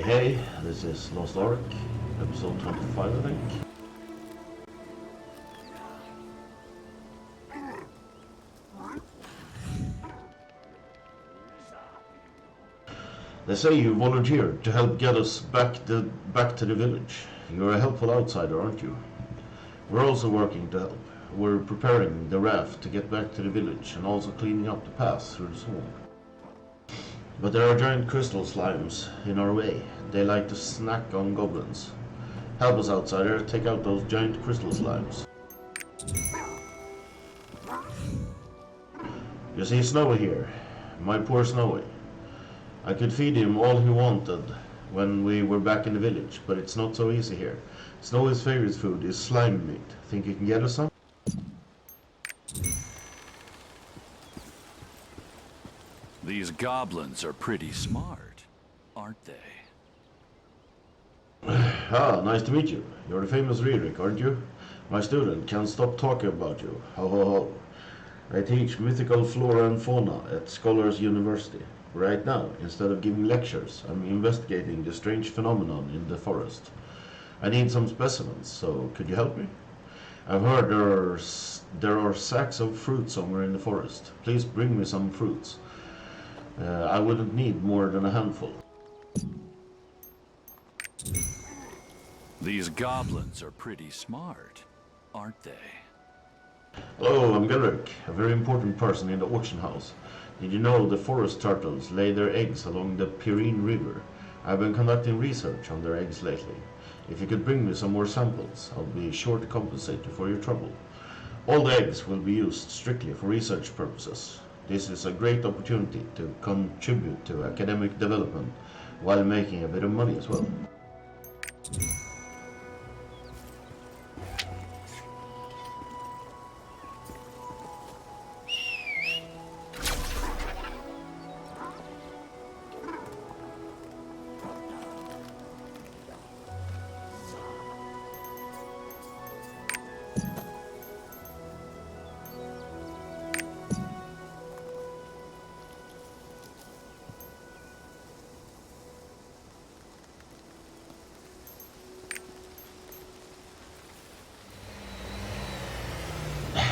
Hey, this is Lost Ark, episode 25, I think. They say you volunteered to help get us back to the village. You're a helpful outsider, aren't you? We're also working to help. We're preparing the raft to get back to the village and also cleaning up the path through the swamp. But there are giant crystal slimes in our way. They like to snack on goblins. Help us, outsider, take out those giant crystal slimes. You see Snowy here, my poor Snowy. I could feed him all he wanted when we were back in the village, but it's not so easy here. Snowy's favorite food is slime meat. Think you can get us some? These goblins are pretty smart, aren't they? Ah, nice to meet you. You're the famous Ririk, aren't you? My student can't stop talking about you. Ho ho ho. I teach mythical flora and fauna at Scholars University. Right now, instead of giving lectures, I'm investigating the strange phenomenon in the forest. I need some specimens, so could you help me? I've heard there are sacks of fruit somewhere in the forest. Please bring me some fruits. I wouldn't need more than a handful. These goblins are pretty smart, aren't they? Hello, I'm Gelric, a very important person in the auction house. Did you know the forest turtles lay their eggs along the Pirine River? I've been conducting research on their eggs lately. If you could bring me some more samples, I'll be sure to compensate you for your trouble. All the eggs will be used strictly for research purposes. This is a great opportunity to contribute to academic development while making a bit of money as well.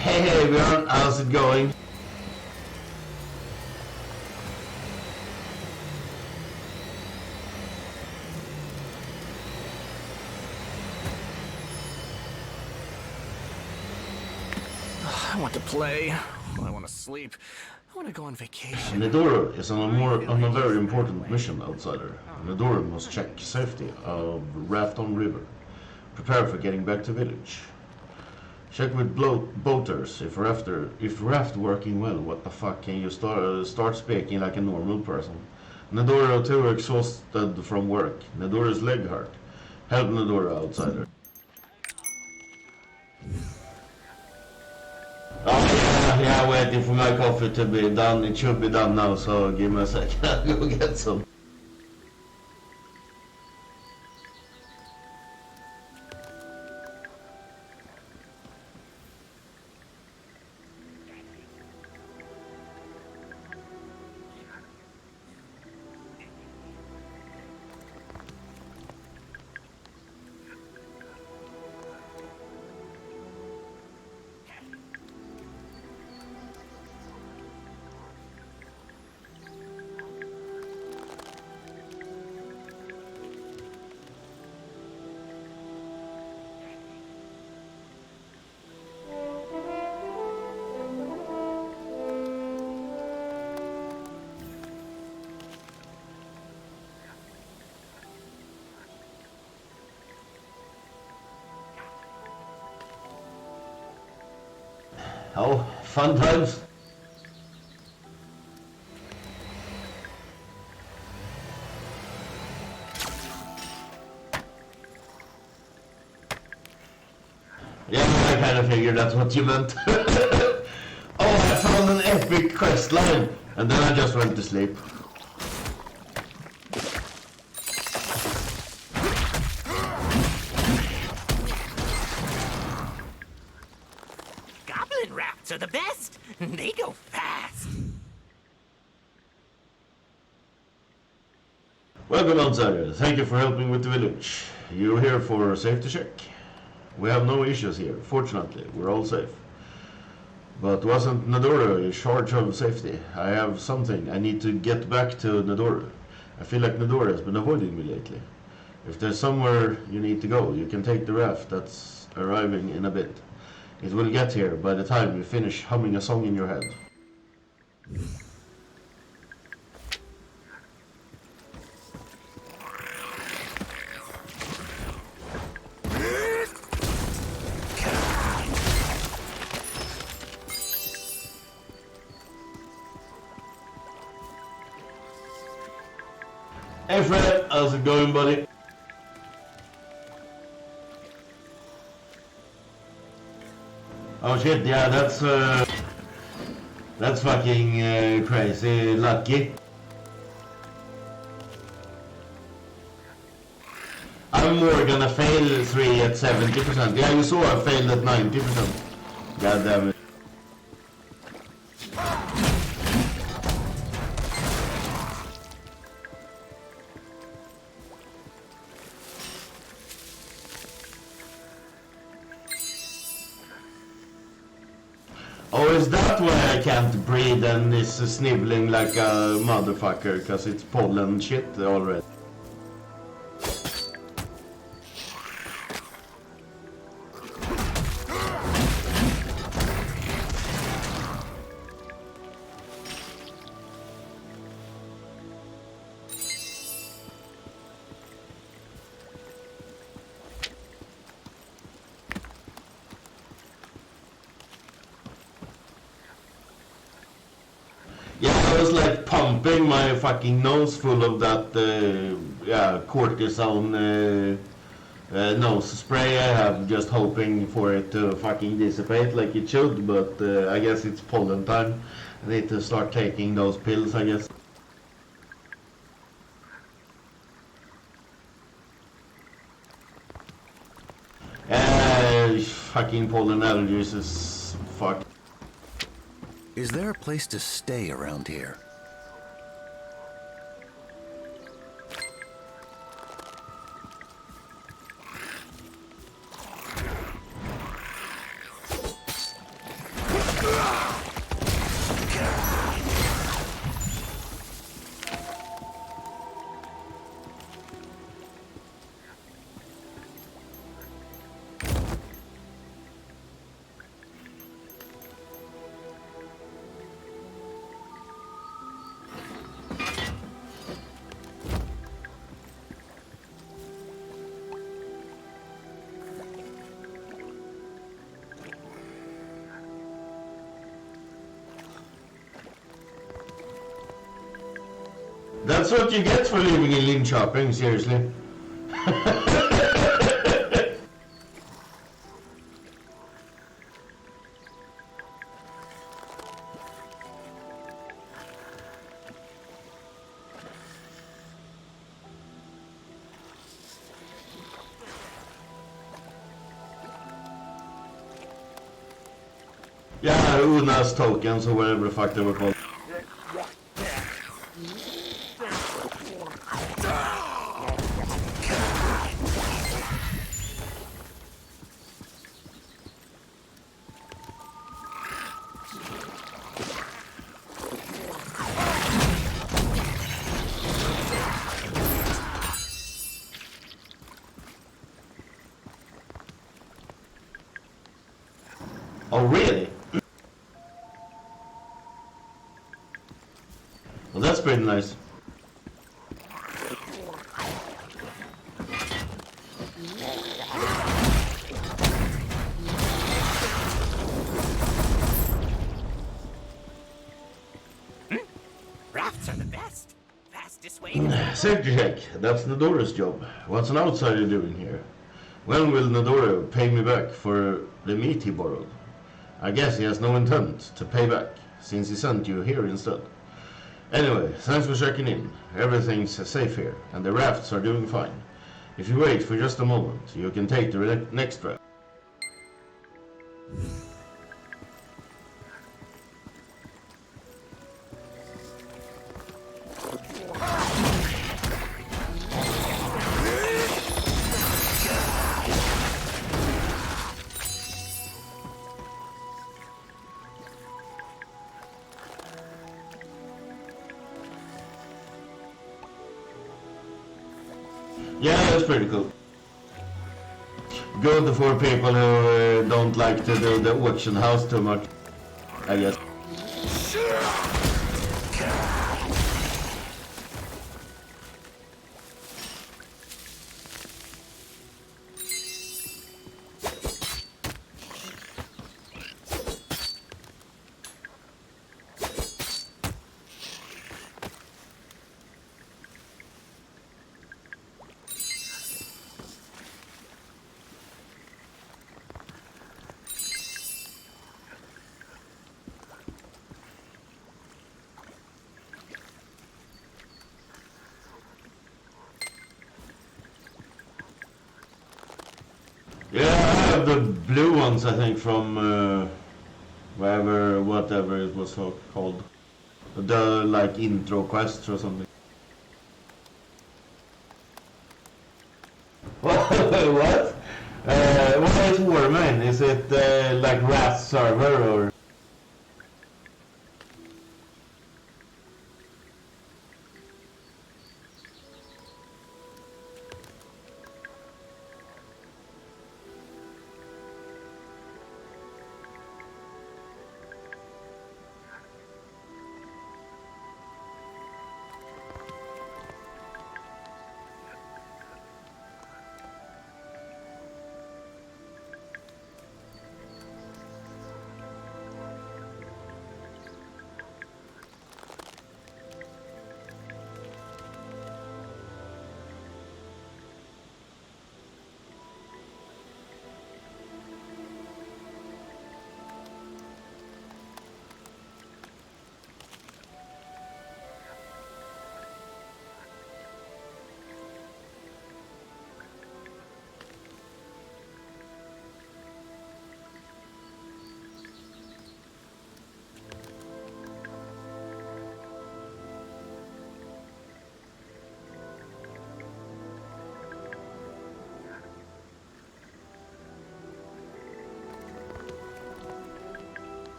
Hey everyone, how's it going? I want to play. I want to sleep. I want to go on vacation. Nedora is on a very important mission, outsider. Nedora must check safety of raft on river. Prepare for getting back to village. Check with boaters if raft working well. What the fuck, can you start speaking like a normal person? Nedora too exhausted from work. Nedora's leg hurt. Help Nedora, outsider. Oh yeah, waiting for my coffee to be done. It should be done now, so give me a second. I'll go get some. Oh, fun times. Yeah, I kind of figured that's what you meant. Oh, I found an epic quest line, and then I just went to sleep. Rafts are the best. They go fast. Welcome, outsider. Thank you for helping with the village. You're here for a safety check? We have no issues here. Fortunately, we're all safe. But wasn't Nadora in charge of safety? I have something. I need to get back to Nadora. I feel like Nadora has been avoiding me lately. If there's somewhere you need to go, you can take the raft that's arriving in a bit. It will get here by the time you finish humming a song in your head. Hey Fred, how's it going, buddy? Oh shit, yeah, that's fucking crazy lucky. I'm more gonna fail 3 at 70%. Yeah, you saw I failed at 90%. God damn it. Oh, is that why I can't breathe and is sniveling like a motherfucker? Cause it's pollen shit already. Yeah, I was like pumping my fucking nose full of that, cortisone nose spray I have, just hoping for it to fucking dissipate like it should, but I guess it's pollen time. I need to start taking those pills, I guess. Fucking pollen allergies is fucked. Is there a place to stay around here? That's what you get for living in Linköping, seriously. Yeah, Una's tokens or whatever the fuck they were called. Oh, really? Well, that's pretty nice. Rafts are the best. Fastest way to... Safety check. That's Nadora's job. What's an outsider doing here? When will Nadora pay me back for the meat he borrowed? I guess he has no intent to pay back, since he sent you here instead. Anyway, thanks for checking in. Everything's safe here, and the rafts are doing fine. If you wait for just a moment, you can take the next raft. Yeah, that's pretty cool. Good for people who don't like to do the auction house too much, I guess. Yeah, I have the blue ones, I think, from whatever it was called. The, like, intro quest or something. What? What is Warmain? Is it like RAS server or?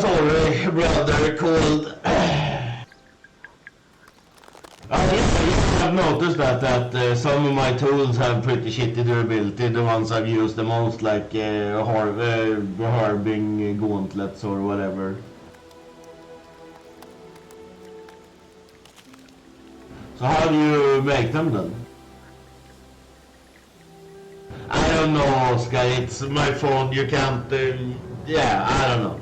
Sorry, brother, called. I've noticed that some of my tools have pretty shitty durability. The ones I've used the most, like harbing gauntlets or whatever. So how do you make them then? I don't know, Oscar. It's my phone. You can't. Yeah, I don't know.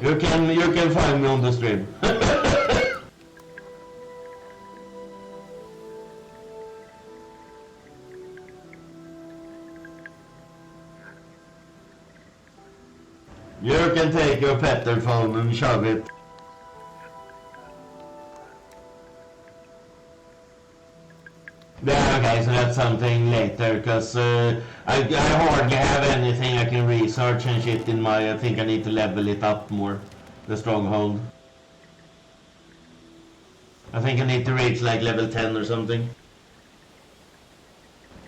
You can find me on the stream. You can take your petter phone and shove it. Yeah, okay, so that's something later, because I hardly have anything I can research and shit in my... I think I need to level it up more, the stronghold. I think I need to reach like level 10 or something.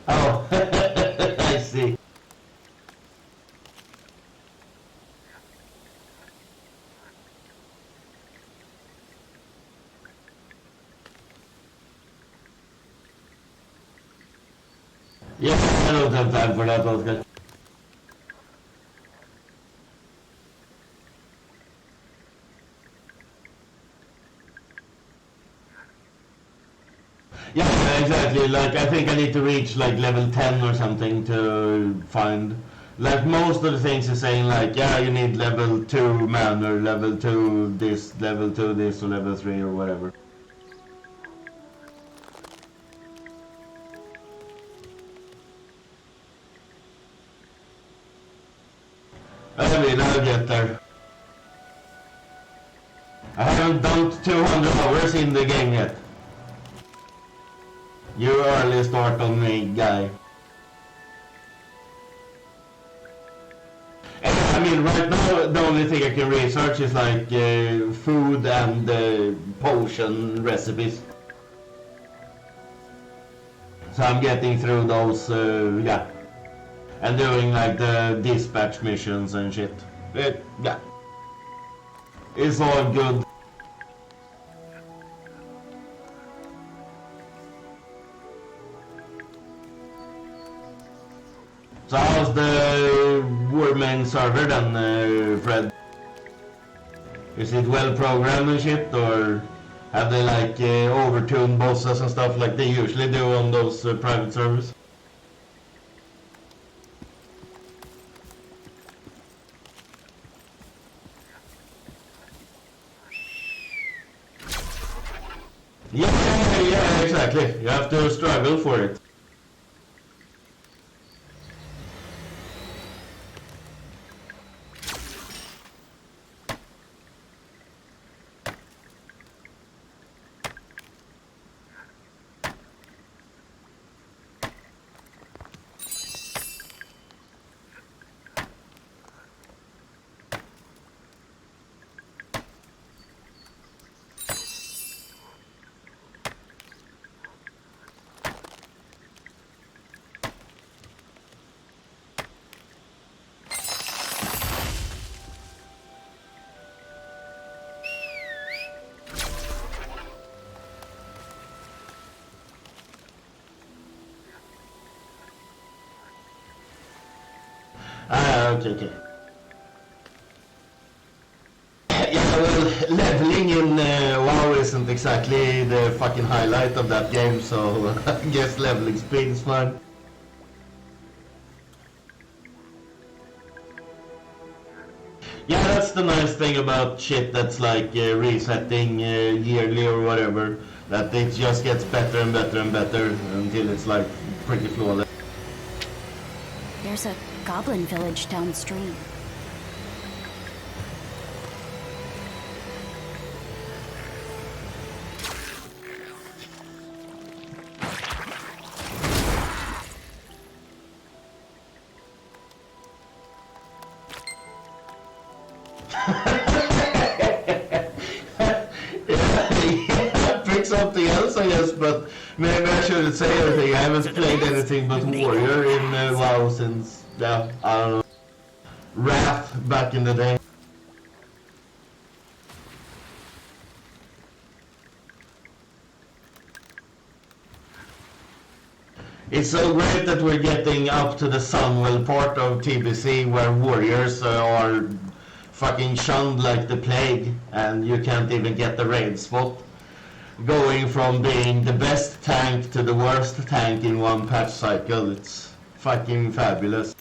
Oh, I see. Yeah, I don't have time for that, Oscar. Yeah, Yeah, exactly. Like, I think I need to reach like level 10 or something to find. Like, most of the things is saying like, yeah, you need level 2 man or level 2 this, level 2 this, or level 3 or whatever. I mean, I'll get there. I haven't done 200 hours in the game yet. You early start on me, guy. And, I mean, right now the only thing I can research is like food and potion recipes. So I'm getting through those, yeah. And doing like the dispatch missions and shit. Yeah. It's all good. So how's the war main server then, Fred? Is it well programmed and shit, or have they like overtuned bosses and stuff like they usually do on those private servers? Yeah, exactly. You have to struggle for it. Okay. Yeah, well, leveling in WoW isn't exactly the fucking highlight of that game, so I guess leveling speed is fine. Yeah, that's the nice thing about shit that's like resetting yearly or whatever, that it just gets better and better and better until it's like pretty flawless. There's a goblin village downstream. Pick something else, I guess, but maybe I shouldn't say anything. I haven't played anything but Warrior in WoW since, yeah, I don't know, Wrath back in the day. It's so great that we're getting up to the Sunwell part of TBC where warriors are fucking shunned like the plague and you can't even get the raid spot. Going from being the best tank to the worst tank in one patch cycle, it's fucking fabulous.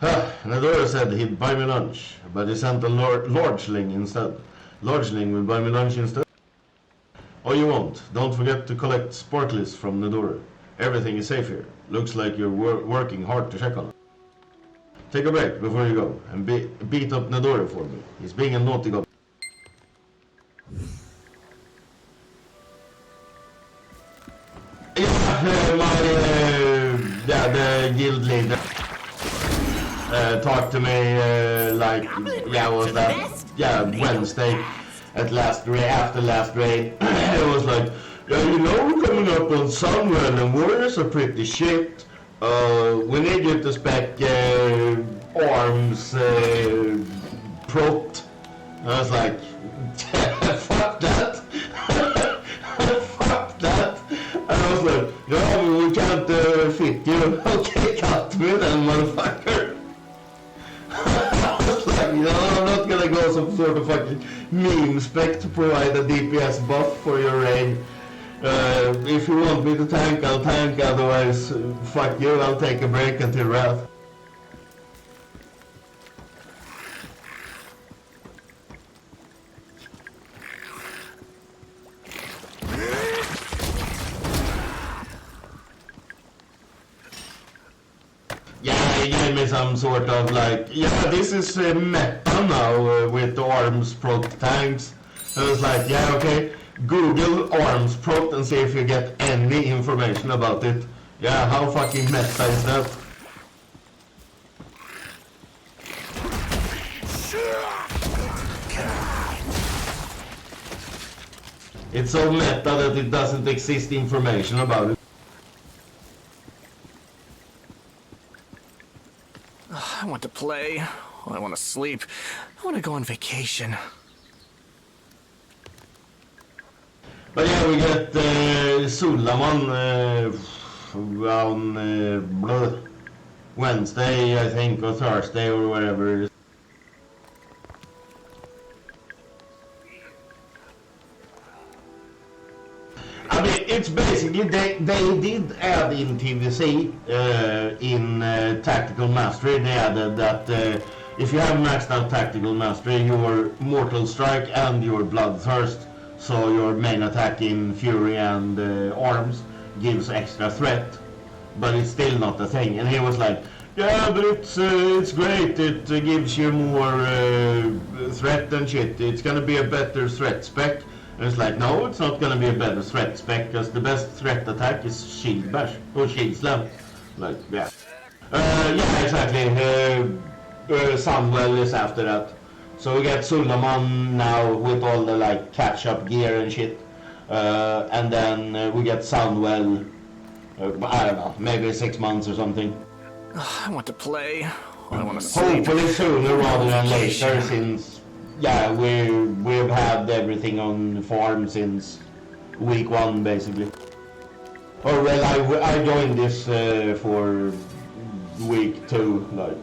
Nadora said he'd buy me lunch, but he sent a Lordling instead. Lordling will buy me lunch instead. Oh, you won't. Don't forget to collect sparklies from Nadora. Everything is safe here. Looks like you're working hard to check on it. Take a break before you go and beat up Nadora for me. He's being a naughty goblin. Yeah, the guild leader talked to me like, yeah, was that, yeah, Wednesday at after last raid. It was like, yeah, you know, we're coming up on Sunwell and warriors are pretty shit. We need you to spec arms prot. I was like, fuck that. Fuck that. And I was like, yeah, we can't fit you. Okay, cut me then, motherfucker. I was like, no, I'm not gonna go some sort of fucking meme expect to provide a DPS buff for your raid. If you want me to tank, I'll tank, otherwise, fuck you, I'll take a break until Wrath. Yeah, he gave me some sort of like, yeah, this is meta now with the arms prot tanks. I was like, yeah, okay, Google arms prot and see if you get any information about it. Yeah, how fucking meta is that? It's so meta that it doesn't exist information about it. I want to play. I want to sleep. I want to go on vacation. But yeah, we get Sulaman on Wednesday, I think, or Thursday, or whatever it is. I mean, it's basically, they did add in TVC, in Tactical Mastery, they added that if you have maxed out Tactical Mastery, your Mortal Strike and your Bloodthirst, so your main attack in Fury and Arms, gives extra threat, but it's still not a thing. And he was like, yeah, but it's great, it gives you more threat and shit, it's gonna be a better threat spec. And it's like, no, it's not gonna be a better threat spec, because the best threat attack is Shield Bash, or Shield Slam. Like, yeah. Yeah, exactly. Sunwell is after that. So we get Sulaman now with all the, like, catch-up gear and shit. And then we get Sunwell, I don't know, maybe 6 months or something. I want to play. I want to sleep. Hopefully sooner rather than later, since... Yeah, we've had everything on farm since week 1, basically. Or well, I joined this for week 2, like.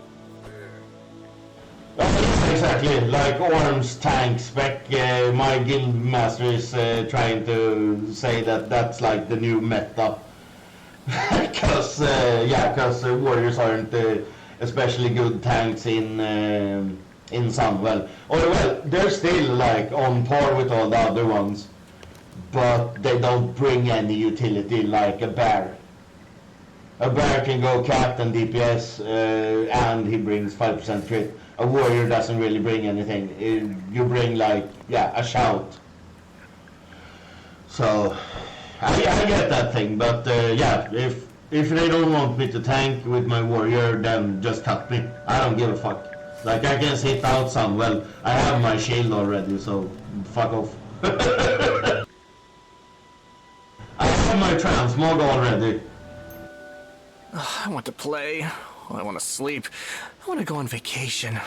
Exactly, like Arms tank spec. My guild master is trying to say that that's like the new meta, because warriors aren't especially good tanks in Sunwell. Or well, they're still like on par with all the other ones, but they don't bring any utility like a bear. A bear can go cat and DPS, and he brings 5% crit. A warrior doesn't really bring anything. You bring like, yeah, a shout. So, I get that thing, but yeah, if they don't want me to tank with my warrior, then just cut me. I don't give a fuck. Like, I can sit out Sunwell. I have my shield already, so fuck off. I have my transmog already. I want to play. I want to sleep. I want to go on vacation.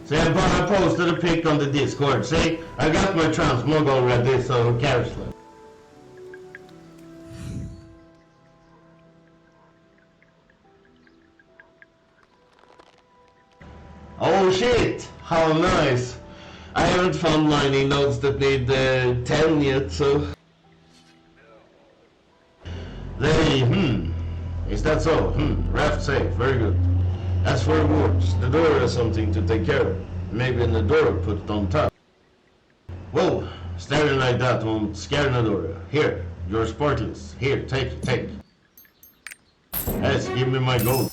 See, I posted a pic on the Discord. See, I got my transmog already, so who cares? Oh shit! How nice! I haven't found mining nodes that need 10 yet, so... Is that so? Raft safe, very good. As for rewards, Nadora has something to take care of. Maybe Nadora put it on top. Whoa, staring like that won't scare Nadora. Here, your sparkless. Here, take. Yes, give me my gold.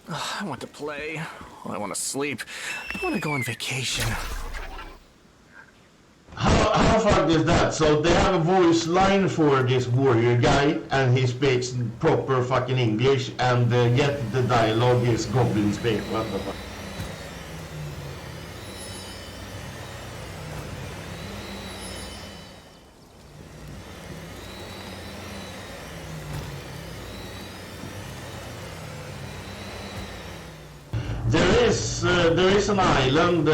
I want to play. I want to sleep. I want to go on vacation. How fucked is that? So they have a voice line for this warrior guy, and he speaks proper fucking English, and yet the dialogue is goblin speak. What the fuck? there is an island,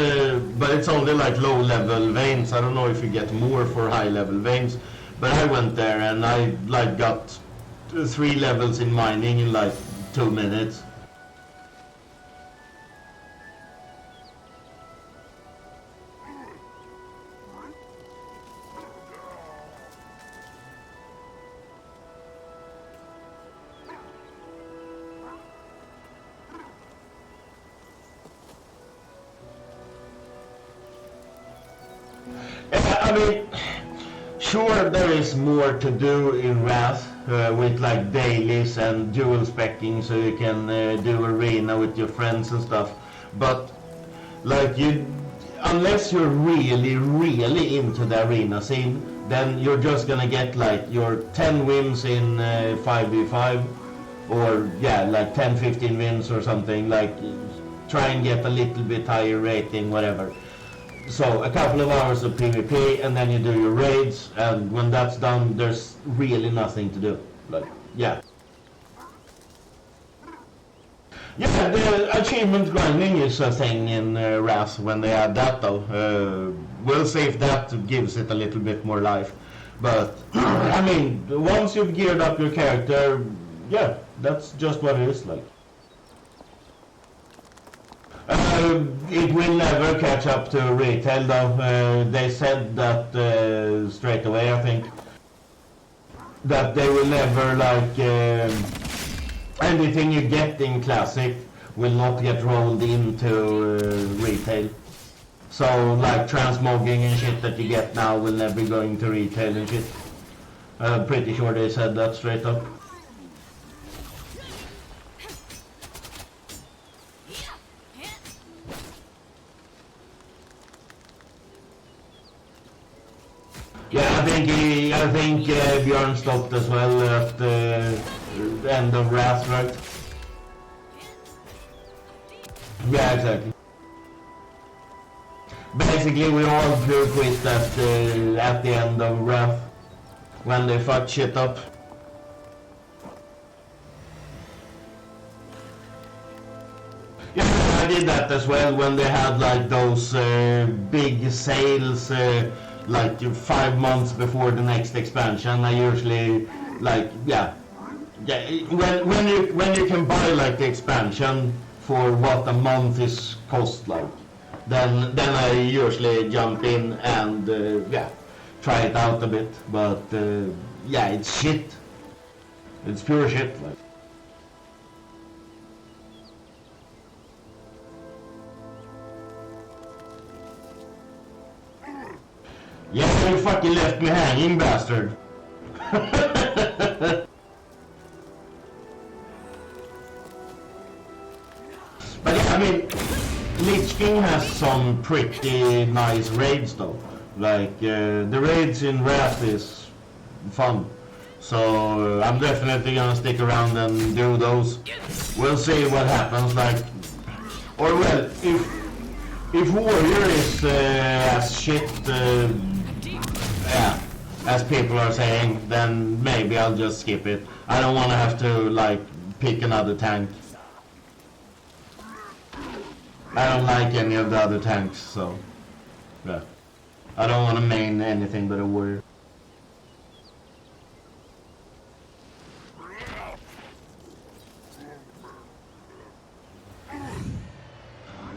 but it's only like low level veins. I don't know if you get more for high level veins, but I went there and I like got 3 levels in mining in like 2 minutes. I mean, sure there is more to do in Wrath with like dailies and dual specking, so you can do arena with your friends and stuff. But like unless you're really into the arena scene, then you're just gonna get like your 10 wins in 5v5, or yeah, like 10-15 wins or something. Like try and get a little bit higher rating, whatever. So a couple of hours of PvP, and then you do your raids, and when that's done, there's really nothing to do. Like, yeah. Yeah, the achievement grinding is a thing in Wrath when they add that though. We'll see if that gives it a little bit more life. But, I mean, once you've geared up your character, yeah, that's just what it is like. It will never catch up to retail though. They said that straight away, I think. That they will never, like, anything you get in Classic will not get rolled into retail. So, like, transmogging and shit that you get now will never be going to retail and shit. I'm pretty sure they said that straight up. Yeah, I think Björn stopped as well at the end of Wrath, right? Yeah, exactly. Basically, we all quit at the end of Wrath when they fucked shit up. Yeah, I did that as well when they had like those big sales. Like 5 months before the next expansion. I usually like when you can buy like the expansion for what a month is cost, like then I usually jump in and try it out a bit. But yeah, it's shit. It's pure shit, like. Yeah, you fucking left me hanging, bastard. But yeah, I mean, Lich King has some pretty nice raids though. Like, the raids in Wrath is fun. So, I'm definitely gonna stick around and do those. We'll see what happens, like... Or well, if Warrior is as shit... yeah, as people are saying, then maybe I'll just skip it. I don't want to have to, like, pick another tank. I don't like any of the other tanks, so... yeah. I don't want to main anything but a warrior.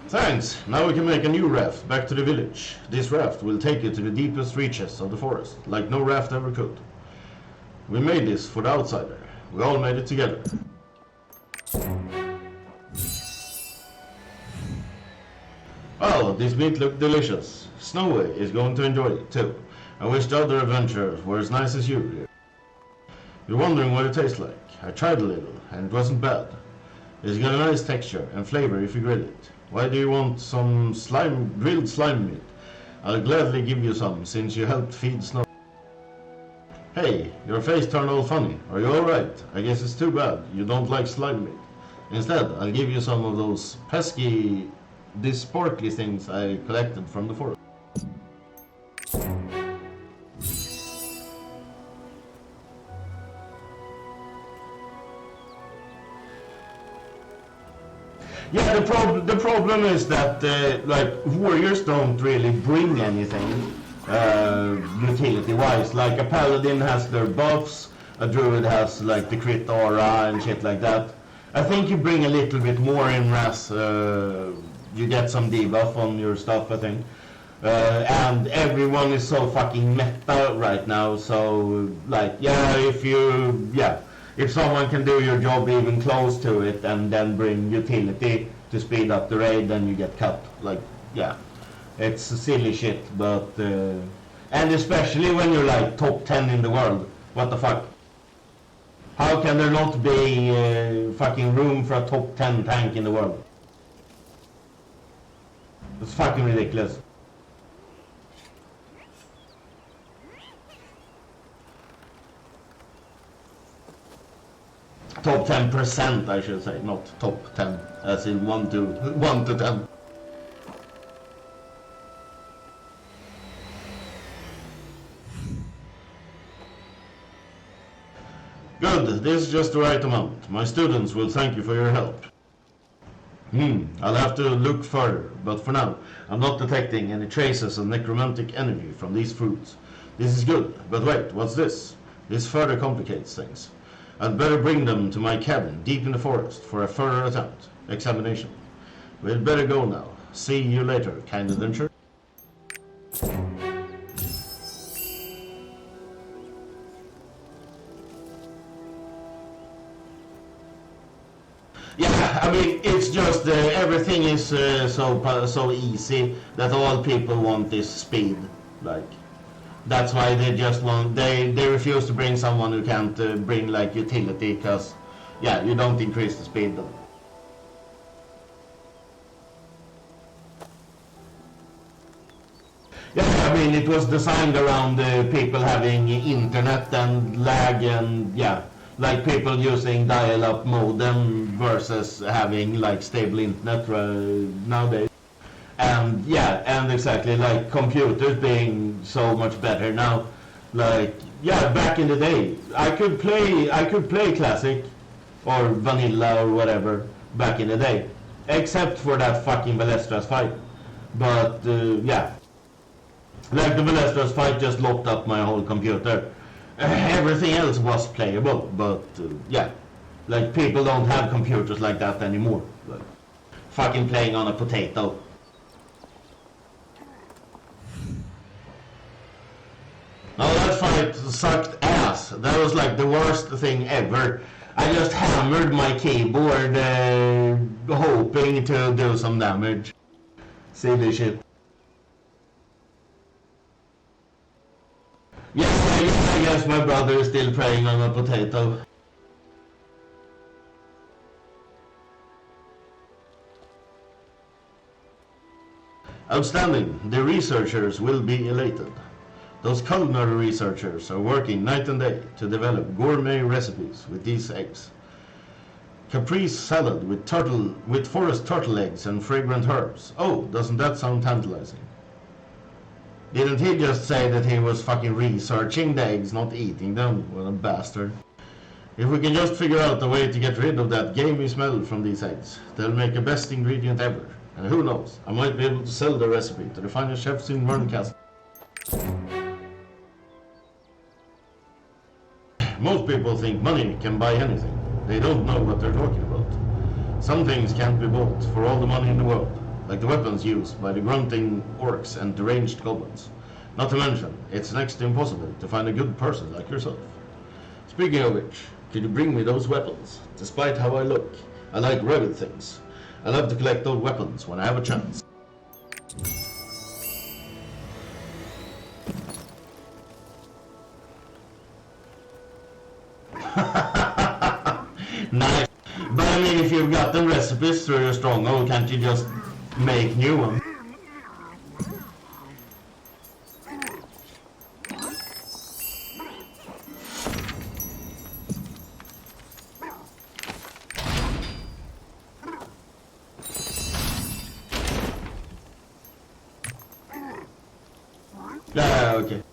Thanks! Now we can make a new raft back to the village. This raft will take you to the deepest reaches of the forest, like no raft ever could. We made this for the outsider. We all made it together. Well, this meat looked delicious. Snowy is going to enjoy it too. I wish the other adventurers were as nice as you. You're wondering what it tastes like. I tried a little, and it wasn't bad. It's got a nice texture and flavor if you grill it. Why do you want some grilled slime meat? I'll gladly give you some, since you helped feed Snow. Hey, your face turned all funny. Are you alright? I guess it's too bad you don't like slime meat. Instead, I'll give you some of those pesky, sparkly things I collected from the forest. Yeah, the problem is that like warriors don't really bring anything utility-wise. Like a paladin has their buffs, a druid has like the crit aura and shit like that. I think you bring a little bit more in Ras. You get some debuff on your stuff, I think. And everyone is so fucking meta right now. So like, yeah, if someone can do your job even close to it and then bring utility to speed up the raid, then you get cut. Like, yeah, it's silly shit, but and especially when you're like top 10 in the world, what the fuck? How can there not be fucking room for a top 10 tank in the world? It's fucking ridiculous. Top 10%, I should say, not top 10, as in 1 to 10. Good, this is just the right amount. My students will thank you for your help. I'll have to look further, but for now, I'm not detecting any traces of necromantic energy from these fruits. This is good, but wait, what's this? This further complicates things. I'd better bring them to my cabin deep in the forest for a further examination. We'd better go now. See you later, kind adventure. Yeah, I mean, it's just everything is so easy that all people want is speed. Like, that's why they just want, they refuse to bring someone who can't bring like utility, because yeah, you don't increase the speed then. Yeah, I mean, it was designed around people having internet and lag and yeah, like people using dial-up modem versus having like stable internet nowadays. And yeah, and exactly, like computers being so much better now. Like, yeah, back in the day, I could play classic or vanilla or whatever back in the day, except for that fucking Balestras fight. But yeah, like the Balestras fight just locked up my whole computer. Everything else was playable, but yeah, like people don't have computers like that anymore. Like, fucking playing on a potato. Oh, that fight sucked ass. That was like the worst thing ever. I just hammered my keyboard hoping to do some damage. Silly shit. Yes, I guess my brother is still preying on a potato. Outstanding. The researchers will be elated. Those culinary researchers are working night and day to develop gourmet recipes with these eggs. Caprese salad with forest turtle eggs and fragrant herbs. Oh, doesn't that sound tantalizing? Didn't he just say that he was fucking researching the eggs, not eating them? What a bastard. If we can just figure out a way to get rid of that gamey smell from these eggs, they'll make the best ingredient ever. And who knows, I might be able to sell the recipe to the finest chefs in Verncastle. Most people think money can buy anything. They don't know what they're talking about. Some things can't be bought for all the money in the world, like the weapons used by the grunting orcs and deranged goblins. Not to mention, it's next to impossible to find a good person like yourself. Speaking of which, could you bring me those weapons? Despite how I look, I like rugged things. I love to collect old weapons when I have a chance. Nice. But I mean, if you've got the recipes through your stronghold, can't you just make new ones? Yeah, okay.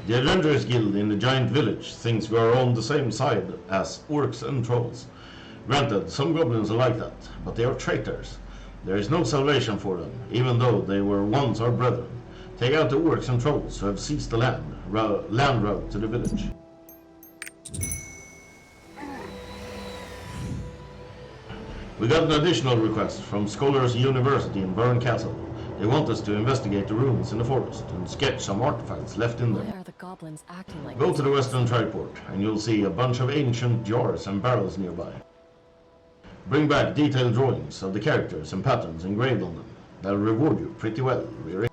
The Adventurers Guild in the giant village thinks we are on the same side as orcs and trolls. Granted, some goblins are like that, but they are traitors. There is no salvation for them, even though they were once our brethren. Take out the orcs and trolls who have seized the land route to the village. We got an additional request from Scholars University in Burn Castle. They want us to investigate the ruins in the forest and sketch some artifacts left in Why there. are the goblins acting like Go this? to the western triport and you'll see a bunch of ancient jars and barrels nearby. Bring back detailed drawings of the characters and patterns engraved on them. That'll reward you pretty well, Riri.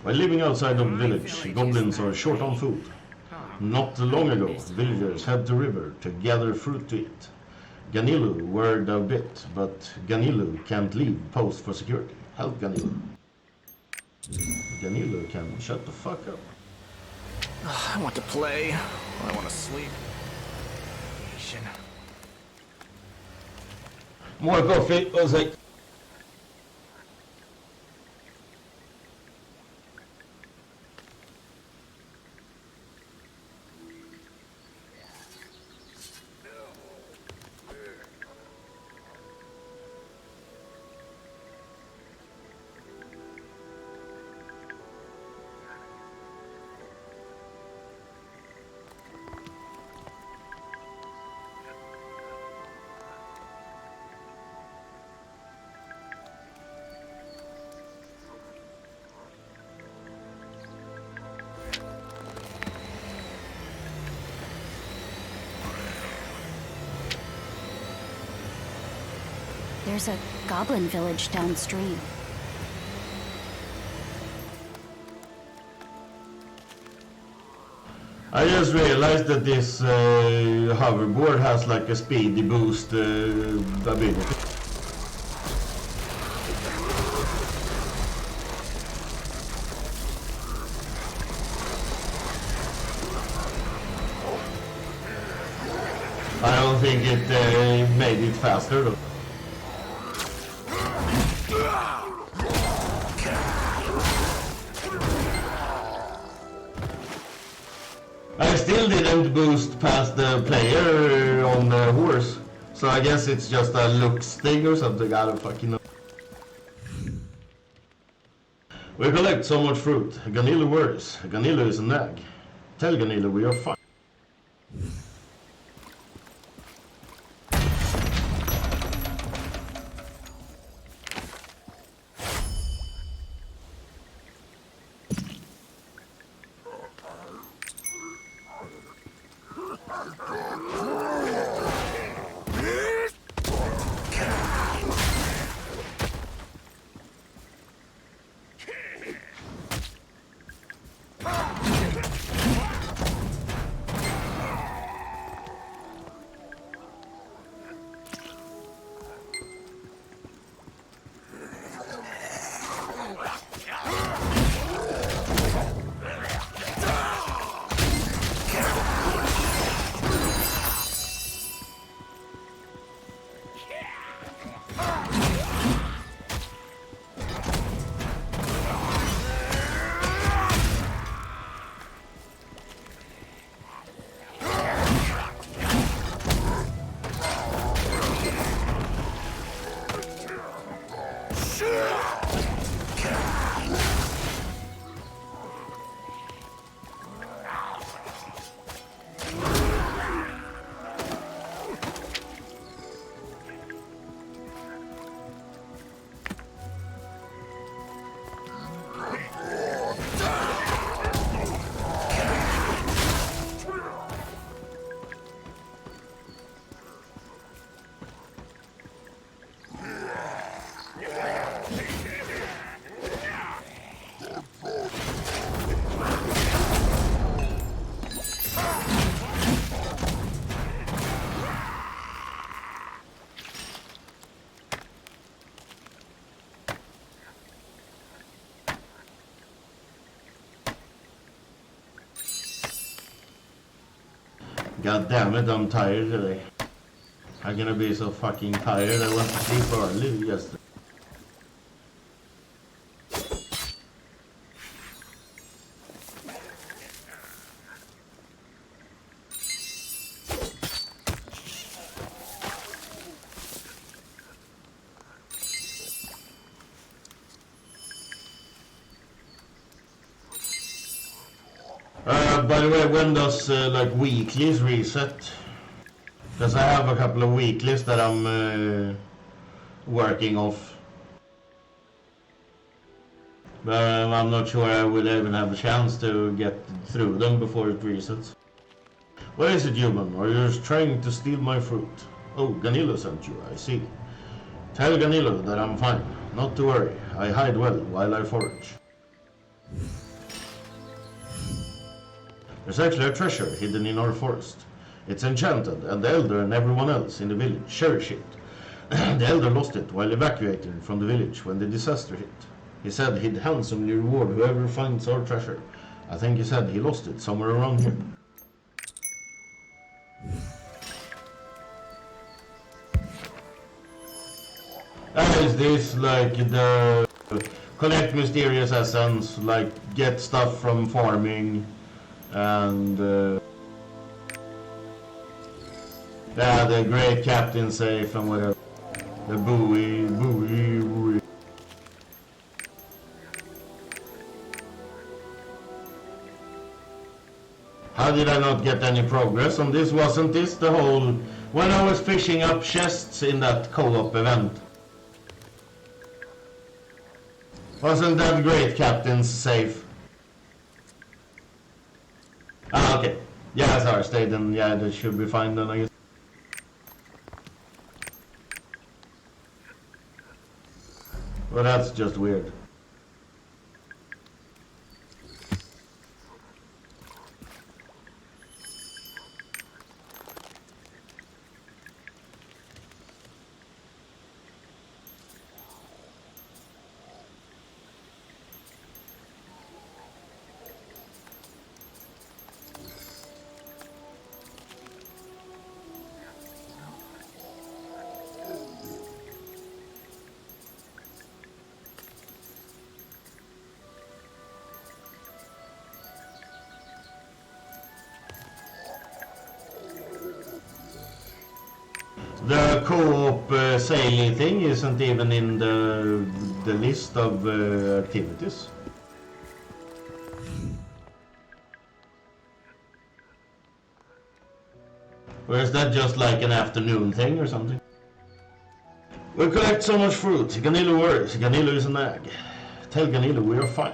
While living outside of the village, goblins are short on food. Not long ago, villagers head to river to gather fruit to eat. Ganilu worried a bit, but Ganilu can't leave post for security. Help Ganilu. Ganilu can shut the fuck up. I want to play. I want to sleep. Vacation. More coffee, was like. There's a goblin village downstream. I just realized that this hoverboard has like a speedy boost ability. I don't think it made it faster though. I still didn't boost past the player on the horse, so I guess it's just a looks thing or something, I don't fucking know. We collect so much fruit. Ganilu worries. Ganilu is a nag. Tell Ganilu we are fine. God damn it, I'm tired today. I'm gonna be so fucking tired. I went to sleep early yesterday. By the way, when does like weeklies reset? Because I have a couple of weeklies that I'm working off. But I'm not sure I will even have a chance to get through them before it resets. What is it, human? Are you just trying to steal my fruit? Oh, Ganilo sent you, I see. Tell Ganilo that I'm fine. Not to worry. I hide well while I forage. There's actually a treasure hidden in our forest. It's enchanted, and the elder and everyone else in the village cherish it. The elder lost it while evacuating from the village when the disaster hit. He said he'd handsomely reward whoever finds our treasure. I think he said he lost it somewhere around here. Is this like the collect mysterious essence, like get stuff from farming, and yeah, the great captain safe and whatever. The buoy. How did I not get any progress on this? Wasn't this the whole... when I was fishing up chests in that co-op event? Wasn't that great captain's safe? Ah, okay. Yeah, sorry, stay then. Yeah, that should be fine then, I guess. Well, that's just weird. The co-op sailing thing isn't even in the list of activities. Or is that just like an afternoon thing or something? We collect so much fruit. Ganilo worries. Ganilo is a nag. Tell Ganilo we are fine.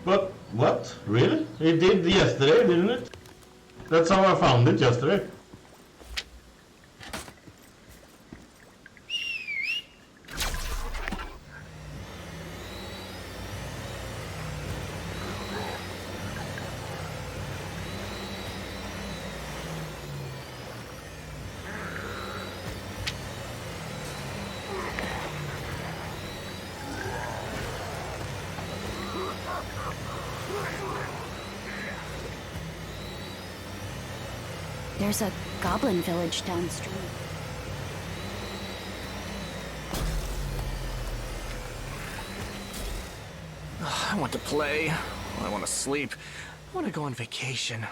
But what? Really? It did yesterday, didn't it? That's how I found it yesterday. There's a goblin village downstream. I want to play. I want to sleep. I want to go on vacation.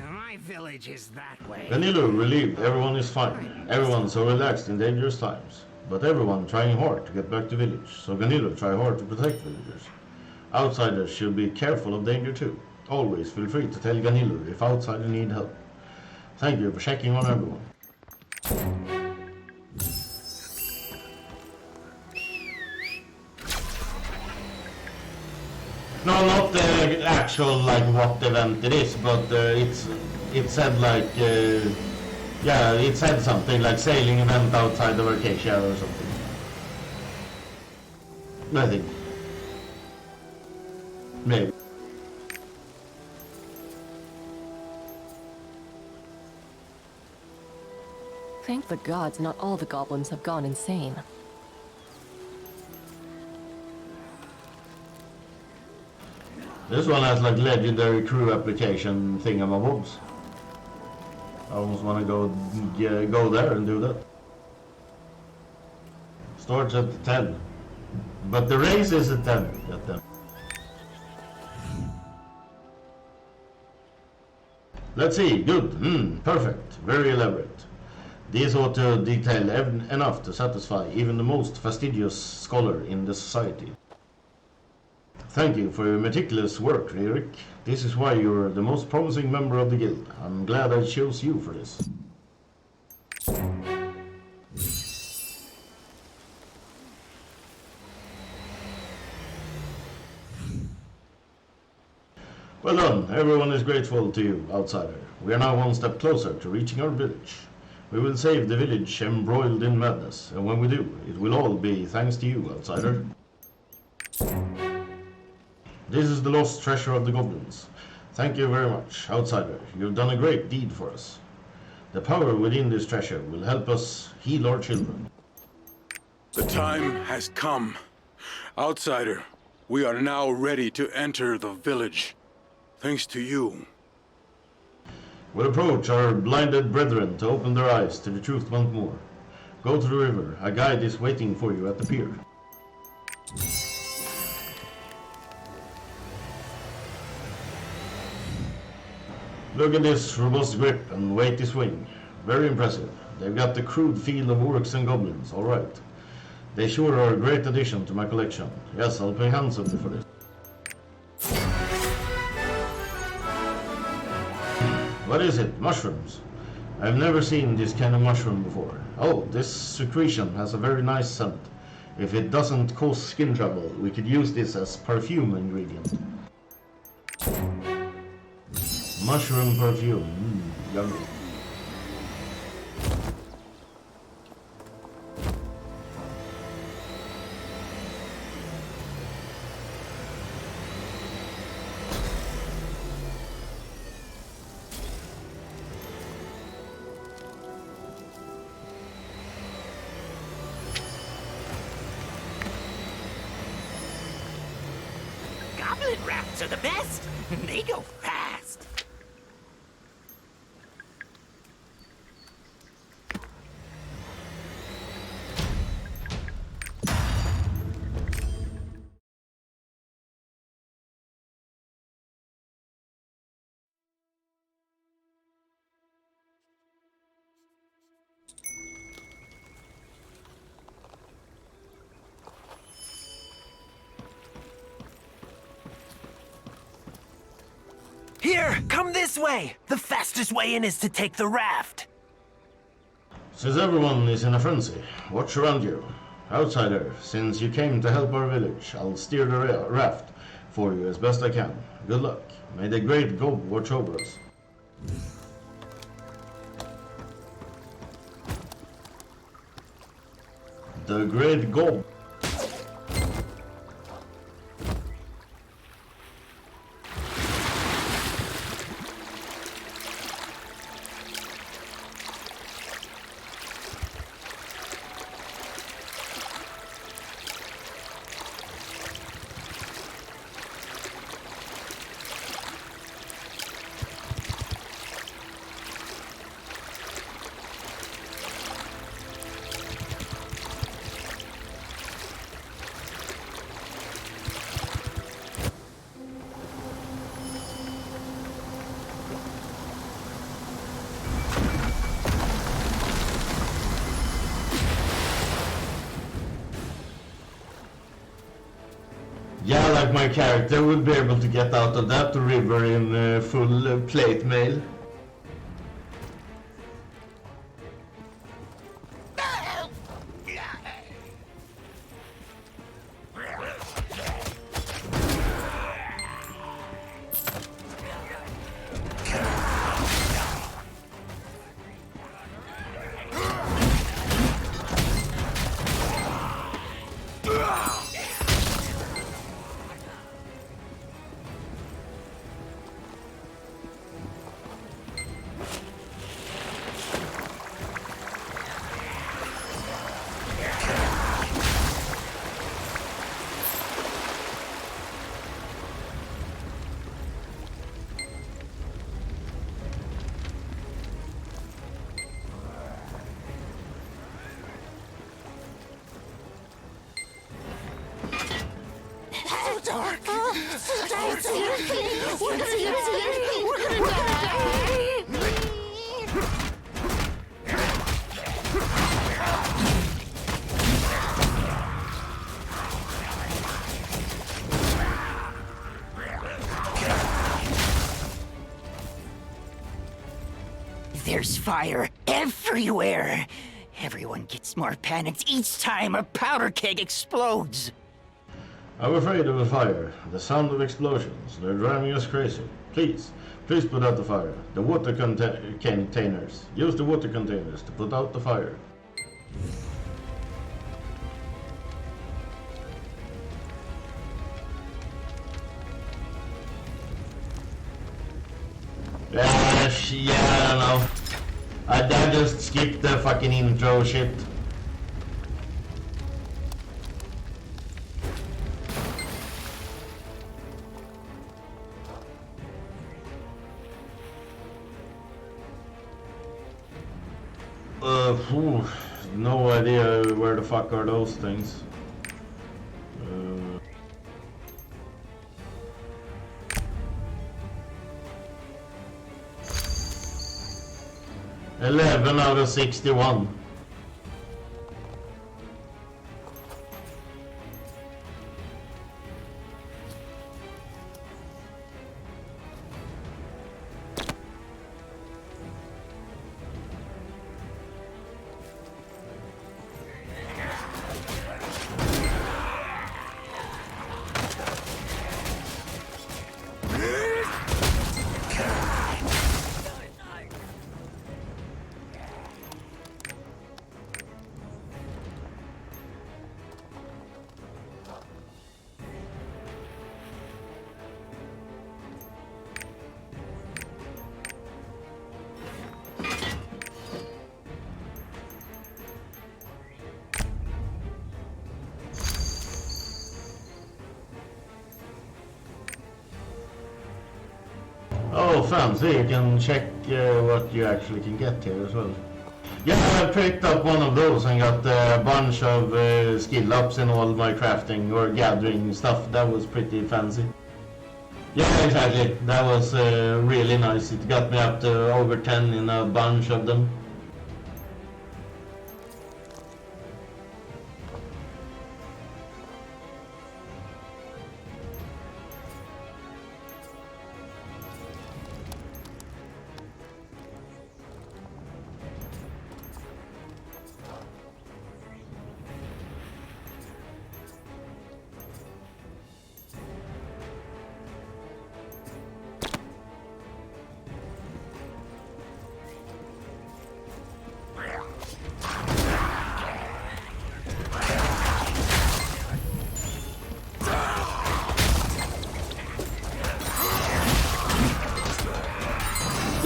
My village is that way. Ganilo relieved. Everyone is fine. Everyone's so relaxed in dangerous times. But everyone trying hard to get back to village. So Ganilo try hard to protect villagers. Outsiders should be careful of danger too. Always feel free to tell Ganilo if outsiders need help. Thank you for checking on everyone. No, not the actual like what event it is, but it said like yeah, it said something like sailing event outside of Arcadia or something. I think. Maybe. Thank the gods not all the goblins have gone insane. This one has like legendary crew application thingamabobs. I almost want to go there and do that. Starts at 10. But the race is at 10. At 10. Let's see. Good. Perfect. Very elaborate. These ought to detail enough to satisfy even the most fastidious scholar in the society. Thank you for your meticulous work, Ririk. This is why you're the most promising member of the guild. I'm glad I chose you for this. Well done. Everyone is grateful to you, outsider. We are now one step closer to reaching our village. We will save the village embroiled in madness, and when we do, it will all be thanks to you, outsider. This is the lost treasure of the goblins. Thank you very much, outsider. You've done a great deed for us. The power within this treasure will help us heal our children. The time has come. Outsider, we are now ready to enter the village. Thanks to you. We'll approach our blinded brethren to open their eyes to the truth once more. Go to the river. A guide is waiting for you at the pier. Look at this robust grip and weighty swing. Very impressive. They've got the crude feel of orcs and goblins, alright. They sure are a great addition to my collection. Yes, I'll pay handsomely for this. What is it? Mushrooms? I've never seen this kind of mushroom before. Oh, this secretion has a very nice scent. If it doesn't cause skin trouble, we could use this as perfume ingredient. Mushroom perfume. Yummy. Goblin rafts are the best. They go fast. Here, come this way! The fastest way in is to take the raft. Since everyone is in a frenzy, watch around you. Outsider, since you came to help our village, I'll steer the raft for you as best I can. Good luck. May the great Gob watch over us. The great Gob. Yeah, like my character would be able to get out of that river in full plate mail. dark. We're gonna die. There's fire everywhere. Everyone gets more panicked each time a powder keg explodes. I'm afraid of the fire, the sound of explosions. They're driving us crazy. Please put out the fire. The water containers. Use the water containers to put out the fire. Yeah, I don't know. I just skipped the fucking intro shit. No idea where the fuck are those things. 11 out of 61. Oh, fancy. You can check what you actually can get here as well. Yeah, I picked up one of those and got a bunch of skill ups in all my crafting or gathering stuff. That was pretty fancy. Yeah, exactly. That was really nice. It got me up to over 10 in a bunch of them.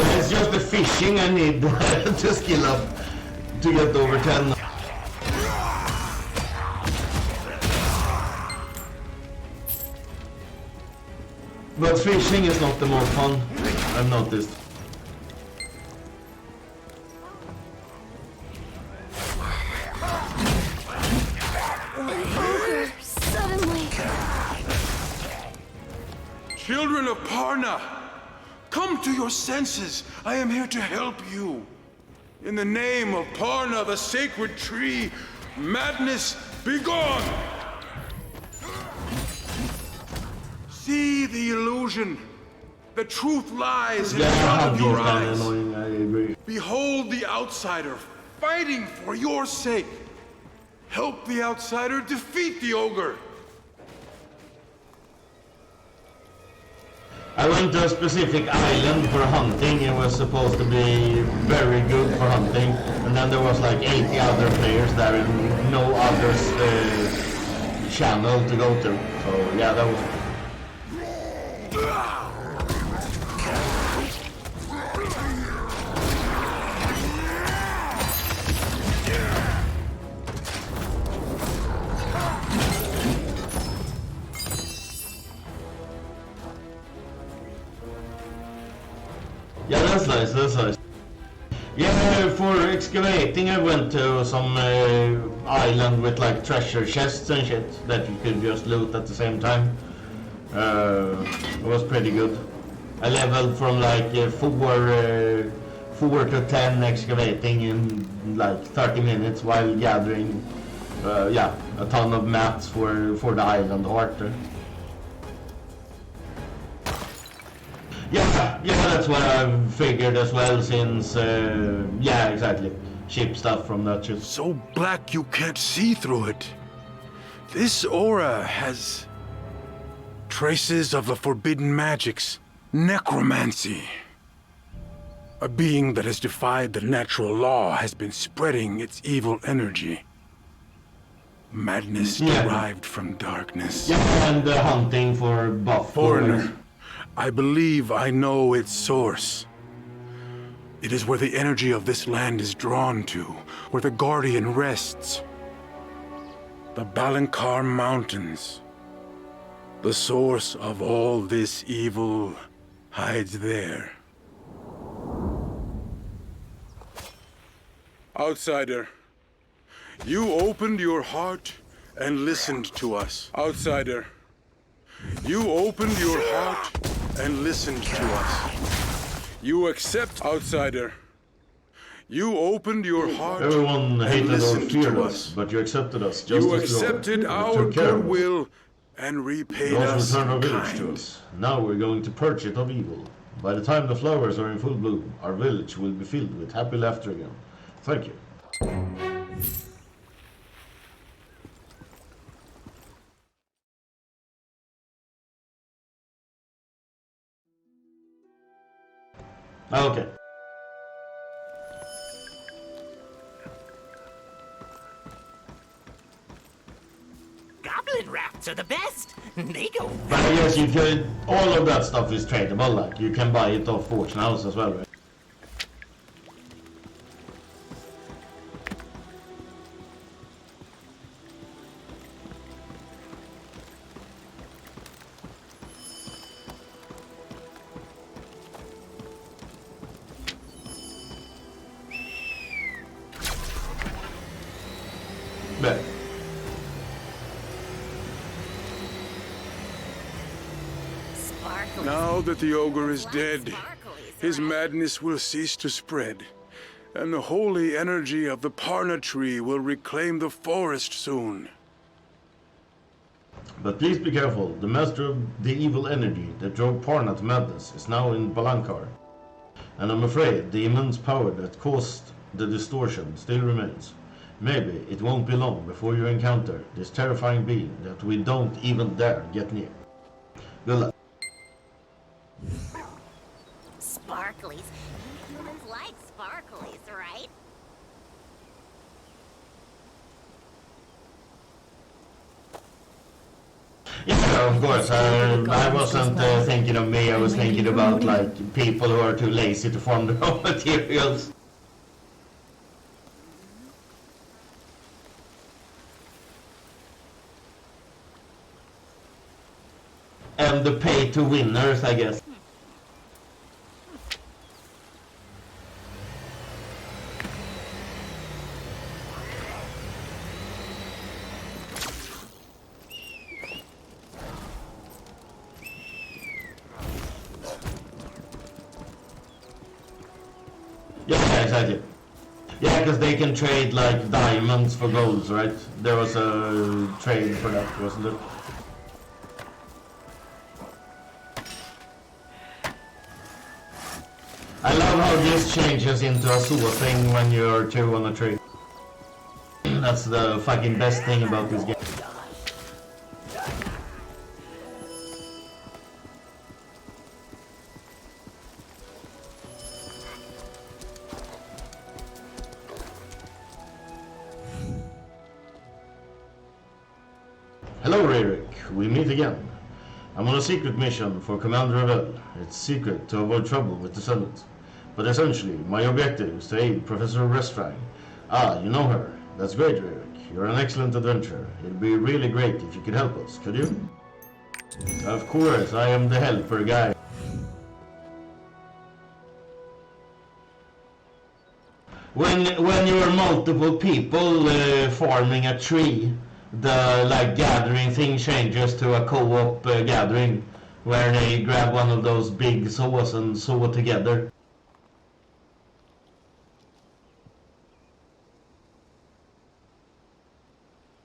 It's just the fishing I need to skill up to get over 10. But fishing is not the most fun, I've noticed. Ogre, suddenly. Children of Parna, come to your senses. I am here to help you. In the name of Parna, the sacred tree, madness, be gone! See the illusion. The truth lies in front of your eyes. Annoying, I agree. Behold the outsider fighting for your sake. Help the outsider defeat the ogre. I went to a specific island for hunting. It was supposed to be very good for hunting. And then there was like 80 other players there and no other channel to go to. So yeah, that was... Yeah, that's nice, that's nice. Yeah, for excavating I went to some island with like treasure chests and shit that you could just loot at the same time. It was pretty good. I leveled from like 4 to 10 excavating in like 30 minutes while gathering a ton of mats for the island heart. Yeah, that's what I figured as well, since yeah, exactly, ship stuff from that ship. So black you can't see through it. This aura has traces of the forbidden magics. Necromancy. A being that has defied the natural law has been spreading its evil energy. Madness derived from darkness. Yeah, and hunting for buff. Foreigner, I believe I know its source. It is where the energy of this land is drawn to, where the Guardian rests. The Balankar Mountains. The source of all this evil hides there. Outsider, you opened your heart and listened to us. Outsider, you opened your heart and listened to us. You accept, outsider. You opened your heart Everyone and hated or listened feared to us, us. but you accepted us just You as we are. accepted You our took care of us. goodwill and repaid You also us returned our in village to kind. us. Now we're going to purge it of evil. By the time the flowers are in full bloom, our village will be filled with happy laughter again. Thank you. Okay. Goblin rafts are the best. They go But I guess you could, all of that stuff is tradable, like you can buy it off Fortune House as well, right? Bet. Sparkly. Now that the ogre is dead, Sparklies, his right? madness will cease to spread, and the holy energy of the Parna tree will reclaim the forest soon. But please be careful, the master of the evil energy that drove Parna to madness is now in Balankar. And I'm afraid the immense power that caused the distortion still remains. Maybe it won't be long before you encounter this terrifying being that we don't even dare get near. Good luck. Sparklies. Humans like sparklies, right? Yeah, of course. I wasn't thinking of me, I was thinking about like people who are too lazy to farm their own materials. And the pay to winners, I guess. Yeah, exactly. Yeah, because they can trade like diamonds for golds, right? There was a trade for that, wasn't it? I love how this changes into a sewer thing when you're two on a tree. That's the fucking best thing about this game. Hello, Rayrick. We meet again. I'm on a secret mission for Commander Ravel. It's secret to avoid trouble with descendants. But essentially, my objective is to aid Professor Restrang. Ah, you know her. That's great, Rayrick. You're an excellent adventurer. It'd be really great if you could help us, could you? Of course, I am the helper guy. When you're multiple people farming a tree, the like gathering thing changes to a co-op gathering where they grab one of those big saws and saw together.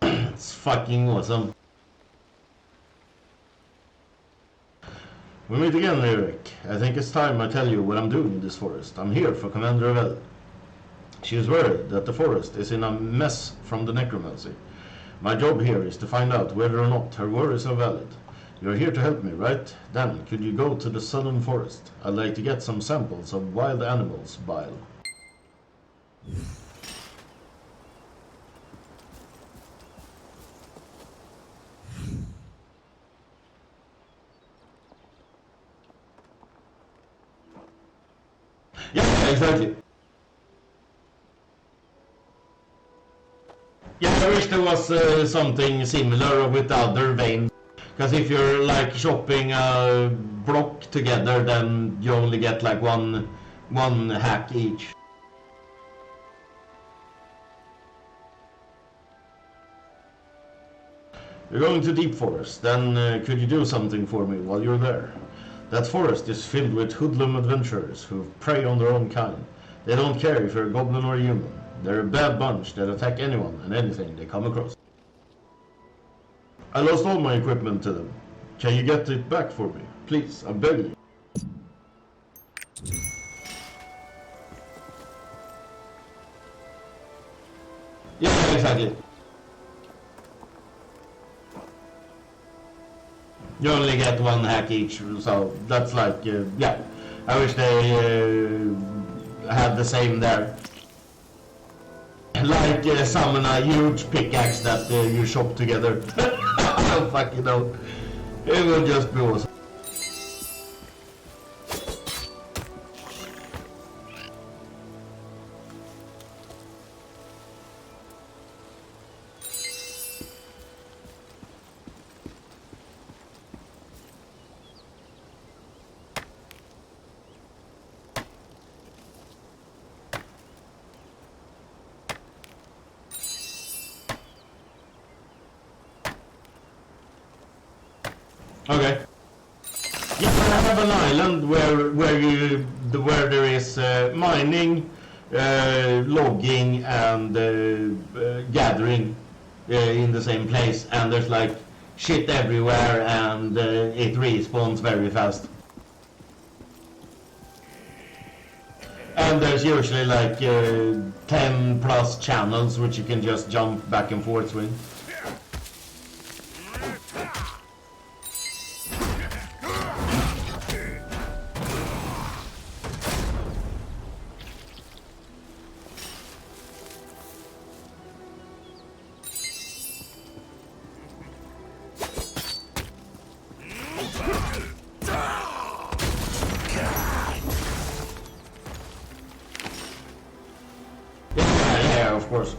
It's fucking awesome. We meet again, Lyric. I think it's time I tell you what I'm doing in this forest. I'm here for Commander Revell. She is worried that the forest is in a mess from the necromancy. My job here is to find out whether or not her worries are valid. You're here to help me, right? Then, could you go to the southern forest? I'd like to get some samples of wild animals' bile. Yeah, exactly. Yeah, I wish there was something similar with the other veins. Because if you're like shopping a block together, then you only get like one hack each. You're going to Deep Forest, then could you do something for me while you're there? That forest is filled with hoodlum adventurers who prey on their own kind. They don't care if you're a goblin or a human. They're a bad bunch that attack anyone and anything they come across. I lost all my equipment to them. Can you get it back for me? Please, I'm begging you. Yeah, exactly. You only get one hack each, so that's like, yeah. I wish they had the same there. Like summon a huge pickaxe that you shop together. I don't fucking know. It would just be awesome. Okay. Yeah, I have an island where there is mining, logging, and gathering in the same place, and there's like shit everywhere, and it respawns very fast. And there's usually like 10 plus channels which you can just jump back and forth with. Yeah, of course.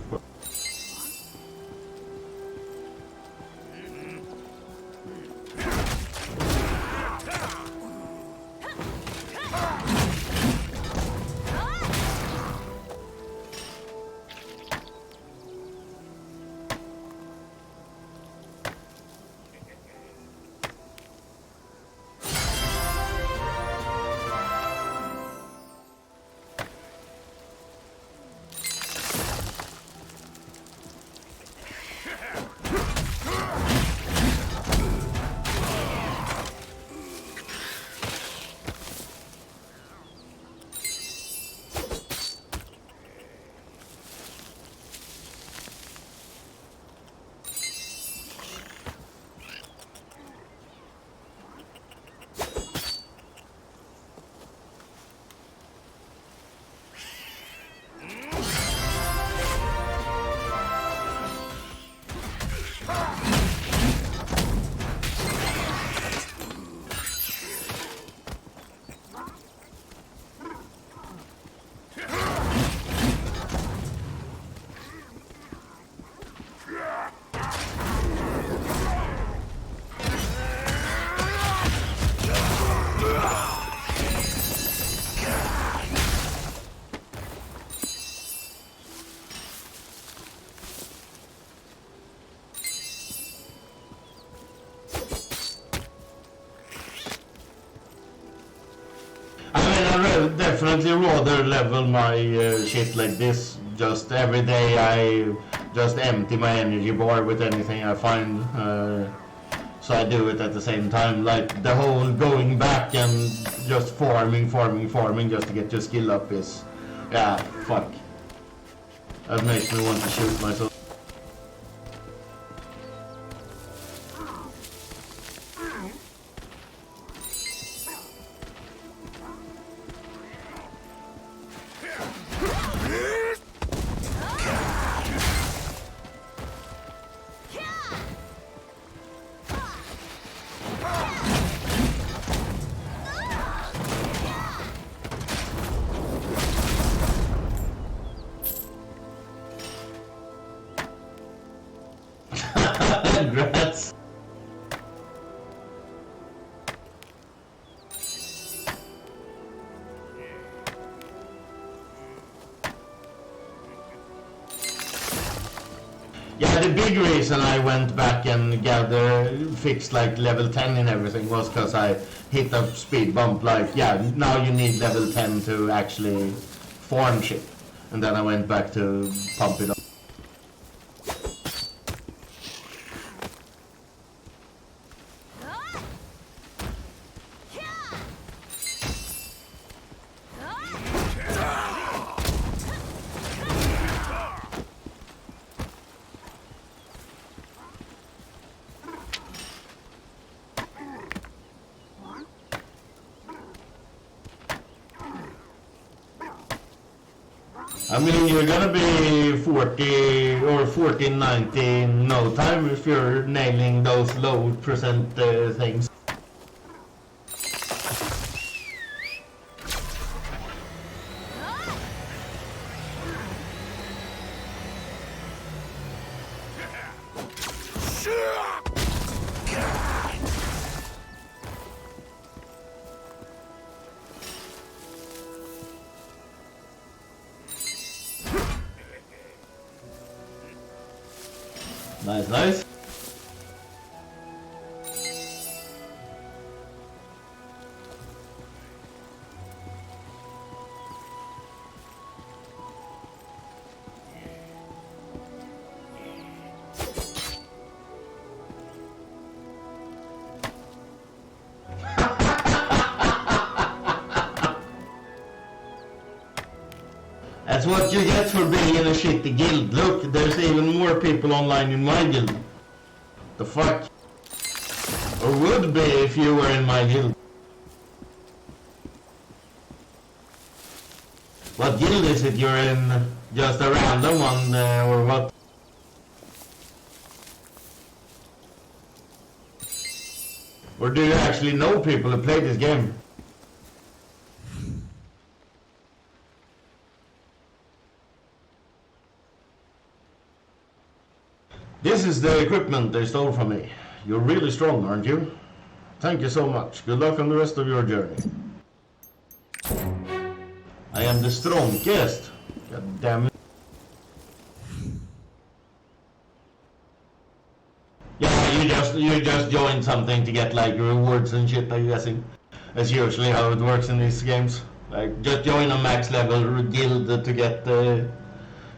definitely rather level my shit like this. Just every day I just empty my energy bar with anything I find. So I do it at the same time. Like the whole going back and just farming just to get your skill up is... Yeah, fuck. That makes me want to shoot myself. Congrats. Yeah, the big reason I went back and fixed like level 10 and everything was because I hit a speed bump. Like, yeah, now you need level 10 to actually farm shit. And then I went back to pump it up. I mean, you're gonna be 40 or 1490 in no time if you're nailing those low percent things. Nice, nice. That's what you get for being in a shitty guild. Look, there's even more people online in my guild. The fuck? Or would be if you were in my guild. What guild is it you're in? Just a random one or what? Or do you actually know people who play this game? This is the equipment they stole from me. You're really strong, aren't you? Thank you so much. Good luck on the rest of your journey. I am the strongest. God damn it. Yeah, you just joined something to get like rewards and shit, I'm guessing. That's usually how it works in these games. Like, just join a max level guild to get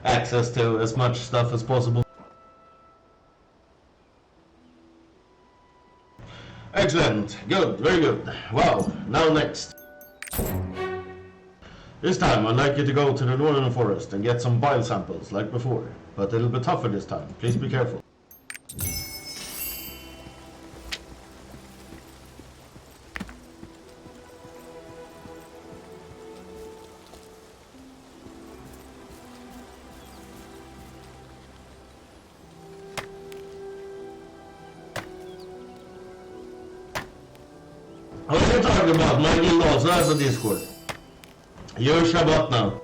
access to as much stuff as possible. Excellent, good, very good. Wow, now next. This time I'd like you to go to the northern forest and get some bile samples like before, but it'll be tougher this time. Please be careful. What are you talking about? My guild also has a Discord. You're Shabbat now.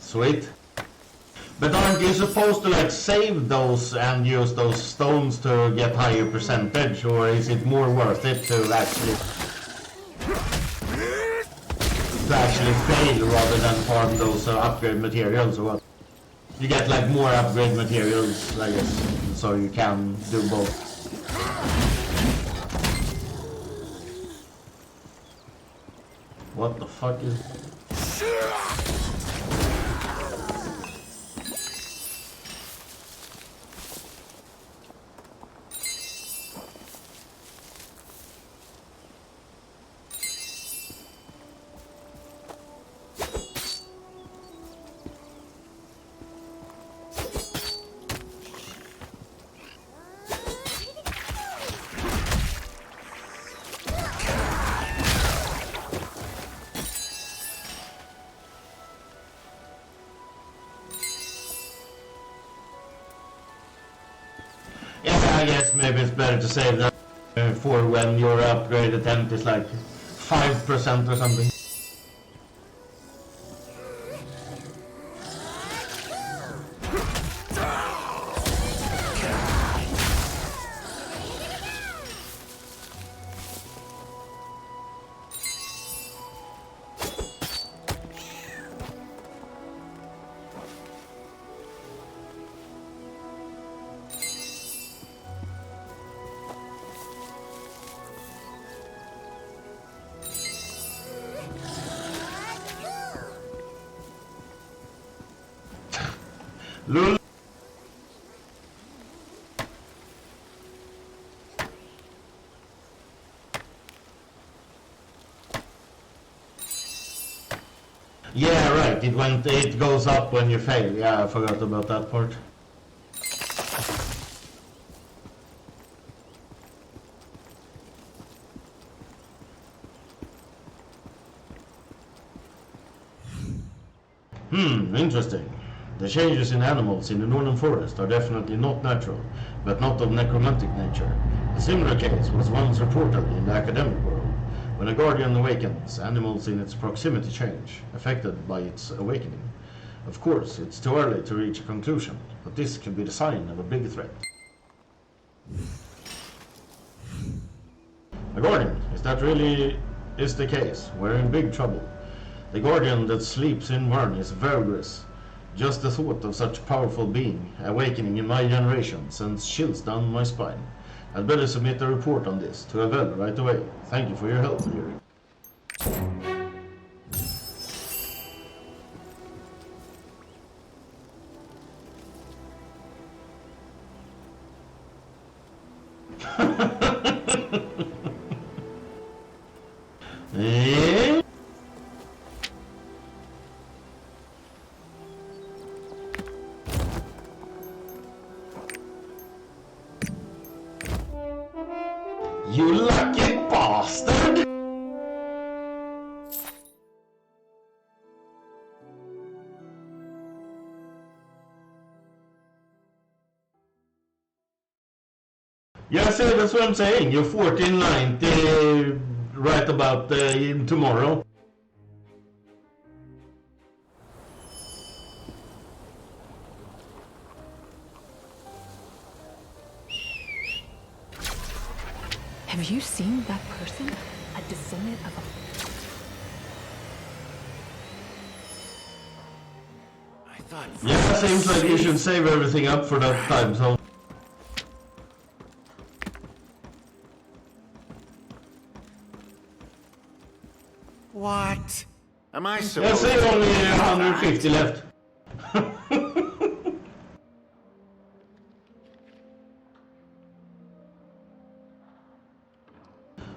Sweet. But aren't you supposed to like save those and use those stones to get higher percentage, or is it more worth it to actually fail rather than farm those upgrade materials, or what? You get like more upgrade materials, I guess, so you can do both. What the fuck is... I guess maybe it's better to save that for when your upgrade attempt is like 5% or something. Lul. Yeah, right. It goes up when you fail. Yeah, I forgot about that part. Interesting. The changes in animals in the northern forest are definitely not natural, but not of necromantic nature. A similar case was once reported in the academic world. When a guardian awakens, animals in its proximity change, affected by its awakening. Of course, it's too early to reach a conclusion, but this could be the sign of a big threat. A guardian, if that really is the case, we're in big trouble. The guardian that sleeps in Vern is Vergris. Just the thought of such a powerful being awakening in my generation sends chills down my spine. I'd better submit a report on this to Avel right away. Thank you for your help, Yuri. Yeah. You lucky bastard! Yeah, see, that's what I'm saying. You're 1490 right about tomorrow. Have you seen that person? A descendant of a... I thought... Yeah, seems like you should save everything up for that time, so... What? Am I so... Yeah, say only 150 left.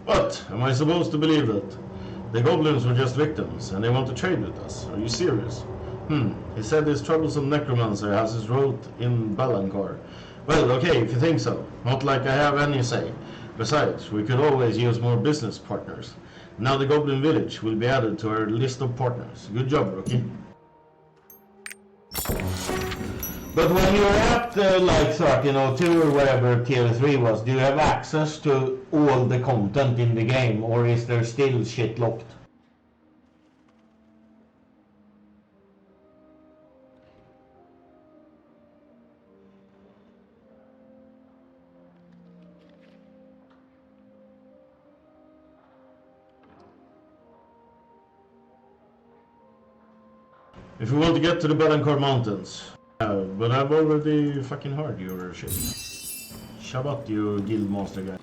What? Am I supposed to believe that? The goblins were just victims, and they want to trade with us. Are you serious? He said this troublesome necromancer has his route in Balankar. Well, okay, if you think so. Not like I have any say. Besides, we could always use more business partners. Now the Goblin Village will be added to our list of partners. Good job, Rookie. But when you're at like 1302 or whatever tier 3 was, do you have access to all the content in the game, or is there still shit locked? If you want to get to the Belancourt Mountains. But I've already fucking heard your shit. Shabbat, you guildmaster guy.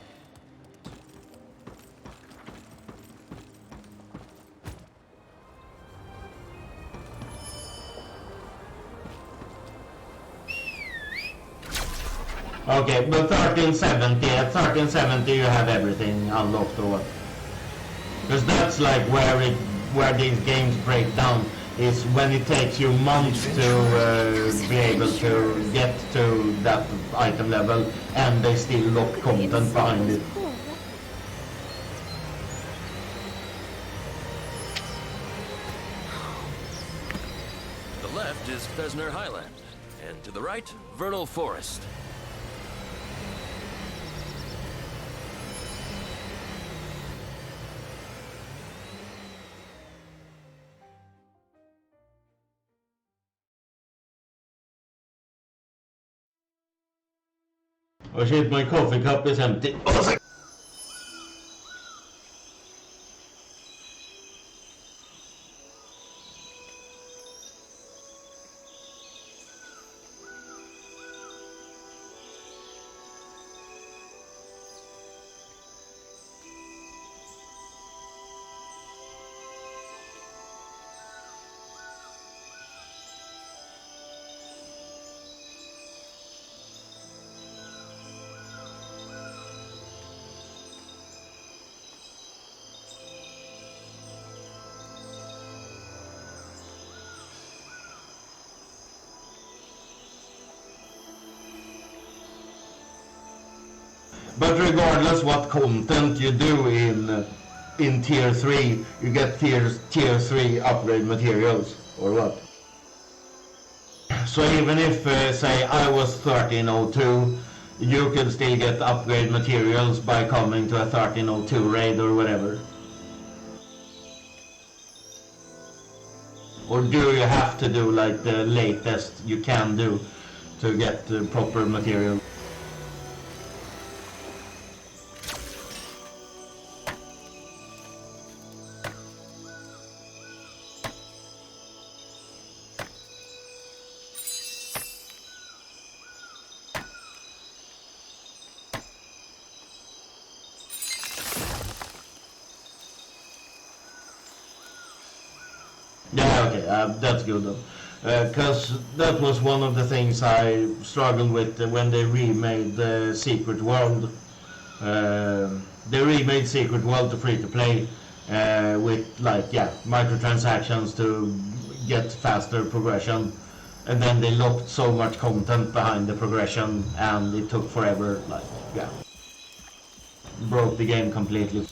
Okay, but 1370 you have everything unlocked or what? Because that's like where these games break down, is when it takes you months to be able to get to that item level and they still lock content behind it. To the left is Fesner Highland, and to the right, Vernal Forest. Oh shit, my coffee cup is empty. But regardless what content you do in tier 3, you get tier 3 upgrade materials, or what? So even if, say, I was 1302, you could still get upgrade materials by coming to a 1302 raid or whatever. Or do you have to do like the latest you can do to get the proper material? Yeah, okay, that's good though. Because that was one of the things I struggled with when they remade the Secret World. They remade Secret World to free-to-play with, like, yeah, microtransactions to get faster progression. And then they locked so much content behind the progression and it took forever, like, yeah. Broke the game completely.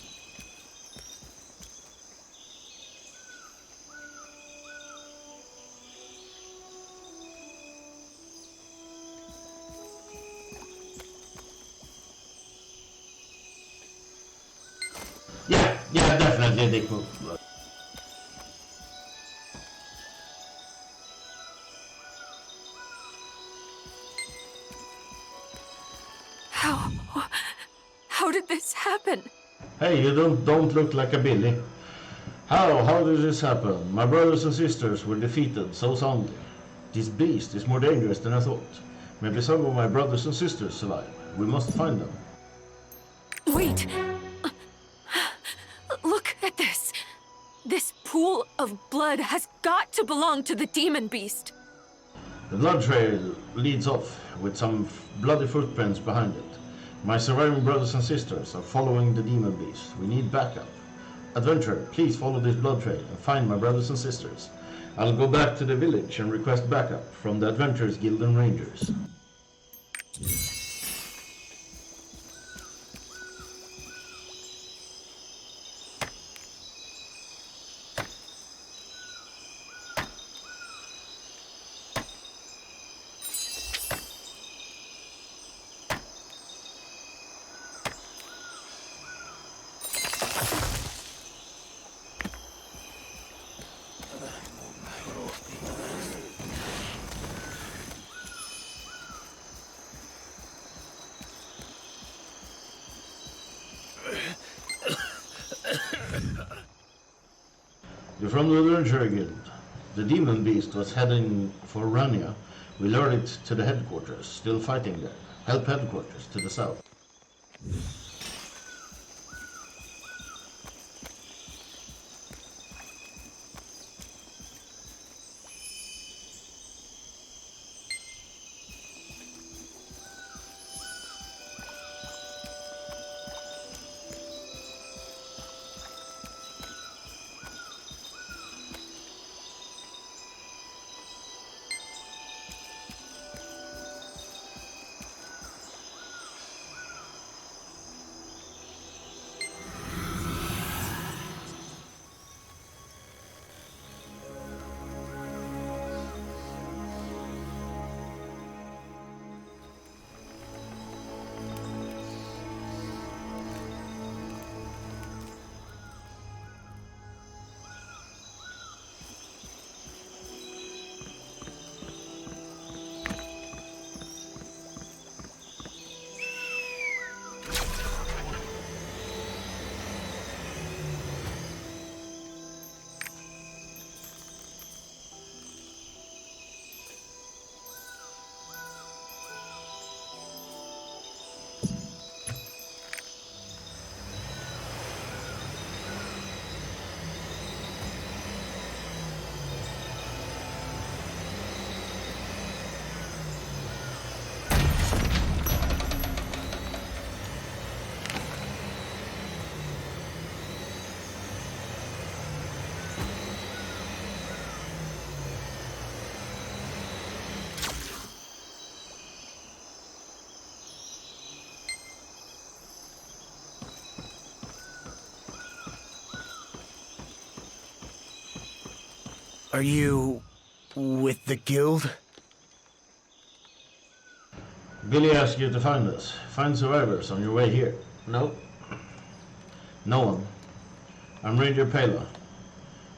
Yeah, definitely dick move. How did this happen? Hey, you don't look like a Billy. How did this happen? My brothers and sisters were defeated so soundly. This beast is more dangerous than I thought. Maybe some of my brothers and sisters survive. We must find them. Wait! Look at this! This pool of blood has got to belong to the demon beast. The blood trail leads off with some bloody footprints behind it. My surviving brothers and sisters are following the demon beast. We need backup. Adventurer, please follow this blood trail and find my brothers and sisters. I'll go back to the village and request backup from the Adventurers Guild and Rangers. You're from the Adventurer Guild. The demon beast was heading for Rania. We lured it to the headquarters, still fighting there. Help headquarters to the south. Are you with the guild? Billy asked you to find us. Find survivors on your way here. No. No one. I'm Ranger Pela.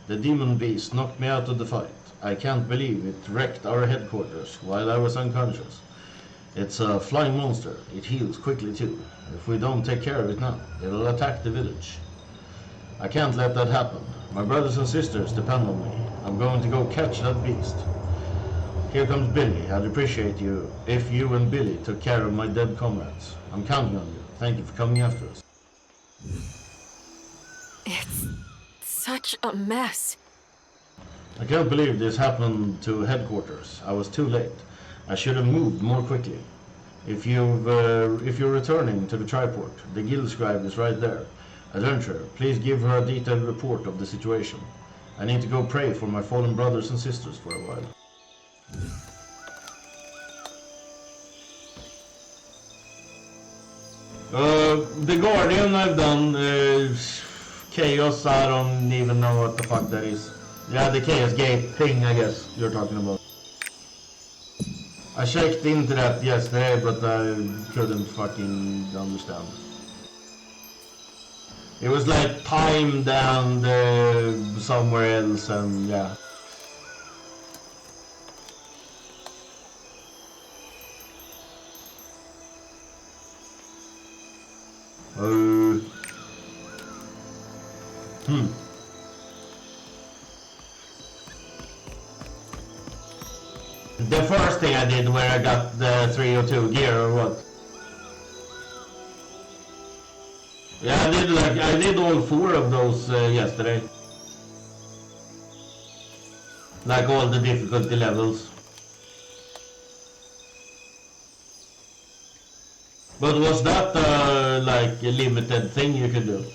The demon beast knocked me out of the fight. I can't believe it wrecked our headquarters while I was unconscious. It's a flying monster. It heals quickly too. If we don't take care of it now, it'll attack the village. I can't let that happen. My brothers and sisters depend on me. I'm going to go catch that beast. Here comes Billy. I'd appreciate you if you and Billy took care of my dead comrades. I'm counting on you. Thank you for coming after us. It's such a mess. I can't believe this happened to headquarters. I was too late. I should have moved more quickly. If you're returning to the triport, the guild scribe is right there. Adventurer, please give her a detailed report of the situation. I need to go pray for my fallen brothers and sisters for a while. The Guardian I've done. Chaos, I don't even know what the fuck that is. Yeah, the Chaos Gate thing, I guess you're talking about. I checked into that yesterday, but I couldn't fucking understand. It was like timed and somewhere else, and yeah. The first thing I did where I got the 302 gear or what? Yeah, I did all 4 of those yesterday. Like all the difficulty levels. But was that like a limited thing you could do?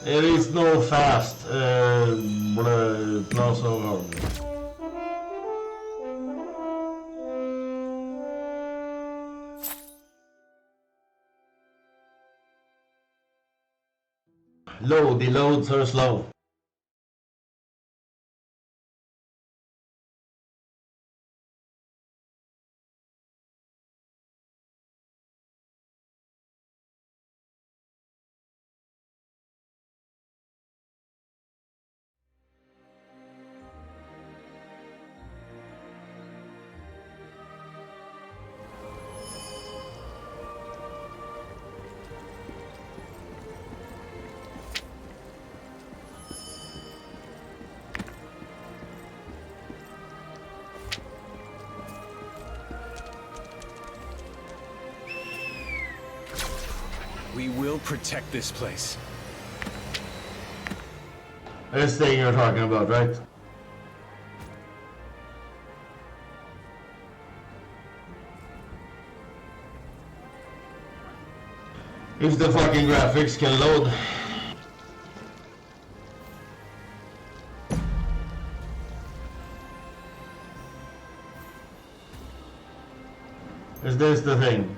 There is no fast Plaza of Harmony. The loads are slow. We will protect this place. This thing you're talking about, right? If the fucking graphics can load. Is this the thing?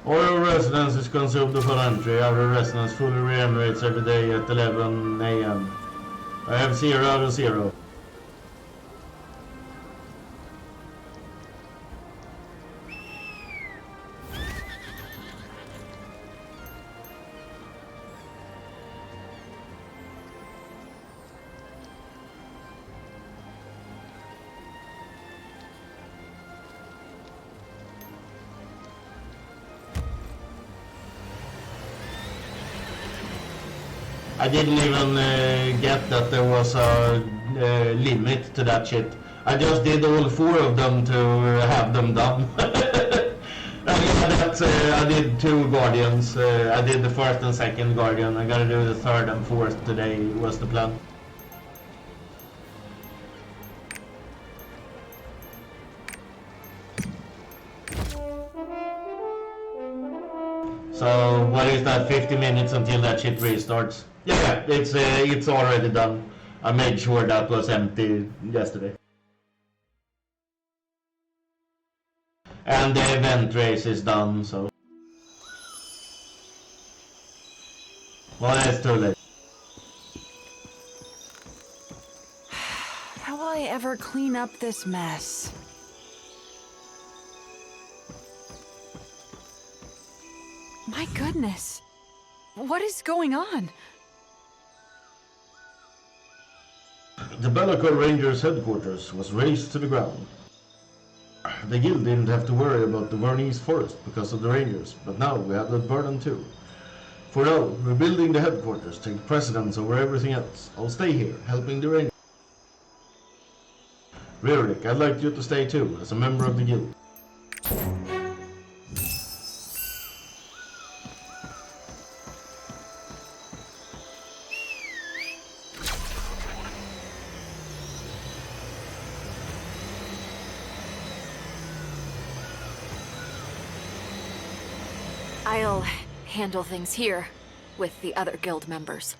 Oil residence is consumed upon entry. Every residence fully regenerates every day at 11 a.m. I have 0 out of 0. I didn't even get that there was a limit to that shit. I just did all 4 of them to have them done. I did 2 Guardians. I did the first and second Guardian. I gotta do the third and fourth today was the plan. So what is that? 50 minutes until that shit restarts. Yeah, it's already done. I made sure that was empty yesterday. And the event race is done, so. Well, that's too late. How will I ever clean up this mess? My goodness. What is going on? The Bellicor Rangers headquarters was razed to the ground. The guild didn't have to worry about the Vernese forest because of the Rangers, but now we have that burden too. For now, rebuilding the headquarters takes precedence over everything else. I'll stay here, helping the Rangers. Ririk, I'd like you to stay too, as a member of the guild. I'll handle things here with the other guild members.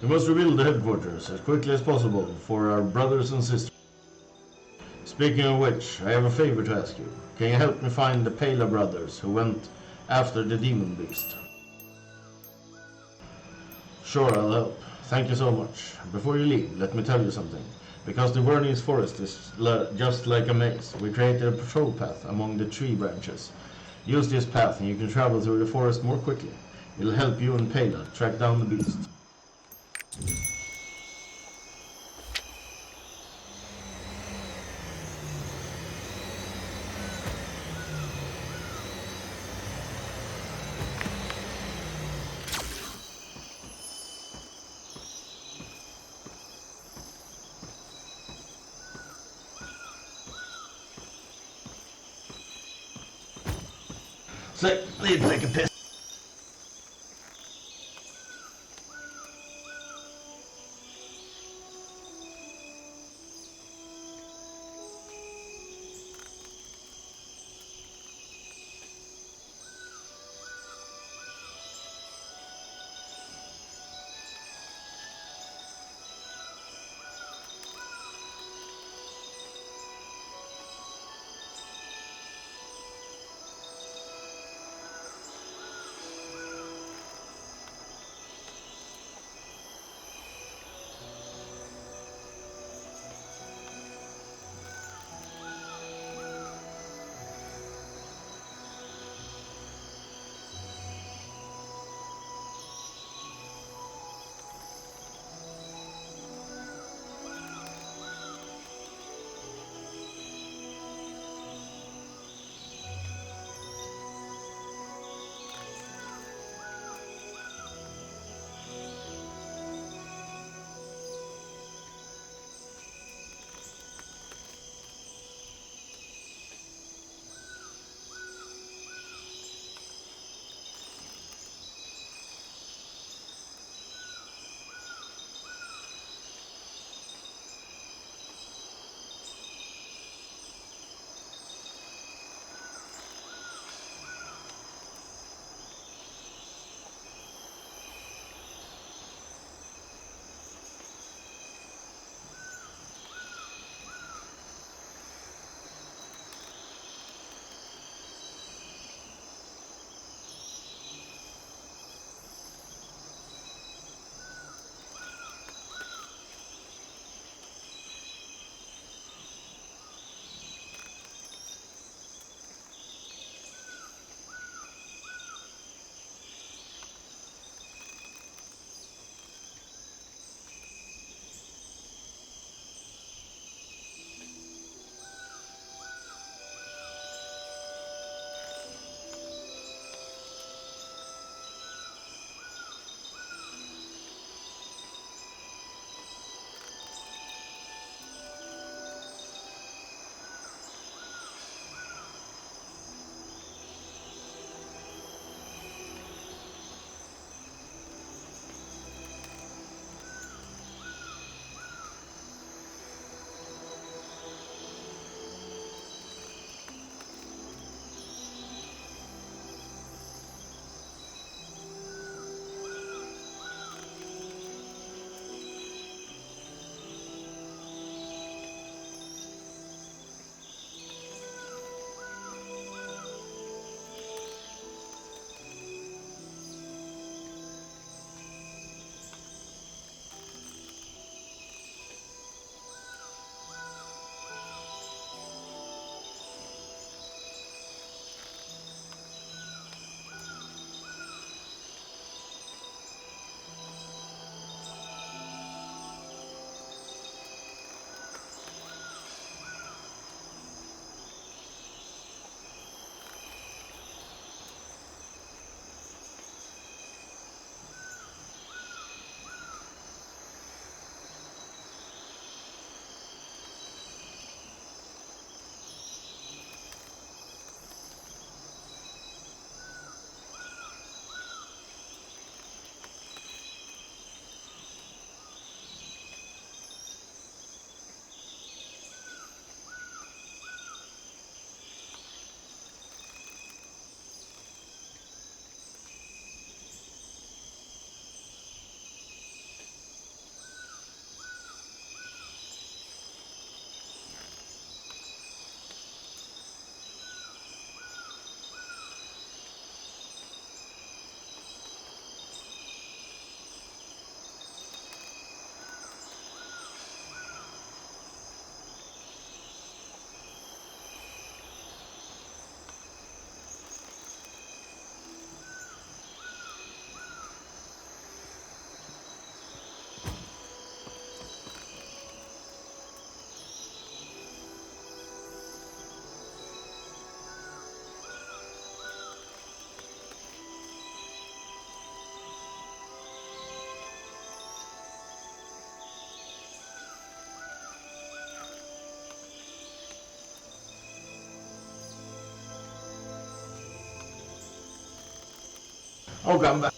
We must rebuild the headquarters as quickly as possible for our brothers and sisters. Speaking of which, I have a favor to ask you. Can you help me find the Pela brothers who went after the demon beast? Sure, I'll help. Thank you so much. Before you leave, let me tell you something. Because the Vernese forest is just like a maze, we created a patrol path among the tree branches. Use this path and you can travel through the forest more quickly. It'll help you and Pela track down the beast. So, need to take a piss. Oh, come back.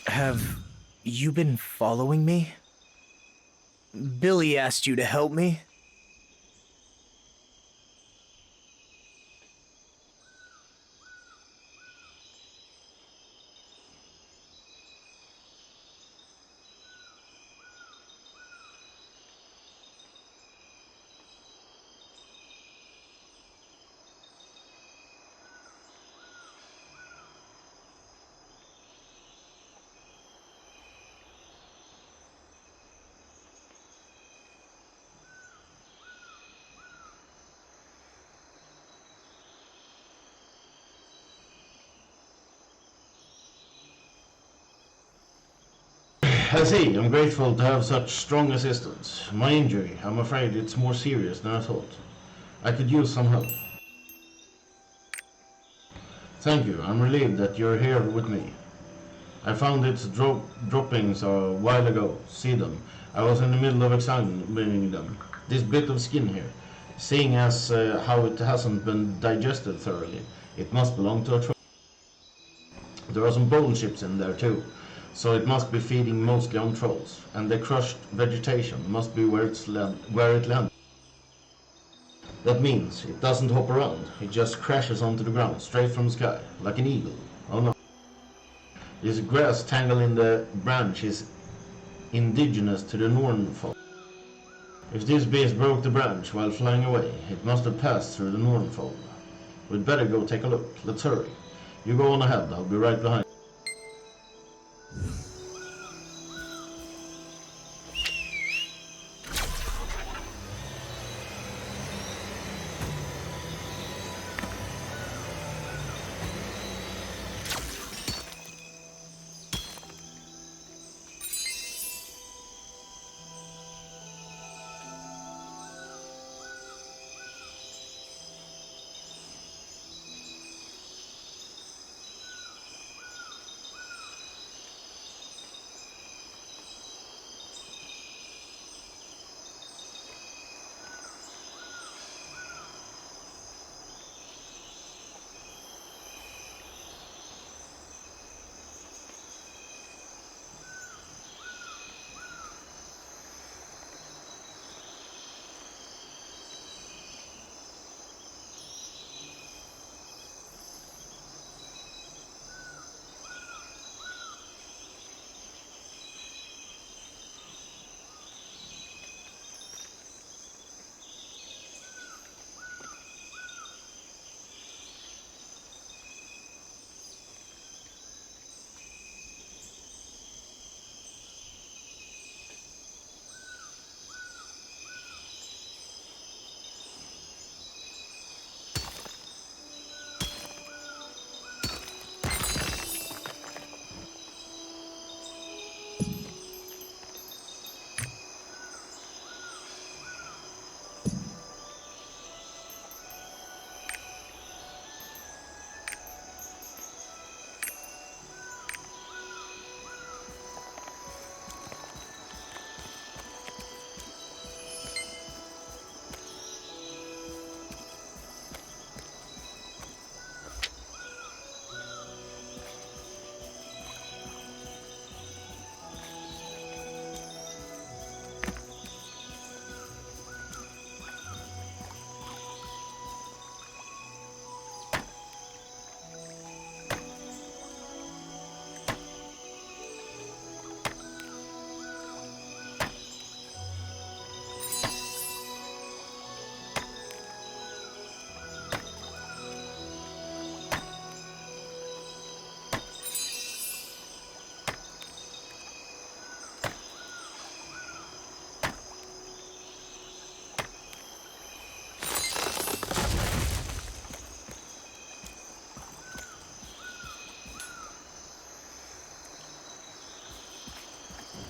Have you been following me? Billy asked you to help me? I see. I'm grateful to have such strong assistance. My injury, I'm afraid it's more serious than I thought. I could use some help. Thank you. I'm relieved that you're here with me. I found its droppings a while ago. See them. I was in the middle of examining them. This bit of skin here. Seeing as how it hasn't been digested thoroughly, it must belong to a troll. There are some bowl chips in there too. So it must be feeding mostly on trolls, and the crushed vegetation must be where it landed. That means it doesn't hop around, it just crashes onto the ground, straight from the sky, like an eagle. Oh no. This grass tangle in the branch is indigenous to the Norn folk. If this beast broke the branch while flying away, it must have passed through the Norn folk. We'd better go take a look. Let's hurry. You go on ahead, I'll be right behind.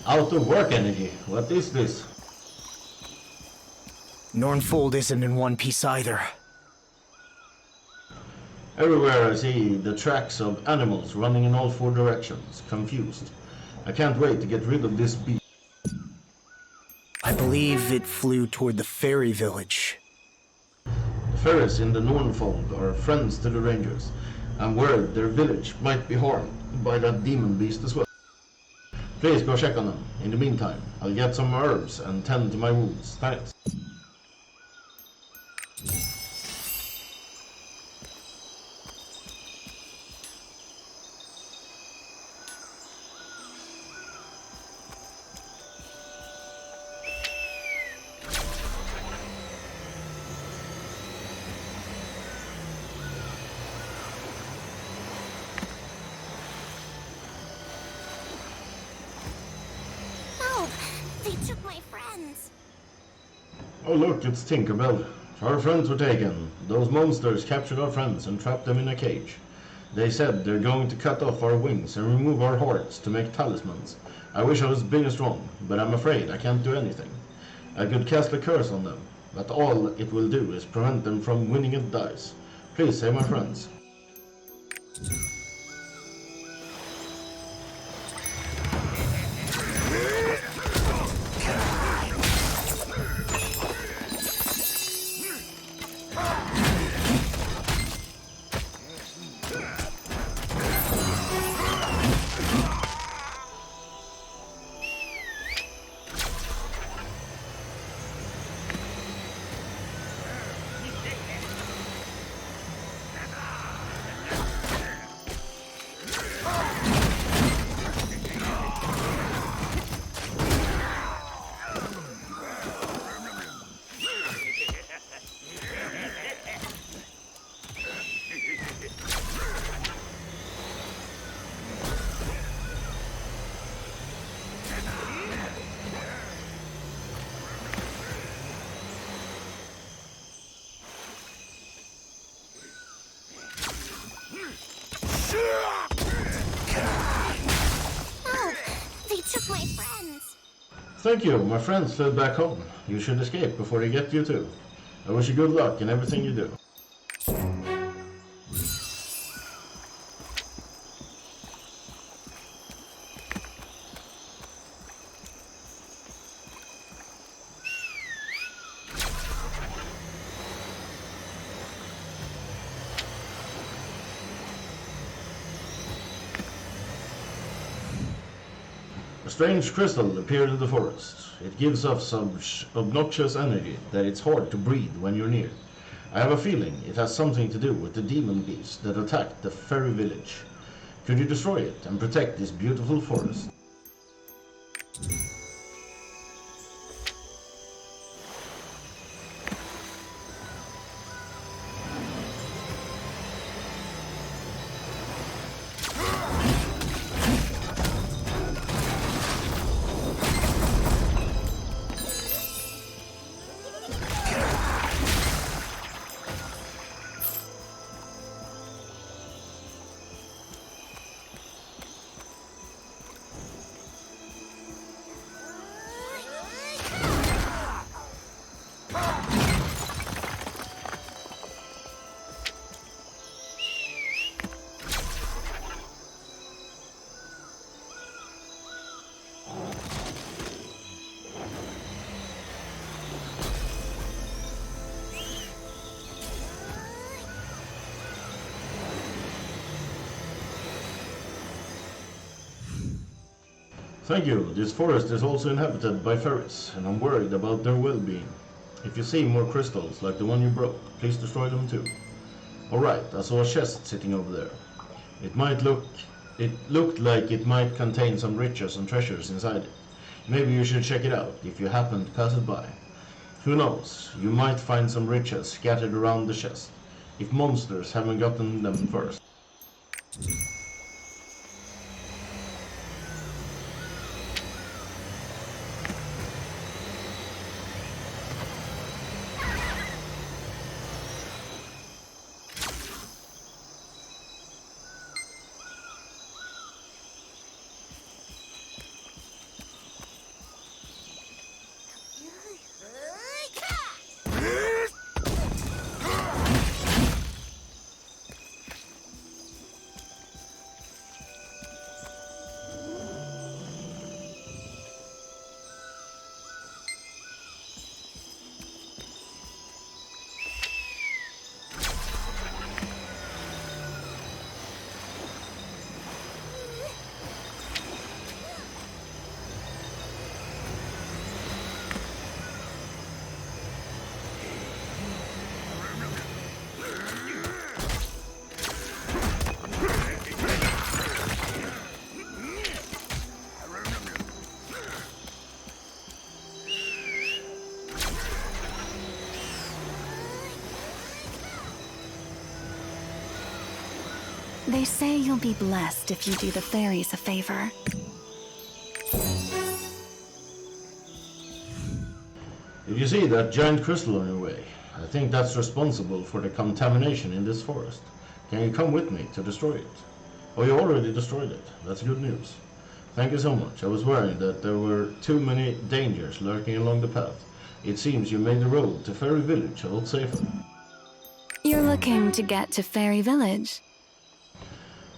Out of work energy. What is this? Nornfold isn't in one piece either. Everywhere I see the tracks of animals running in all four directions, confused. I can't wait to get rid of this beast. I believe it flew toward the fairy village. The fairies in the Nornfold are friends to the rangers. I'm worried their village might be harmed by that demon beast as well. Please go check on them. In the meantime, I'll get some herbs and tend to my wounds. Thanks. No, they took my friends. Oh look, it's Tinkerbell. Our friends were taken. Those monsters captured our friends and trapped them in a cage. They said they're going to cut off our wings and remove our hearts to make talismans. I wish I was big and strong, but I'm afraid I can't do anything. I could cast a curse on them, but all it will do is prevent them from winning at dice. Please save my friends. Help! They took my friends. Thank you, my friends fled back home. You should escape before they get you too. I wish you good luck in everything you do. A strange crystal appeared in the forest. It gives off some obnoxious energy that it's hard to breathe when you're near. I have a feeling it has something to do with the demon beast that attacked the fairy village. Could you destroy it and protect this beautiful forest? Thank you. This forest is also inhabited by fairies, and I'm worried about their well-being. If you see more crystals like the one you broke, please destroy them too. Alright, I saw a chest sitting over there. It looked like it might contain some riches and treasures inside it. Maybe you should check it out if you happen to pass it by. Who knows, you might find some riches scattered around the chest, if monsters haven't gotten them first. They say you'll be blessed if you do the fairies a favor. Did you see that giant crystal on your way? I think that's responsible for the contamination in this forest. Can you come with me to destroy it? Oh, you already destroyed it. That's good news. Thank you so much. I was worried that there were too many dangers lurking along the path. It seems you made the road to Fairy Village a lot safer. You're looking to get to Fairy Village?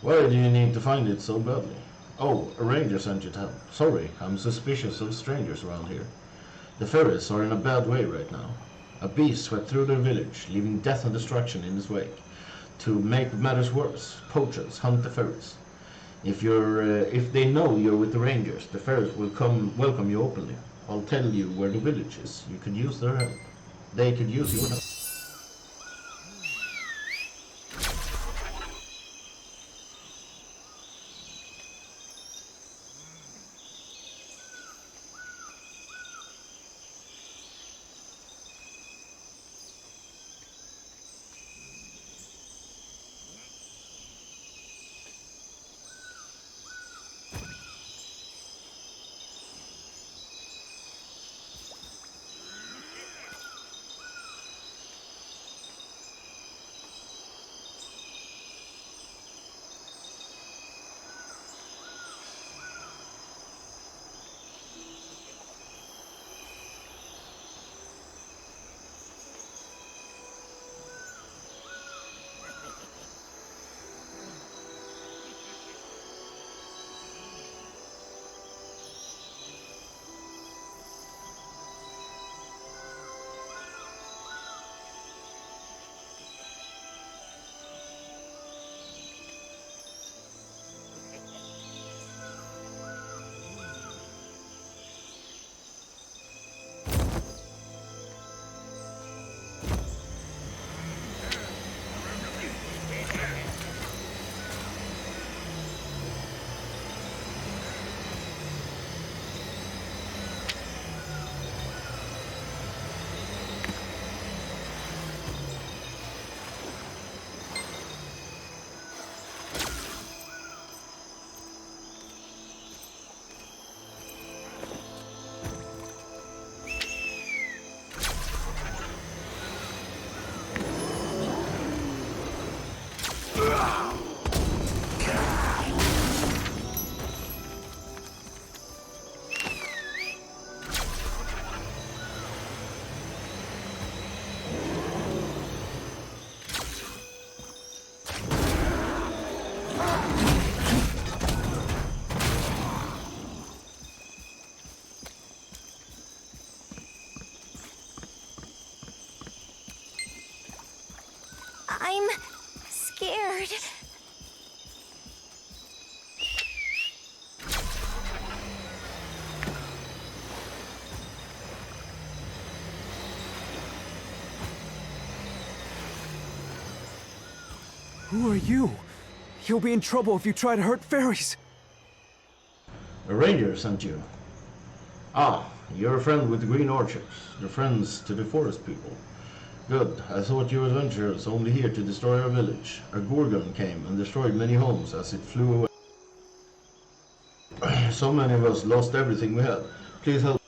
Why do you need to find it so badly? Oh, a ranger sent you to help. Sorry, I'm suspicious of strangers around here. The fairies are in a bad way right now. A beast swept through their village, leaving death and destruction in its wake. To make matters worse, poachers hunt the fairies. If they know you're with the rangers, the fairies will come welcome you openly. I'll tell you where the village is. You could use their help. They could use your help. I'm scared. Who are you? You'll be in trouble if you try to hurt fairies. A ranger sent you. Ah, you're a friend with the Green Archers. You're friends to the forest people. Good. I thought you adventurers only here to destroy our village. A Gorgon came and destroyed many homes as it flew away. So many of us lost everything we had. Please help.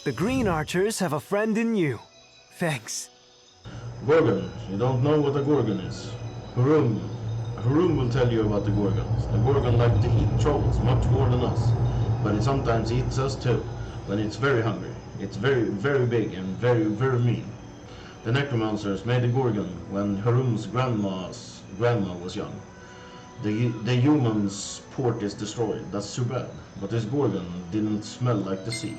The Green Archers have a friend in you. Thanks. Gorgon. You don't know what a Gorgon is. Harum will tell you about the Gorgons. The Gorgon like to eat trolls much more than us. But it sometimes eats us too. When it's very hungry. It's very, very big and very, very mean. The Necromancers made a Gorgon when Harum's grandma was young. The human's port is destroyed. That's too bad. But this Gorgon didn't smell like the sea.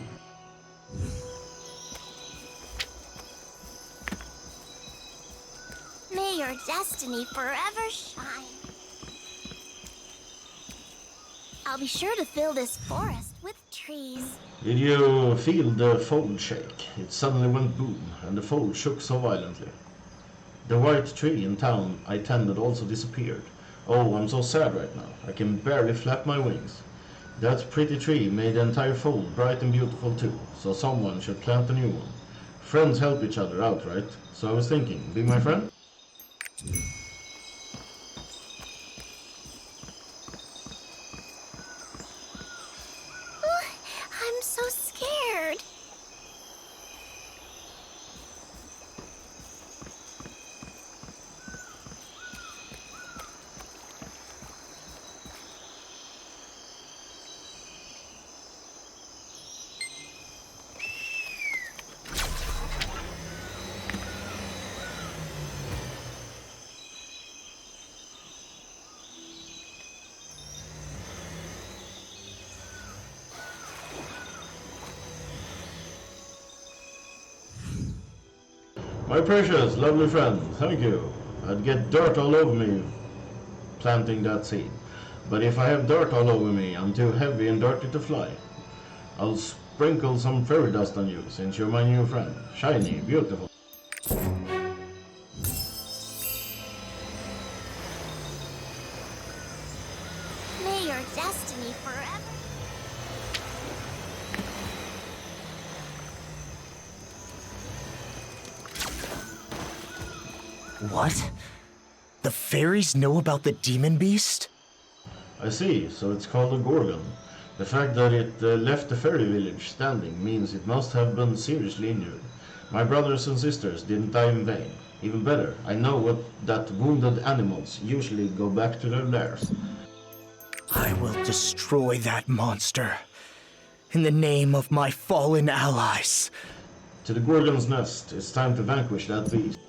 May your destiny forever shine. I'll be sure to fill this forest with trees. Did you feel the fold shake? It suddenly went boom, and the fold shook so violently. The white tree in town I tended also disappeared. Oh, I'm so sad right now. I can barely flap my wings. That pretty tree made the entire fold bright and beautiful too, so someone should plant a new one. Friends help each other out, right? So I was thinking, be my friend? I'm so scared. My precious, lovely friend, thank you. I'd get dirt all over me planting that seed. But if I have dirt all over me, I'm too heavy and dirty to fly. I'll sprinkle some fairy dust on you, since you're my new friend. Shiny, beautiful. May your destiny forever. What? The fairies know about the demon beast? I see, so it's called a Gorgon. The fact that it left the fairy village standing means it must have been seriously injured. My brothers and sisters didn't die in vain. Even better, I know that wounded animals usually go back to their lairs. I will destroy that monster. In the name of my fallen allies. To the Gorgon's nest, it's time to vanquish that beast.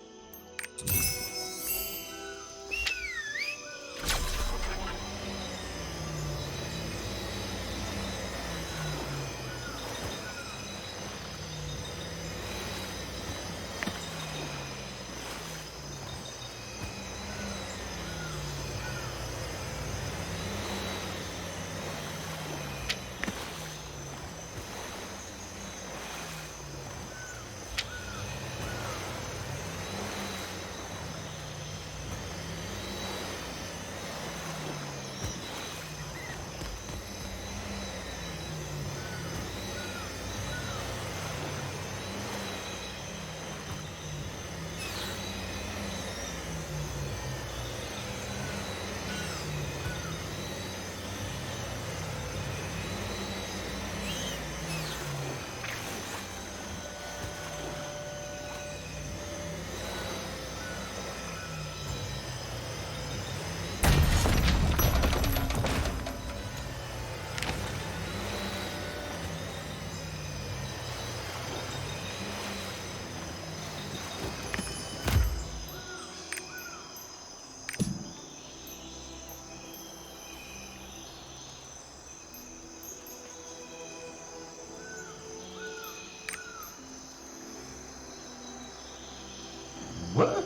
What?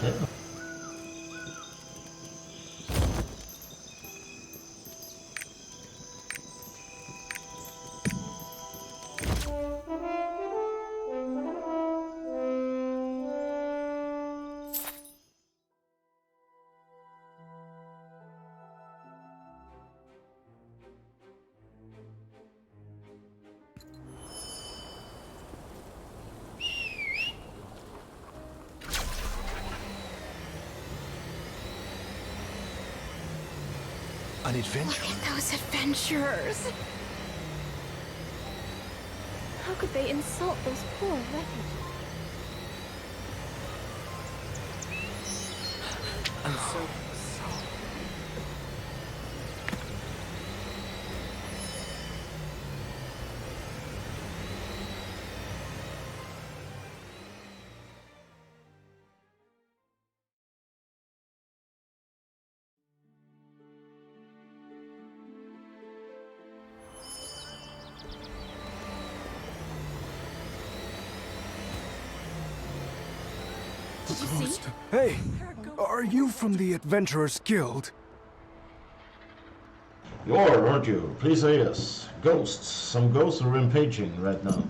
Yeah. An adventure? Look at those adventurers. How could they insult those poor refugees? I'm so... Did you see? Hey, are you from the Adventurers Guild? You are, aren't you? Please say yes. Ghosts. Some ghosts are rampaging right now.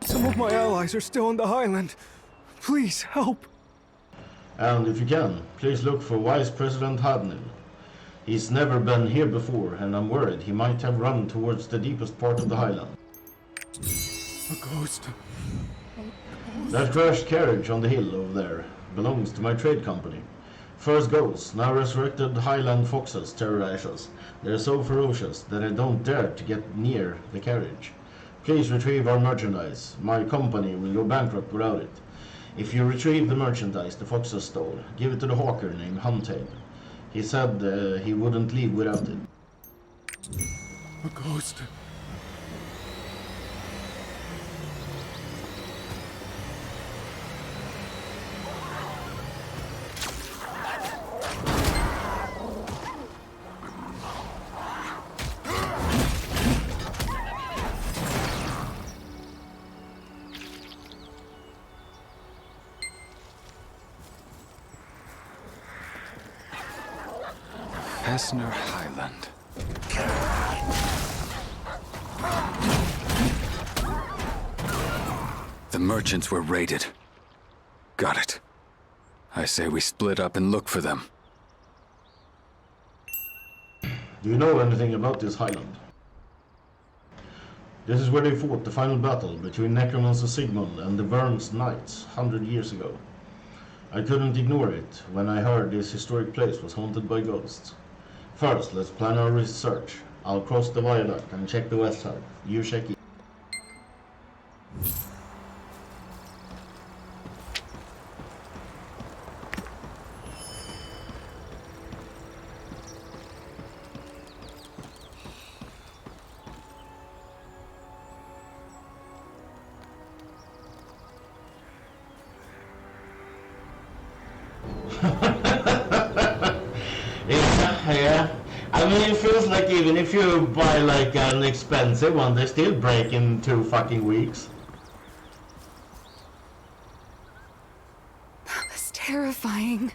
Some of my allies are still on the Highland. Please, help. And if you can, please look for Vice President Hadnil. He's never been here before, and I'm worried he might have run towards the deepest part of the Highland. A ghost. That crashed carriage on the hill over there belongs to my trade company. First ghosts, now resurrected Highland foxes terrorize us. They're so ferocious that I don't dare to get near the carriage. Please retrieve our merchandise. My company will go bankrupt without it. If you retrieve the merchandise the foxes stole, give it to the hawker named Huntail. He said he wouldn't leave without it. A ghost. Vesner Highland. The merchants were raided. Got it. I say we split up and look for them. Do you know anything about this Highland? This is where they fought the final battle between Necromancer Sigmund and the Burns Knights 100 years ago. I couldn't ignore it when I heard this historic place was haunted by ghosts. First, let's plan our research. I'll cross the viaduct and check the west side. You check east. Yeah, I mean it feels like even if you buy like an expensive one, they still break in 2 fucking weeks. That was terrifying.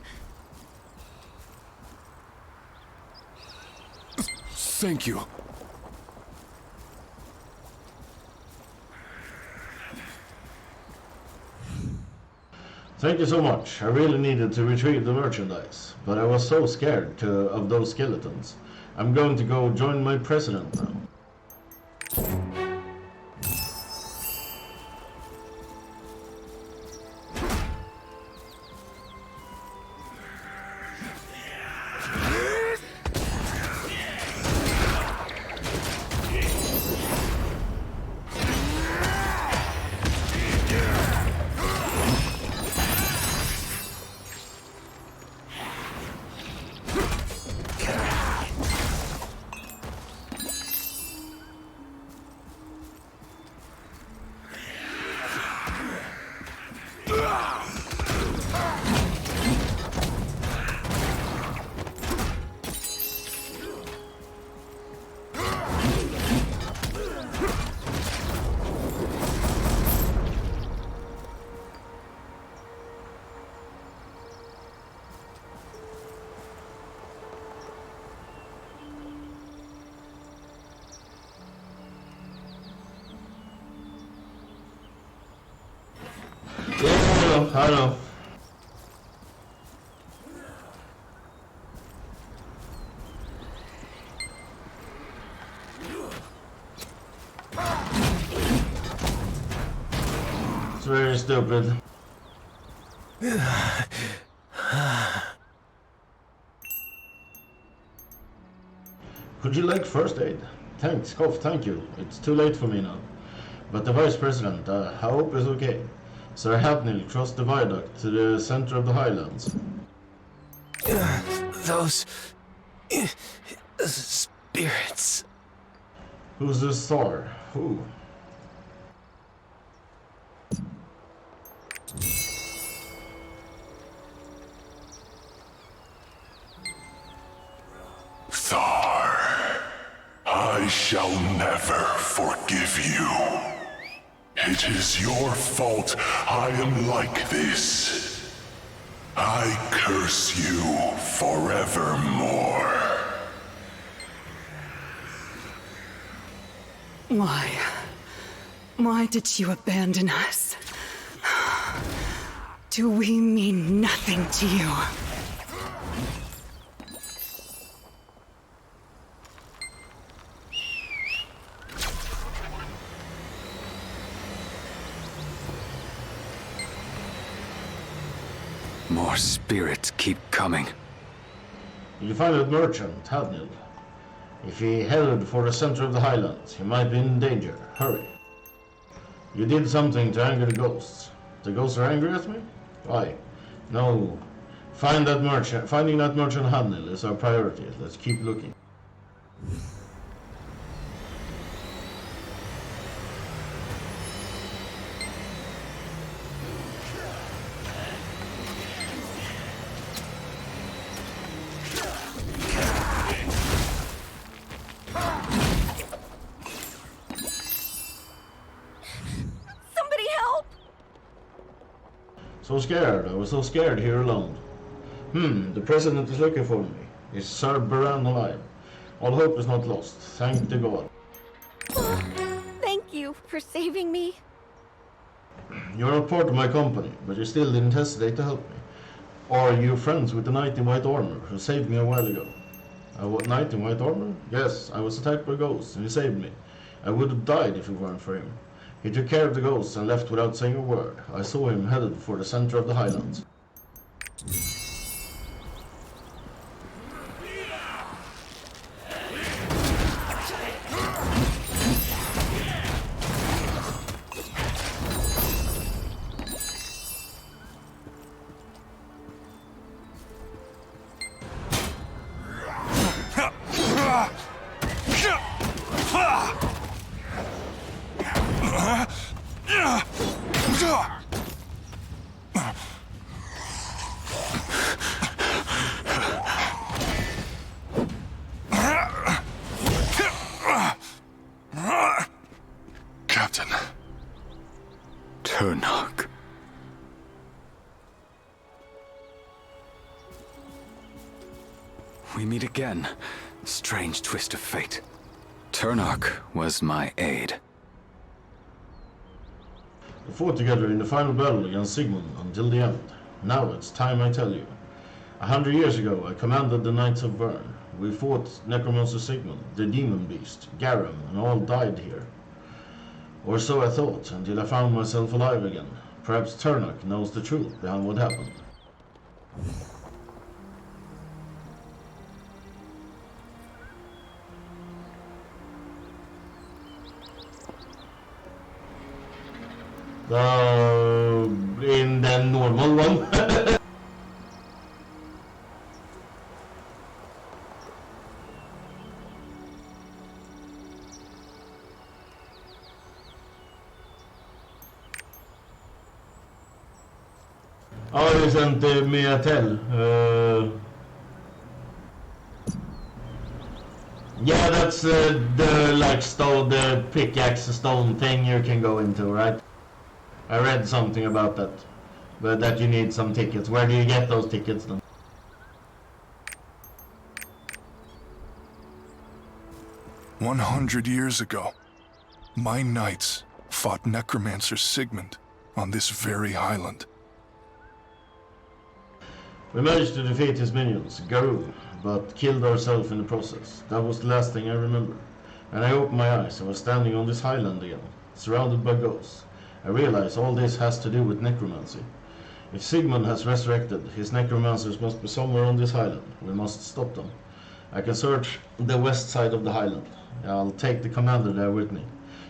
Thank you. Thank you so much. I really needed to retrieve the merchandise, but I was so scared of those skeletons. I'm going to go join my president now. Yeah, I know. It's very stupid. Could you like first aid? Thanks, Koff, thank you. It's too late for me now. But the Vice President, I hope is okay. Sir Hadnil crossed the viaduct to the center of the Highlands. Those spirits. Who's this Thor? Who? Thar, I shall never forgive you. It is your fault I am like this. I curse you forevermore. Why? Why did you abandon us? Do we mean nothing to you? More spirits keep coming. You find that merchant, Hadnil. If he headed for the center of the highlands, he might be in danger. Hurry. You did something to anger the ghosts. The ghosts are angry at me? Why? No. Finding that merchant Hadnil is our priority. Let's keep looking. So scared. I was so scared here alone. The president is looking for me. Is Sir Baran alive? All hope is not lost. Thank the God. Thank you for saving me. You're not part of my company, but you still didn't hesitate to help me. Are you friends with the knight in white armor who saved me a while ago? A knight in white armor? Yes, I was attacked by ghosts and he saved me. I would have died if it weren't for him. He took care of the ghosts and left without saying a word. I saw him headed for the center of the highlands. Captain. Turnok. We meet again. Strange twist of fate. Turnok was my aide. We fought together in the final battle against Sigmund until the end. Now it's time I tell you. 100 years ago, I commanded the Knights of Vern. We fought Necromancer Sigmund, the Demon Beast, Garum, and all died here. Or so I thought, until I found myself alive again. Perhaps Turnok knows the truth behind what happened. In the normal one. Ja, det är inte mer till. Yeah, that's the like stone, the pickaxe stone thing you can go into, right? I read something about that, but that you need some tickets. Where do you get those tickets then? "100 years ago, my knights fought Necromancer Sigmund on this very highland. We managed to defeat his minions, Garou, but killed ourselves in the process. That was the last thing I remember. And I opened my eyes and was standing on this highland again, surrounded by ghosts. I realized all this has to do with necromancy. If Sigmund has resurrected, his necromancers must be somewhere on this highland. We must stop them. I can search the west side of the highland. I'll take the commander there with me.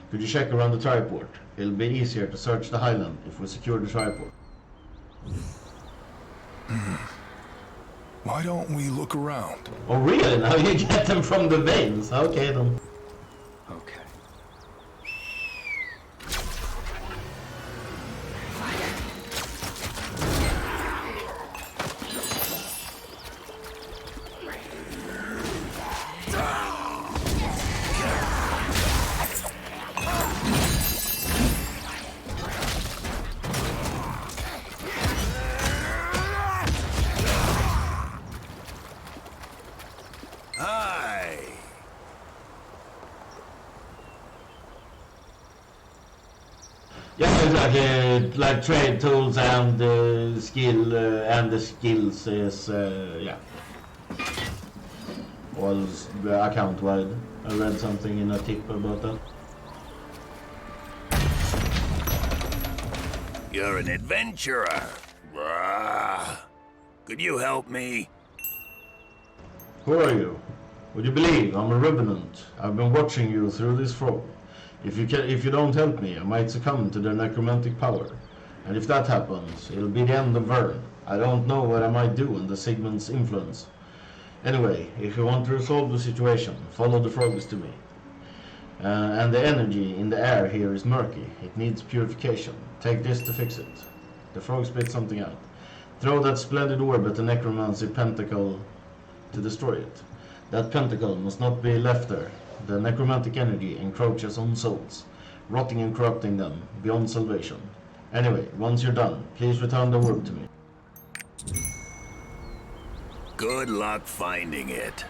Could you check around the triport? It'll be easier to search the highland if we secure the triport. Why don't we look around? Oh really? Now you get them from the veins? Okay then. Okay. like trade tools and skill and the skills is yeah. Was account wide. I read something in a tip about that. You're an adventurer. Could you help me? Who are you? Would you believe I'm a revenant? I've been watching you through this frog. If you don't help me, I might succumb to their necromantic power. And if that happens, it'll be the end of Vern. I don't know what I might do under Sigmund's influence. Anyway, if you want to resolve the situation, follow the frogs to me. And the energy in the air here is murky. It needs purification. Take this to fix it. The frog spit something out. Throw that splendid orb at the necromancy pentacle to destroy it. That pentacle must not be left there. The necromantic energy encroaches on souls, rotting and corrupting them beyond salvation. Anyway, once you're done, please return the orb to me. Good luck finding it.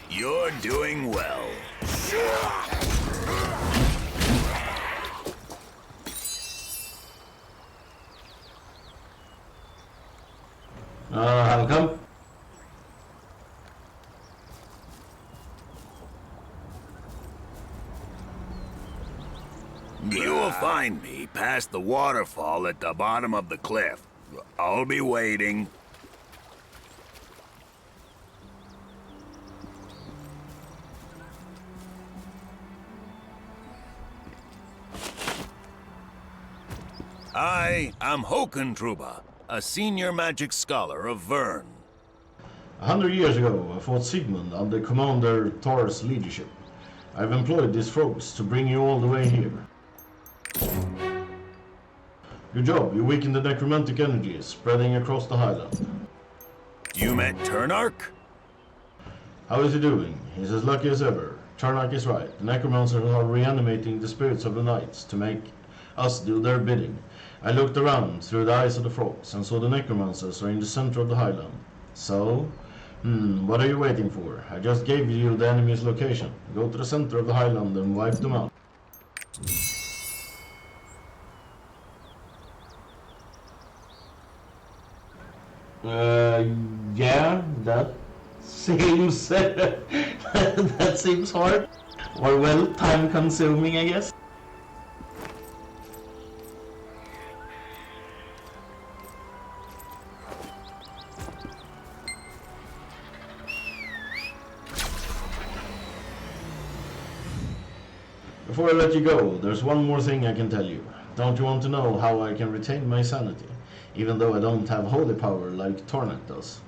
You're doing well. How come? You will find me past the waterfall at the bottom of the cliff. I'll be waiting. I am Håkon, a senior magic scholar of Vern. 100 years ago, I fought Sigmund under Commander Thor's leadership. I've employed these frogs to bring you all the way here. Good job, you weakened the necromantic energies spreading across the highland. You met Turnark? How is he doing? He's as lucky as ever. Turnark is right. The necromancers are reanimating the spirits of the knights to make us do their bidding. I looked around through the eyes of the frogs and saw the necromancers are in the center of the highland. So, what are you waiting for? I just gave you the enemy's location. Go to the center of the highland and wipe them out. Yeah, that seems that seems hard, or well, time-consuming, I guess. Before I let you go, there's one more thing I can tell you. Don't you want to know how I can retain my sanity, even though I don't have holy power like Tornak does?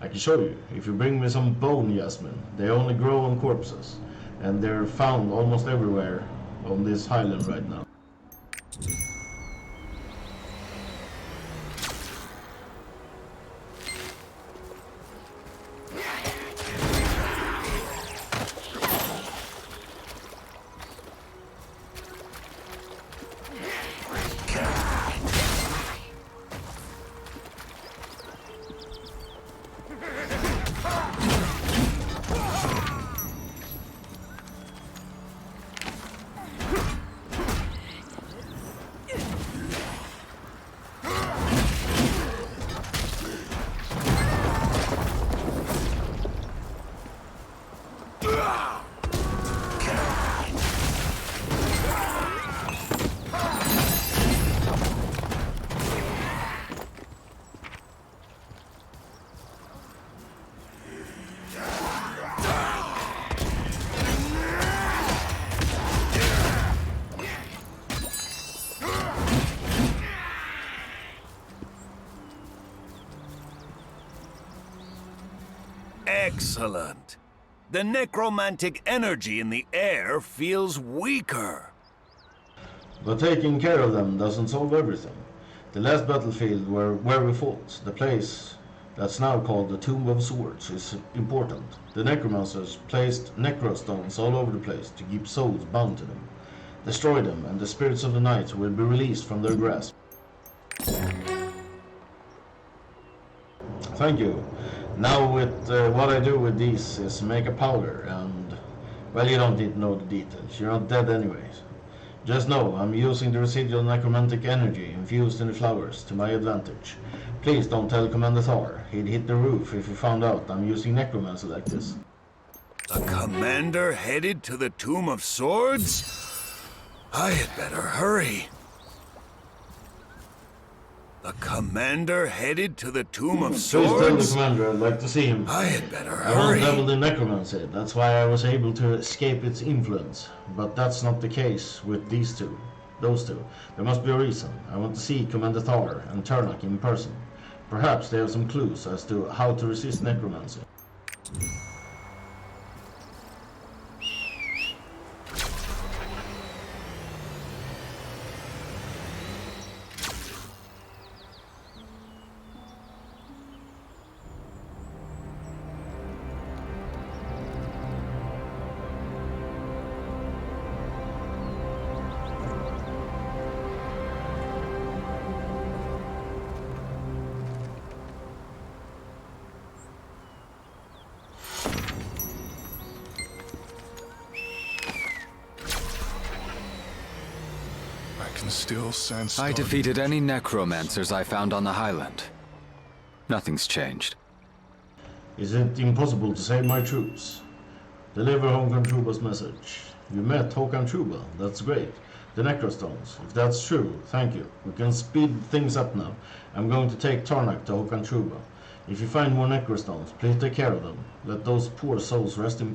I can show you, if you bring me some bone jasmine. They only grow on corpses, and they're found almost everywhere on this highland right now. Excellent. The necromantic energy in the air feels weaker. But taking care of them doesn't solve everything. The last battlefield where we fought, the place that's now called the Tomb of Swords, is important. The necromancers placed necrostones all over the place to keep souls bound to them. Destroy them, and the spirits of the night will be released from their grasp. Thank you. Now what I do with these is make a powder, and well, you don't need to know the details. You're not dead anyways. Just know I'm using the residual necromantic energy infused in the flowers to my advantage. Please don't tell Commander Thar. He'd hit the roof if he found out I'm using necromancy like this. The commander headed to the Tomb of Swords? I had better hurry. The commander headed to the Tomb of Swords? Please tell the commander I'd like to see him. I had better I won't hurry. dabble in necromancy. That's why I was able to escape its influence. But that's not the case with these two. Those two. There must be a reason. I want to see Commander Thar and Turnak in person. Perhaps they have some clues as to how to resist necromancy. Still sense. I defeated any necromancers I found on the Highland. Nothing's changed. Is it impossible to save my troops? Deliver Håkan Truba's message. You met Håkan Truba. That's great. The necrostones. If that's true, thank you. We can speed things up now. I'm going to take Turnak to Håkan Truba. If you find more necrostones, please take care of them. Let those poor souls rest in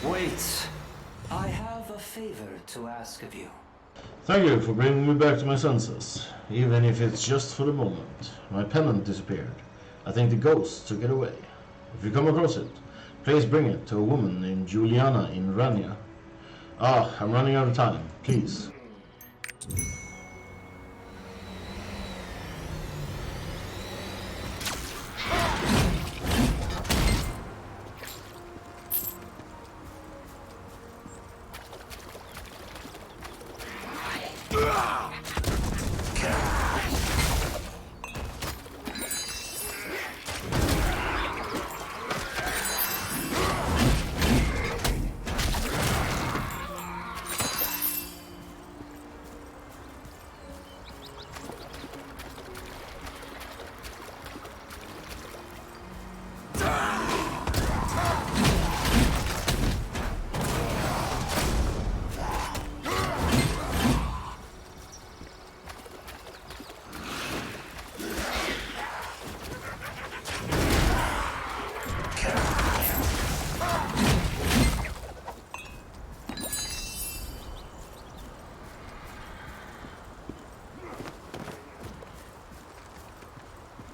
Wait. I have a favor to ask of you. Thank you for bringing me back to my senses, even if it's just for the moment. My pennant disappeared. I think the ghost took it away. If you come across it, please bring it to a woman named Juliana in Rania. Ah, I'm running out of time. Please.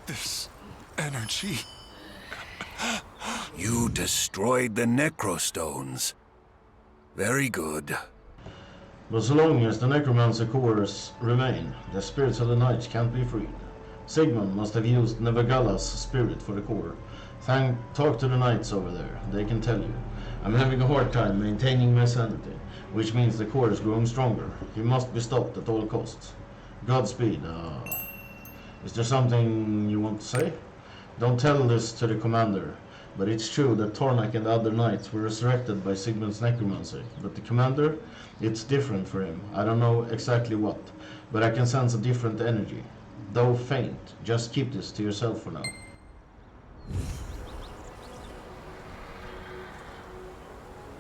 This energy... You destroyed the Necrostones. Very good. But so long as the necromancer cores remain, the spirits of the knights can't be freed. Sigmund must have used Nevagalla's spirit for the core. Talk to the knights over there, they can tell you. I'm having a hard time maintaining my sanity, which means the core is growing stronger. He must be stopped at all costs. Godspeed. Is there something you want to say? Don't tell this to the commander, but it's true that Tornak and the other knights were resurrected by Sigmund's necromancy. But the commander, it's different for him. I don't know exactly what, but I can sense a different energy. Though faint, just keep this to yourself for now.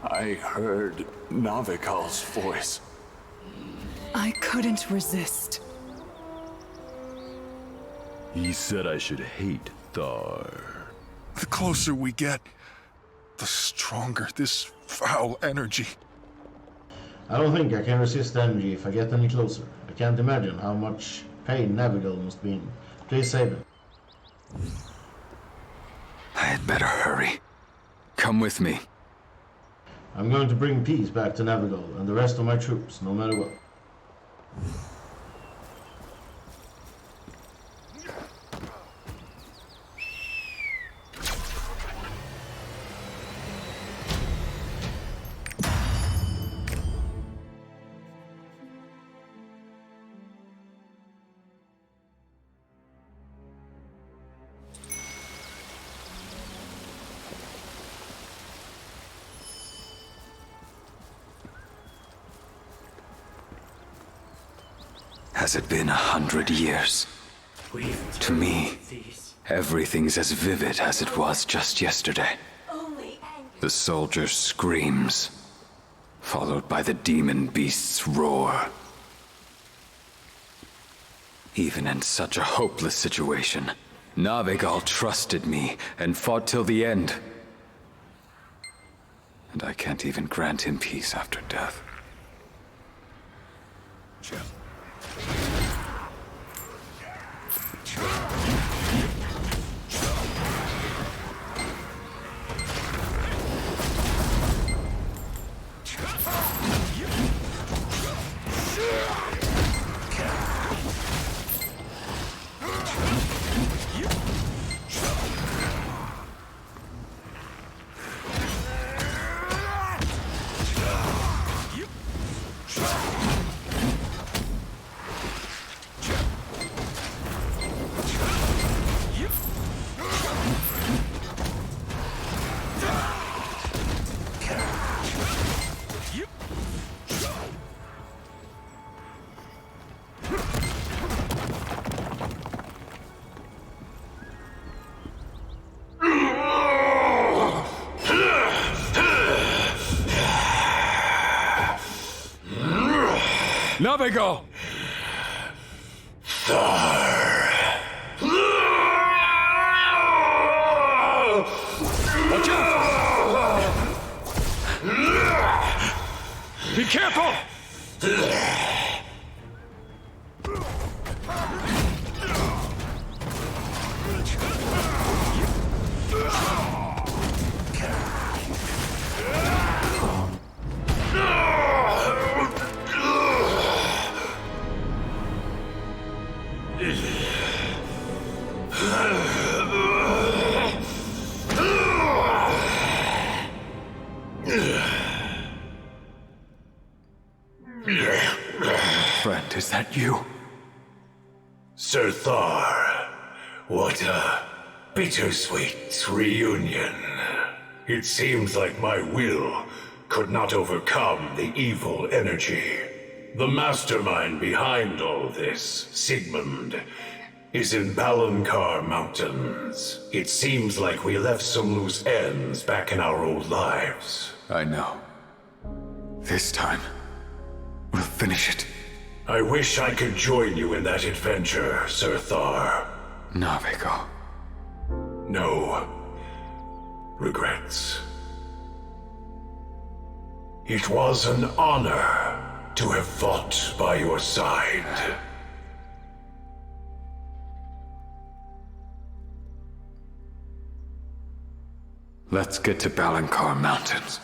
I heard Navigal's voice. I couldn't resist. He said I should hate Thar. The closer we get, the stronger this foul energy. I don't think I can resist energy if I get any closer. I can't imagine how much pain Navigal must be in. Please save him. I had better hurry. Come with me. I'm going to bring peace back to Navigal and the rest of my troops, no matter what. Has it been 100 years? To me, everything's as vivid as it was just yesterday. The soldier's screams, followed by the demon beast's roar. Even in such a hopeless situation, Navigal trusted me and fought till the end. And I can't even grant him peace after death. Navigal! Thar! Watch out! Be careful! Friend, is that you? Sir Thar, what a bittersweet reunion. It seems like my will could not overcome the evil energy. The mastermind behind all this, Sigmund, is in Balankar Mountains. It seems like we left some loose ends back in our old lives. I know. This time, we'll finish it. I wish I could join you in that adventure, Sir Thar. Navigal. No regrets. It was an honor to have fought by your side. Let's get to Balankar Mountains.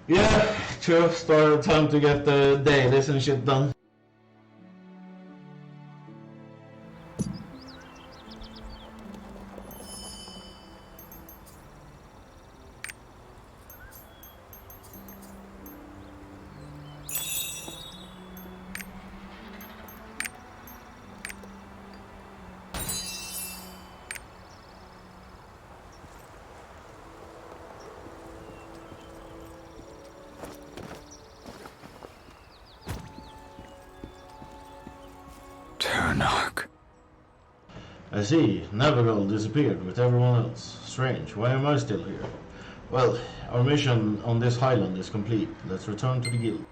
Yeah, true. Time to get the dailies and shit done. I see. Navigal disappeared with everyone else. Strange. Why am I still here? Well, our mission on this highland is complete. Let's return to the guild.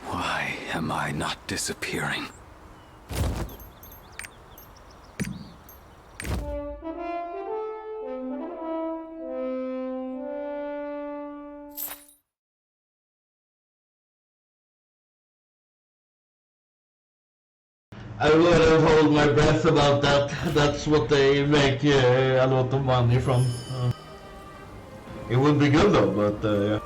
Why am I not disappearing? I would have hold my breath about that. That's what they make a lot of money from. It would be good though, but yeah.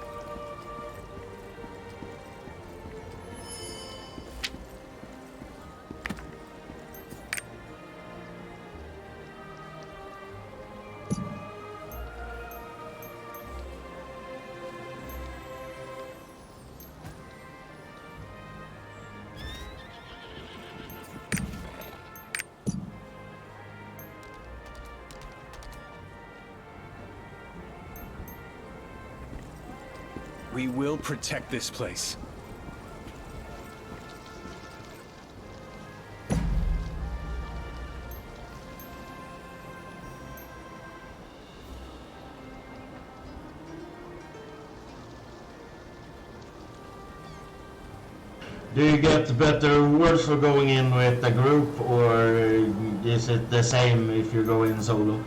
We will protect this place. Do you get better words for going in with a group, or is it the same if you go in solo?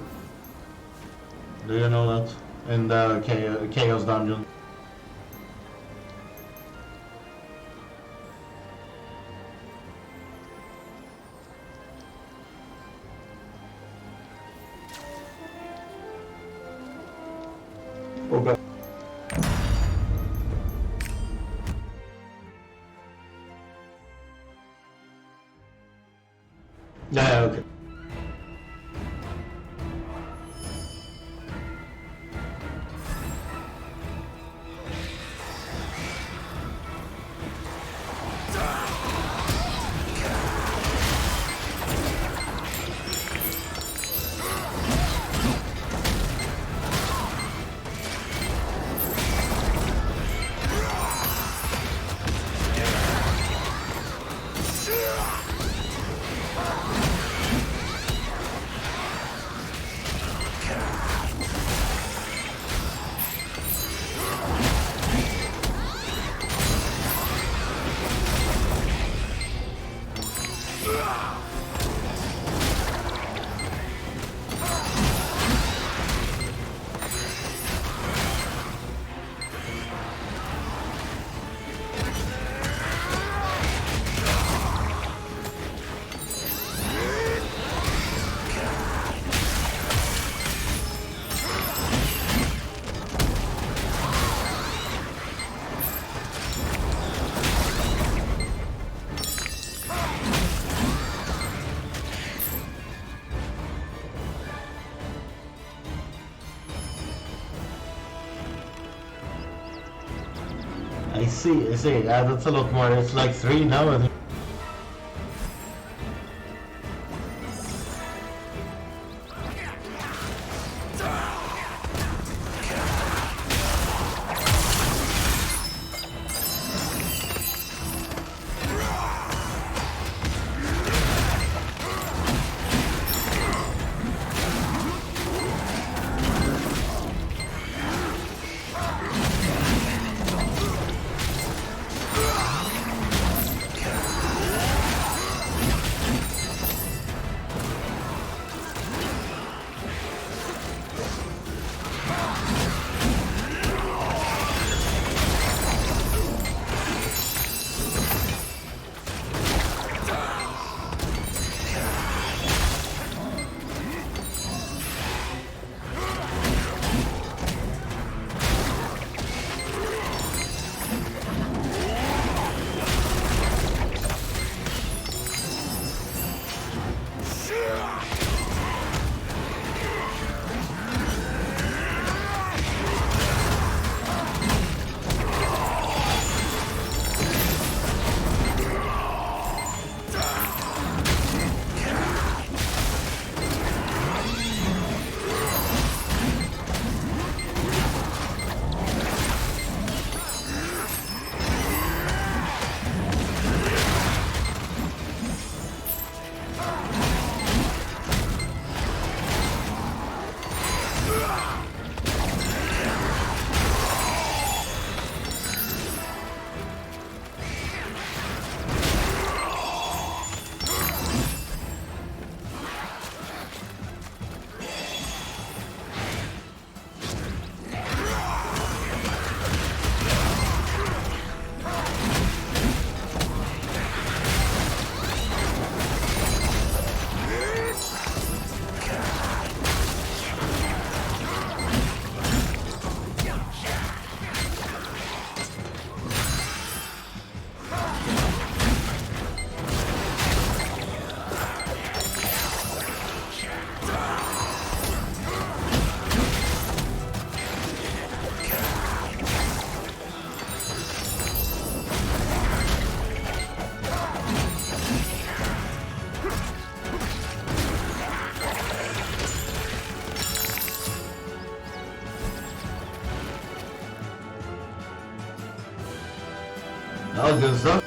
Do you know that? In the Chaos Dungeon? Okay. Yeah, okay. I see. Yeah, that's a lot more. It's like 3 now, I think. all good stuff.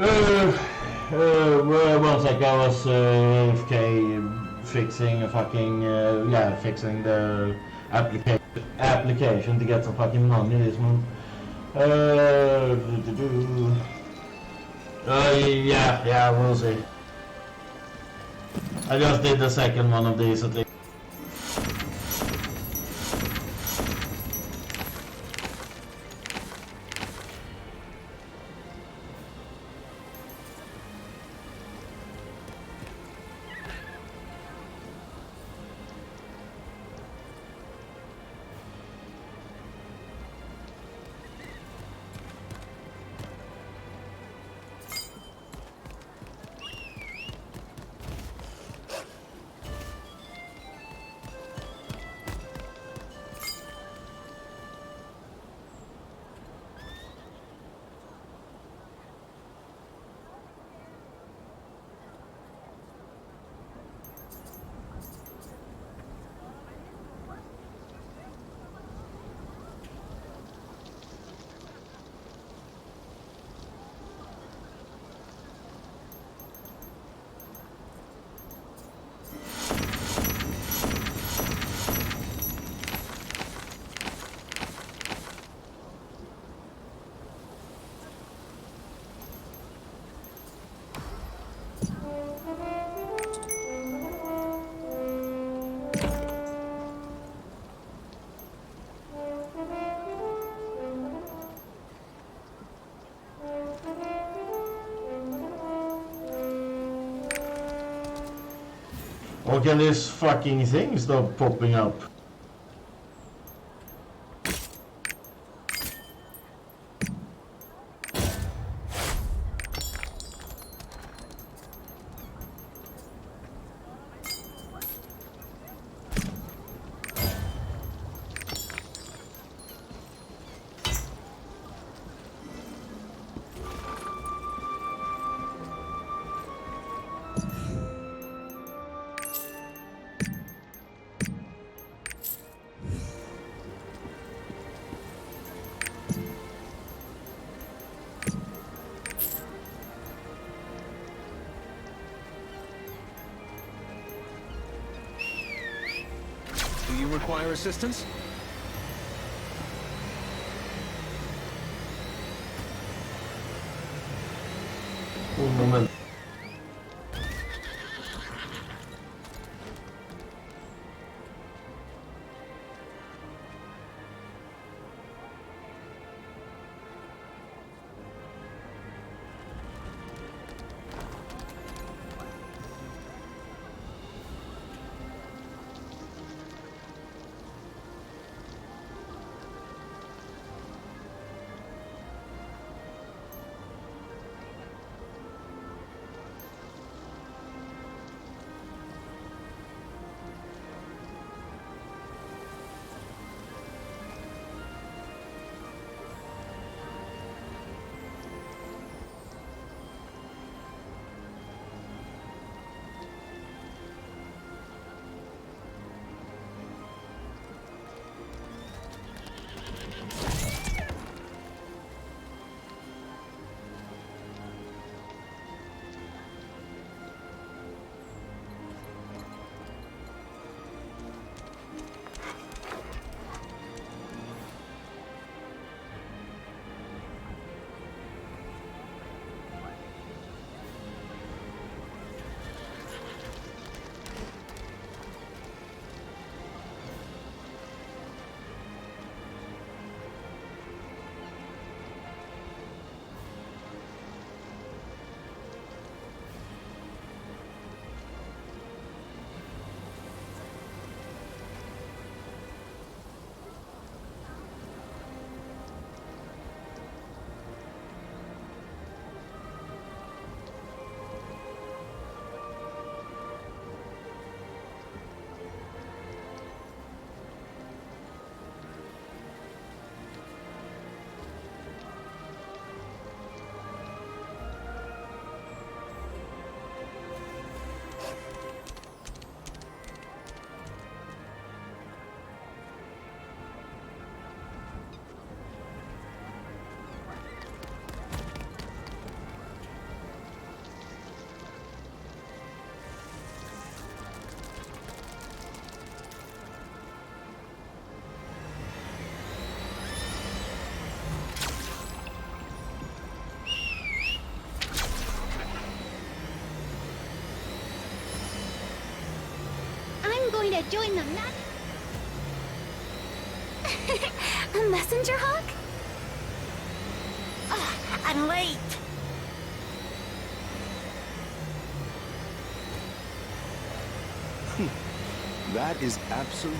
One sec, I was AFK fixing a fucking, fixing the application to get some fucking money this month. Yeah, we'll see. I just did the second one of these at least. Or can this fucking thing stop popping up? Do you require assistance? Un momento. They're doing the A messenger hawk? I'm late. That is absolute.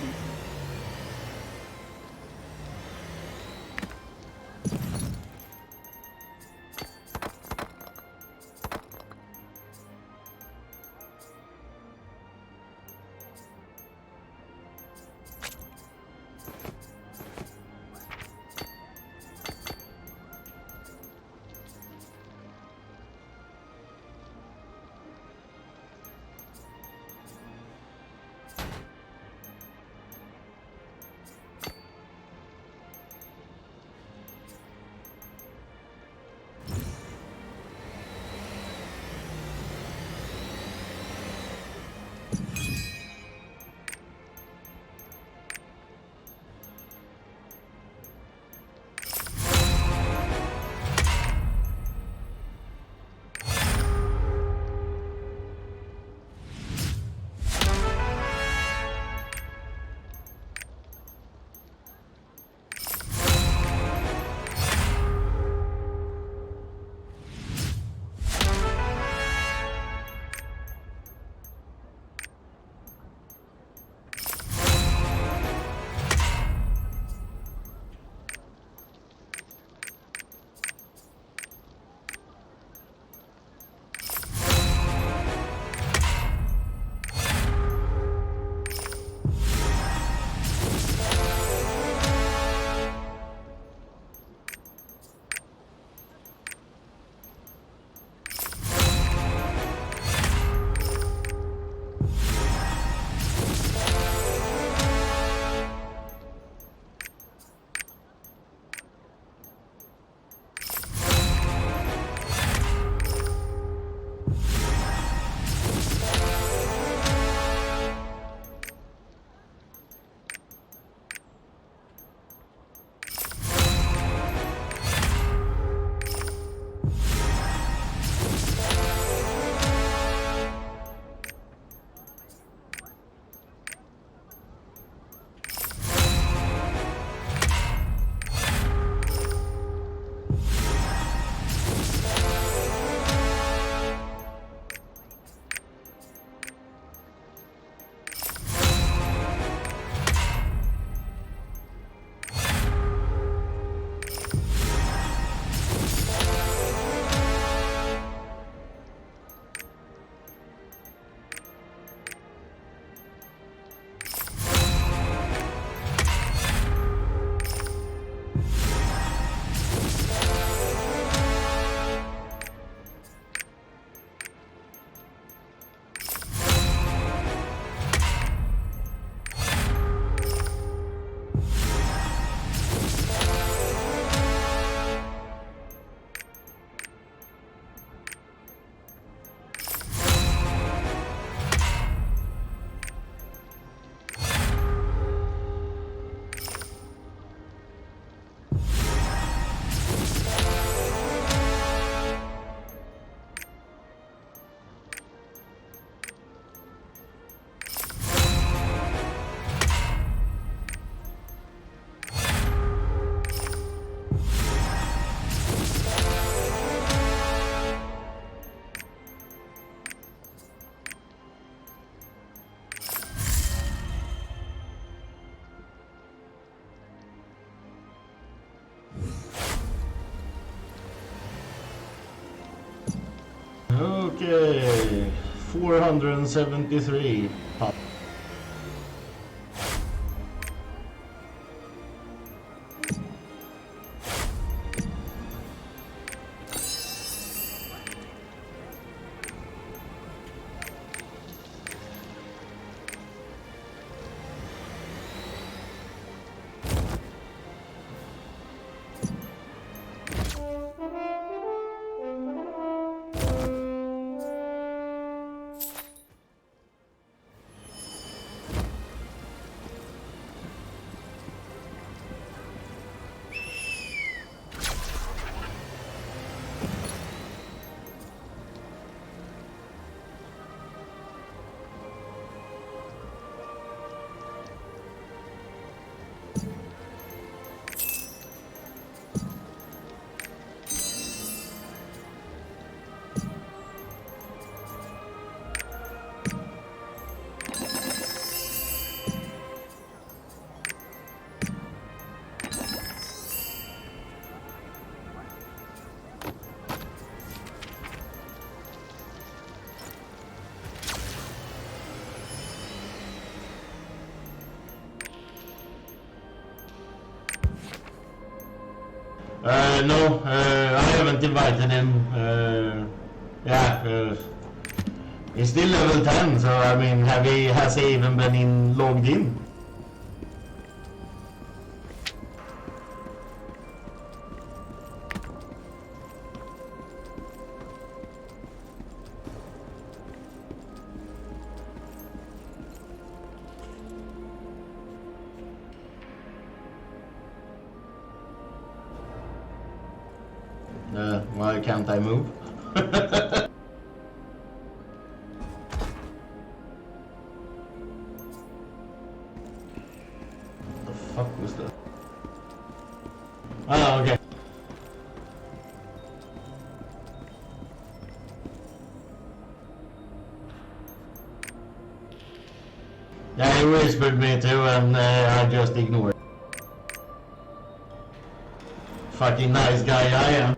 Okay, 473 pop. No, I haven't invited him. He's still level 10, so I mean, has he even been logged in? Why can't I move? The fuck was that? Oh, okay. Yeah, he whispered me too, and I just ignored. Fucking nice guy I am.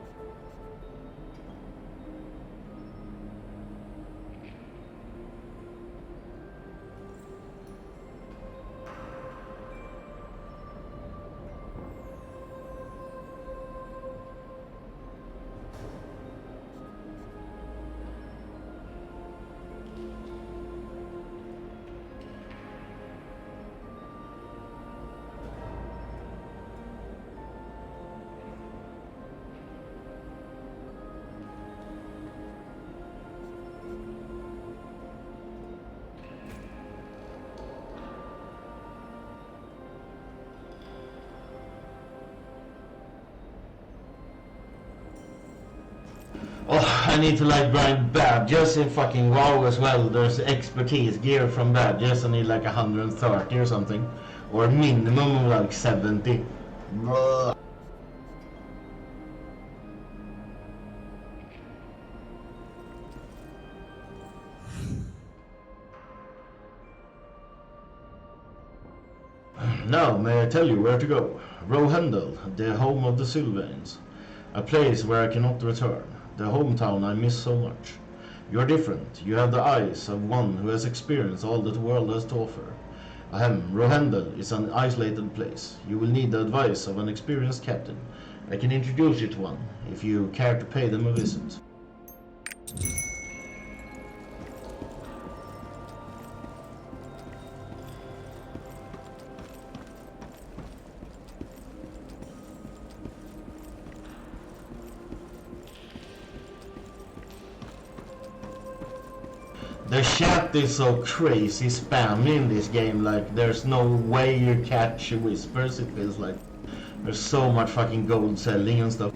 Oh, I need to like grind badges in fucking WoW as well. There's expertise gear from badges. I need like 130 or something. Or minimum of like 70. Blah. Now, may I tell you where to go? Rohendel, the home of the Sylvains. A place where I cannot return. The hometown I miss so much. You're different. You have the eyes of one who has experienced all that the world has to offer. Rohendel is an isolated place. You will need the advice of an experienced captain. I can introduce you to one, if you care to pay them a visit. The chat is so crazy spammy in this game, like there's no way you catch whispers. It feels like there's so much fucking gold selling and stuff.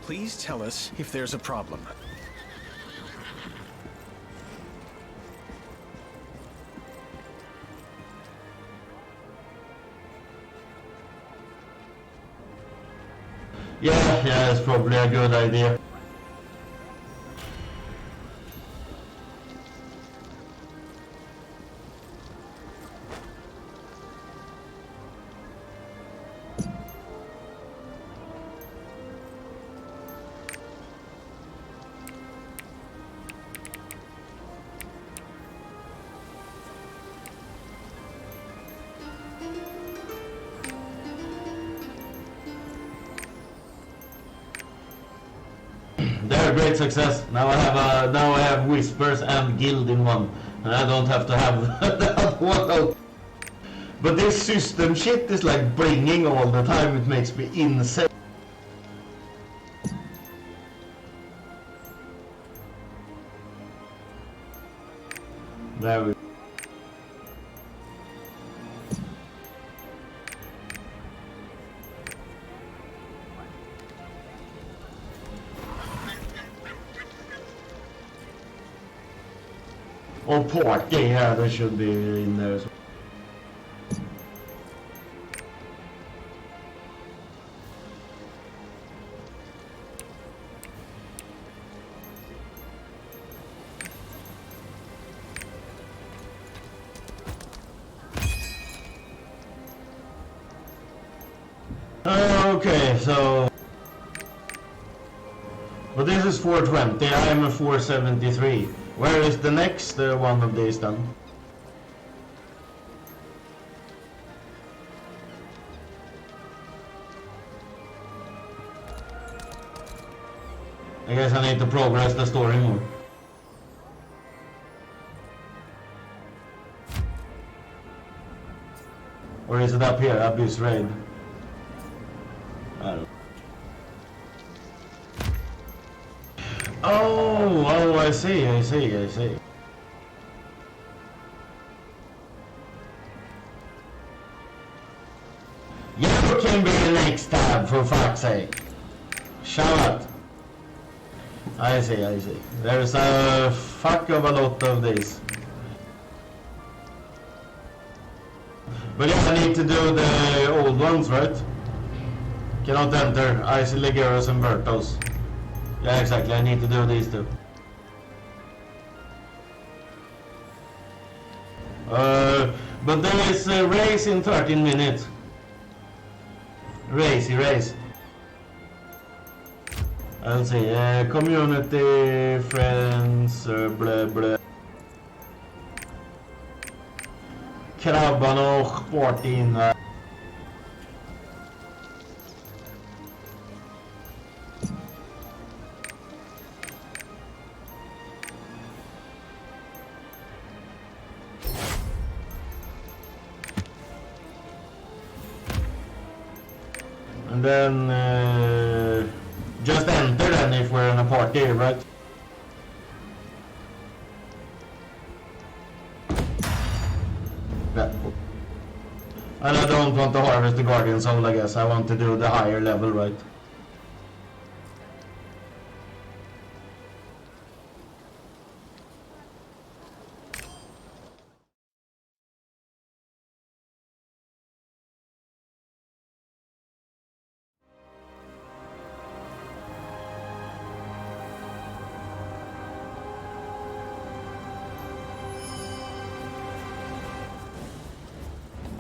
Please tell us if there's a problem. Yeah, it's probably a good idea. They're a great success. Now I have whispers and guild in one, and I don't have to have that one out. But this system shit is like bringing all the time. It makes me insane. There we go. Or port, yeah, that should be in there as well. so... But this is 420, I am a 473. Where is the next one of these then? I guess I need to progress the story more. Or is it up here, Abyss Raid? I don't know. Oh, I see. You can be the next tab, for fuck's sake. Shut up. I see. There's a fuck of a lot of these. But yeah, I need to do the old ones, right? Cannot enter Icy Ligeros and Bertos. Yeah, exactly, I need to do these two. But there is a race in 13 minutes. Race. I'll see, community, friends, blah blah. Krabba nog 14. And then just enter then if we're in a party, right? Yeah. And I don't want to harvest the Guardian Soul, I guess. I want to do the higher level, right?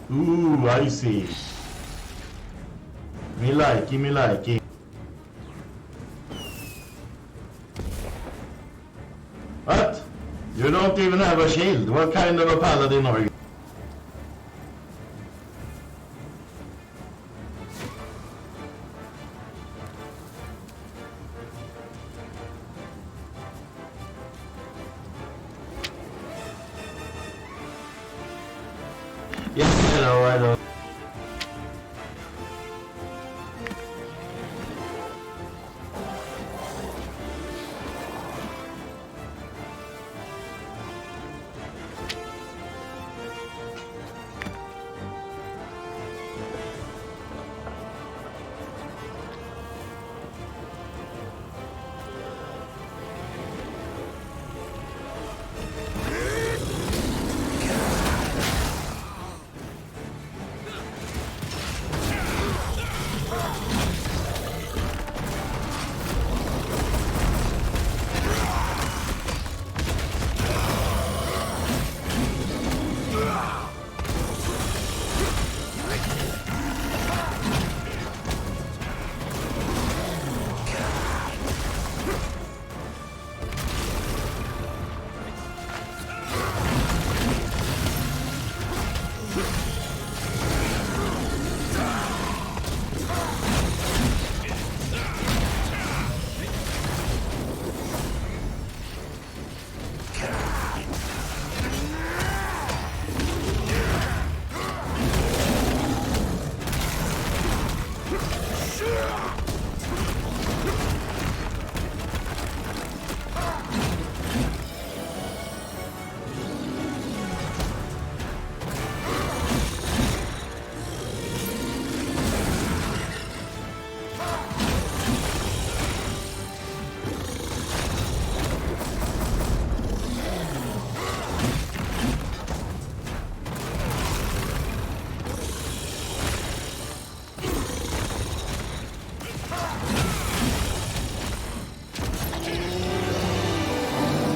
Ooh, I see. Me likey. What? You don't even have a shield. What kind of a paladin are you? Yes, I know.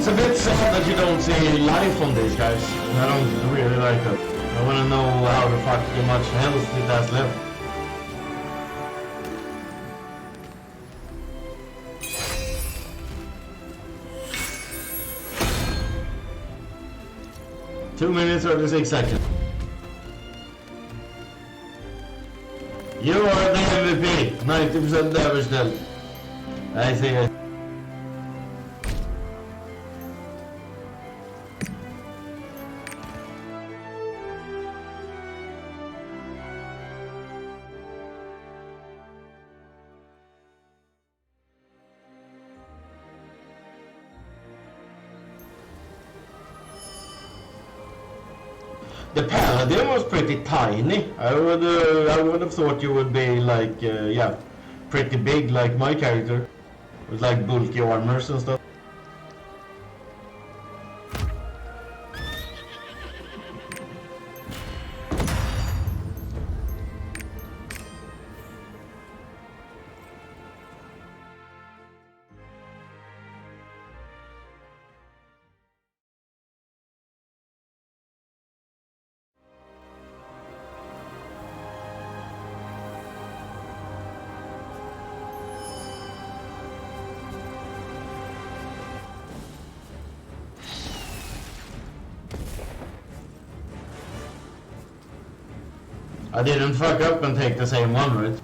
It's a bit sad that you don't see life on these guys. I don't really like it. I want to know how the fuck much health it has left. 2 minutes 36 seconds. You are the MVP. 90% damage dealt. I see it. The paladin was pretty tiny. I would have thought you would be like, yeah, pretty big like my character, with like bulky armors and stuff. I didn't fuck up and take the same one, right?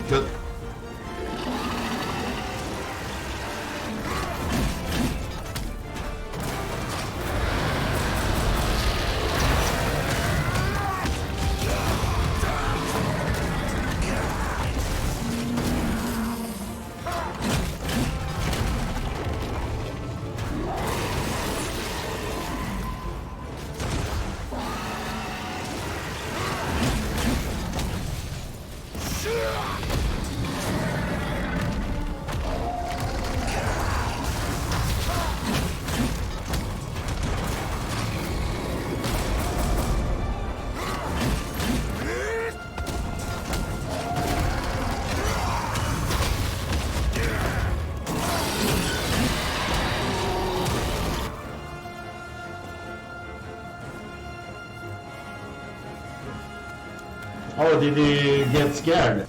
Good. Oh, did he get scared?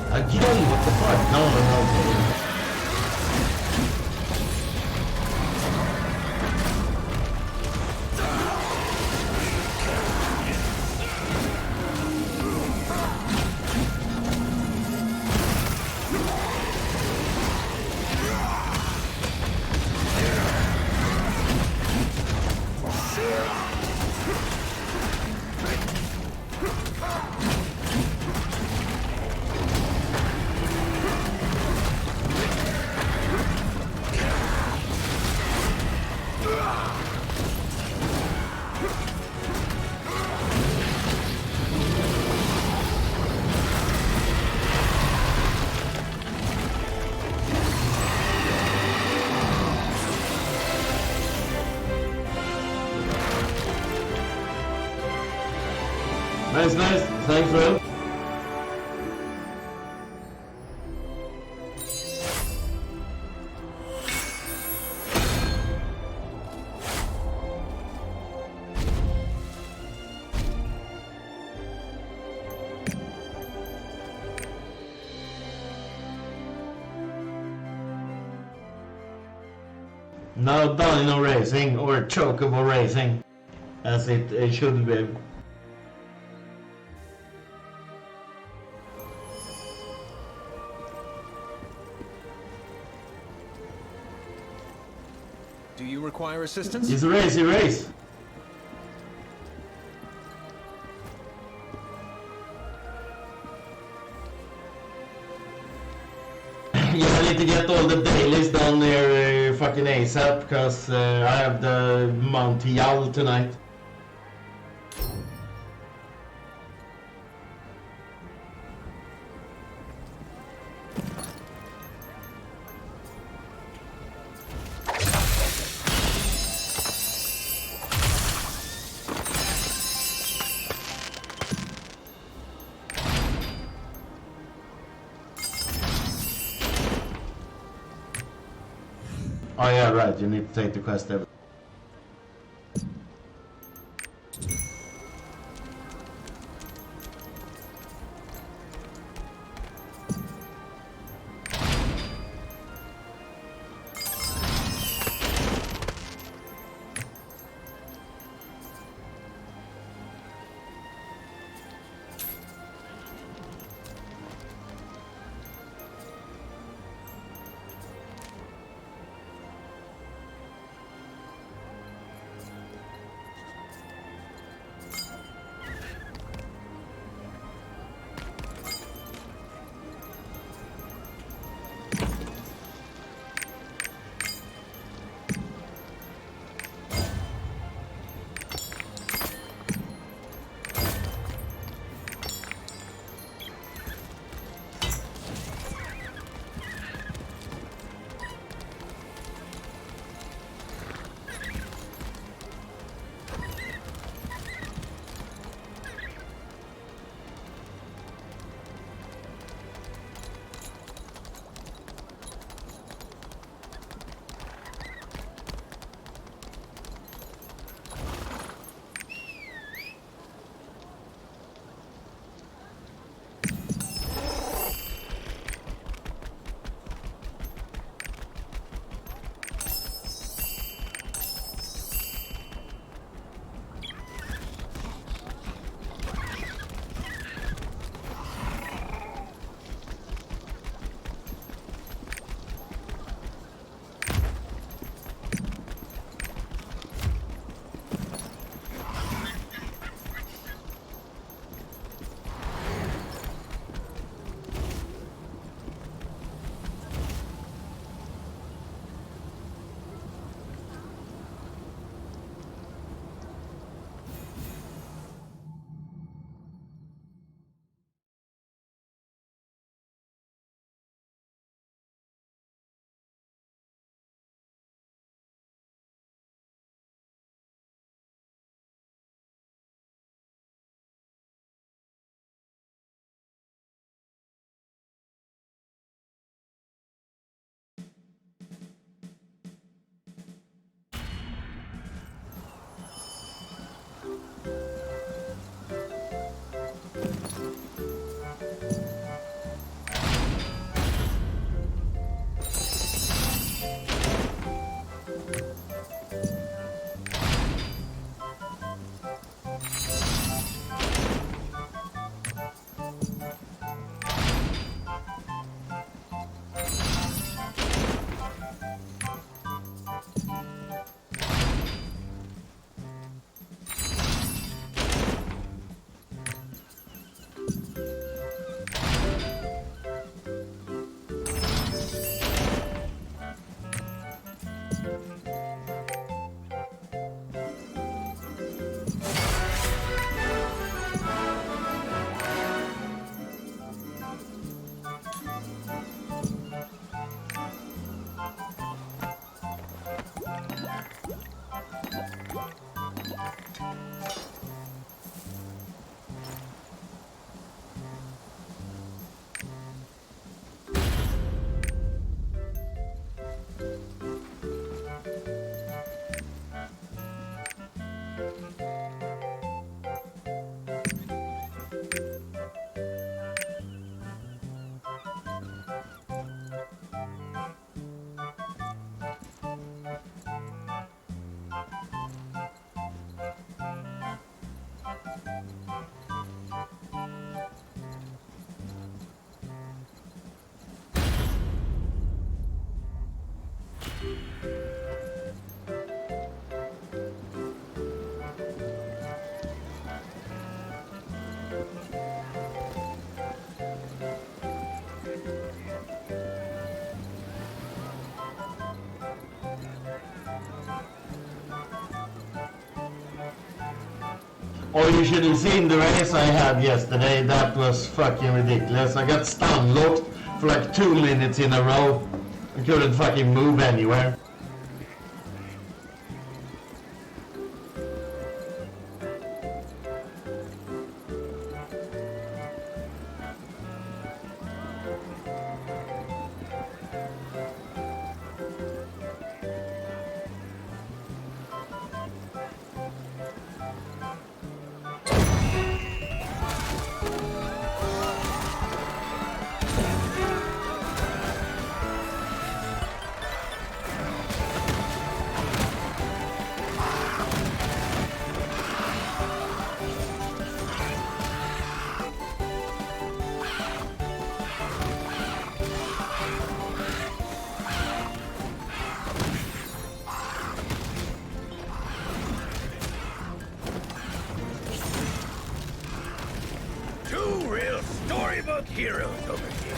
Again, what the fuck? No. Nice, nice. Thanks, man. Now Dino Racing, or Chocobo Racing, as it should be. Do you require assistance? It's a racy race. Yeah, I need to get all the dailies done here fucking ASAP, because I have the Mount Yal tonight. Oh yeah, right, you need to take the quest every... Oh, you should have seen the race I had yesterday. That was fucking ridiculous. I got stun locked for like 2 minutes in a row. I couldn't fucking move anywhere. Storybook heroes over here.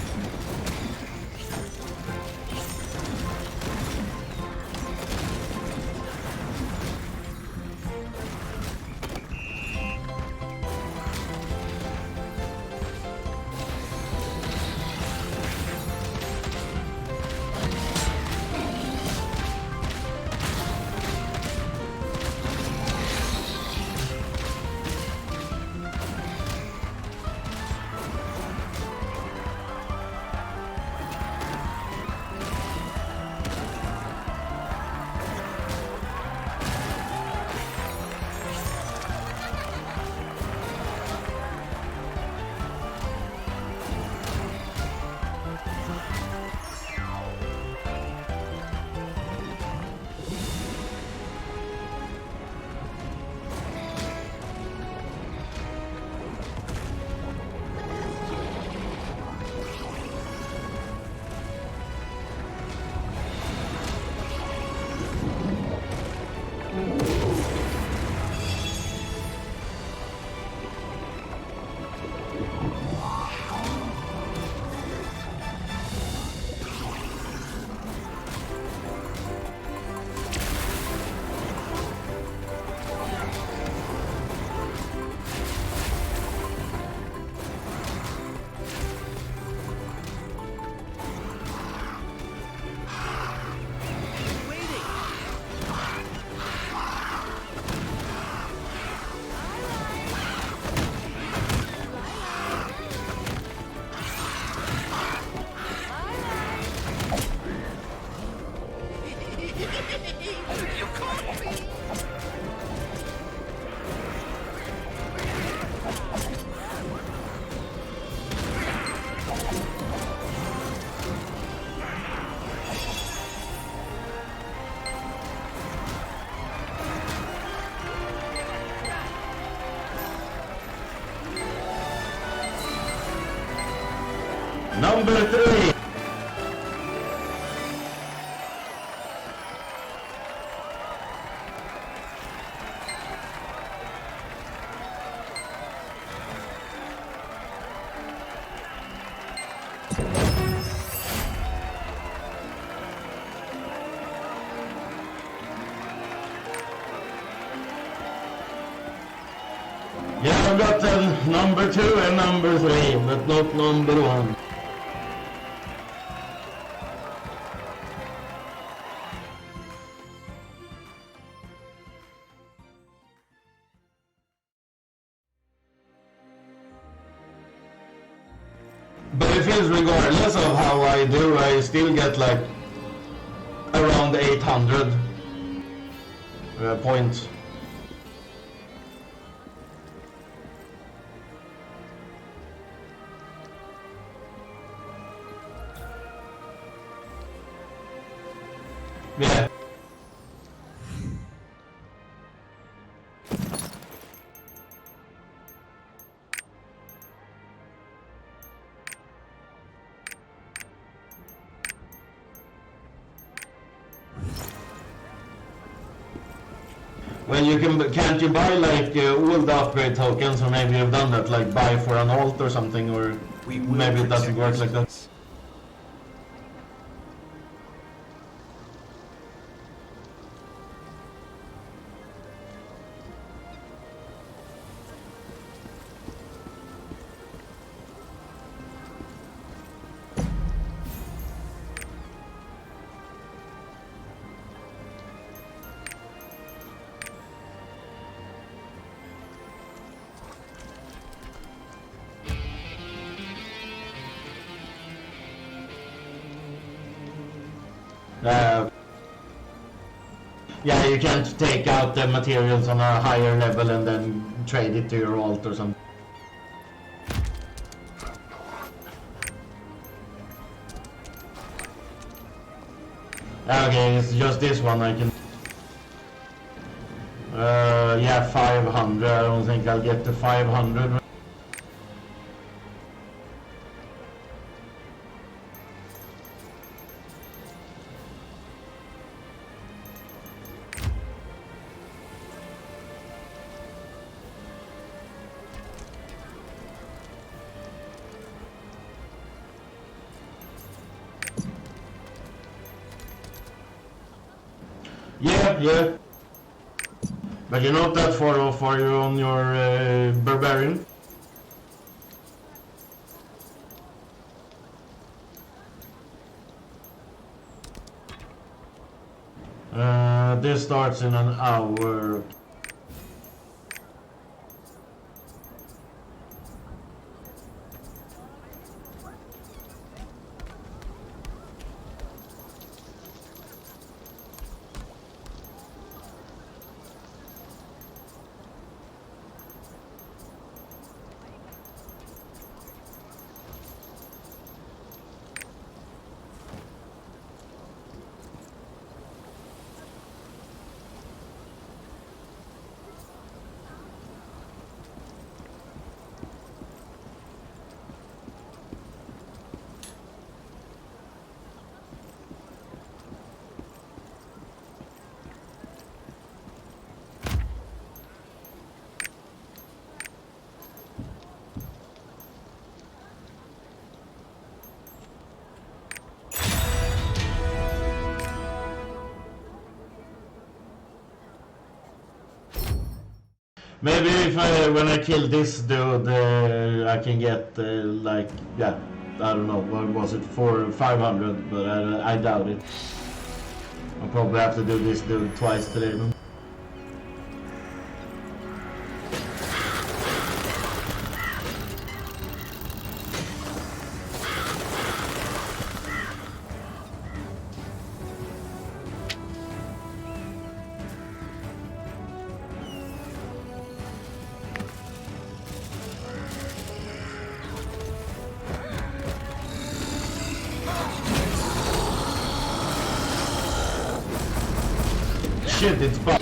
Number 3. Yeah, I've got number 2 and number 3, but not number 1. But it feels regardless of how I do, I still get like around 800 points. Yeah. Well, can't you buy like all the upgrade tokens, or maybe you've done that, like buy for an alt or something, or maybe it doesn't work like that. Yeah, you can't take out the materials on a higher level and then trade it to your alt or something. Okay, it's just this one I can... yeah, 500. I don't think I'll get to 500. Yeah. But you're not that far off, are you, on your barbarian? This starts in an hour. Maybe if when I kill this dude, I can get like, yeah, I don't know, what was it, 400 or 500, but I doubt it. I'll probably have to do this dude twice today. Shit, it's bug.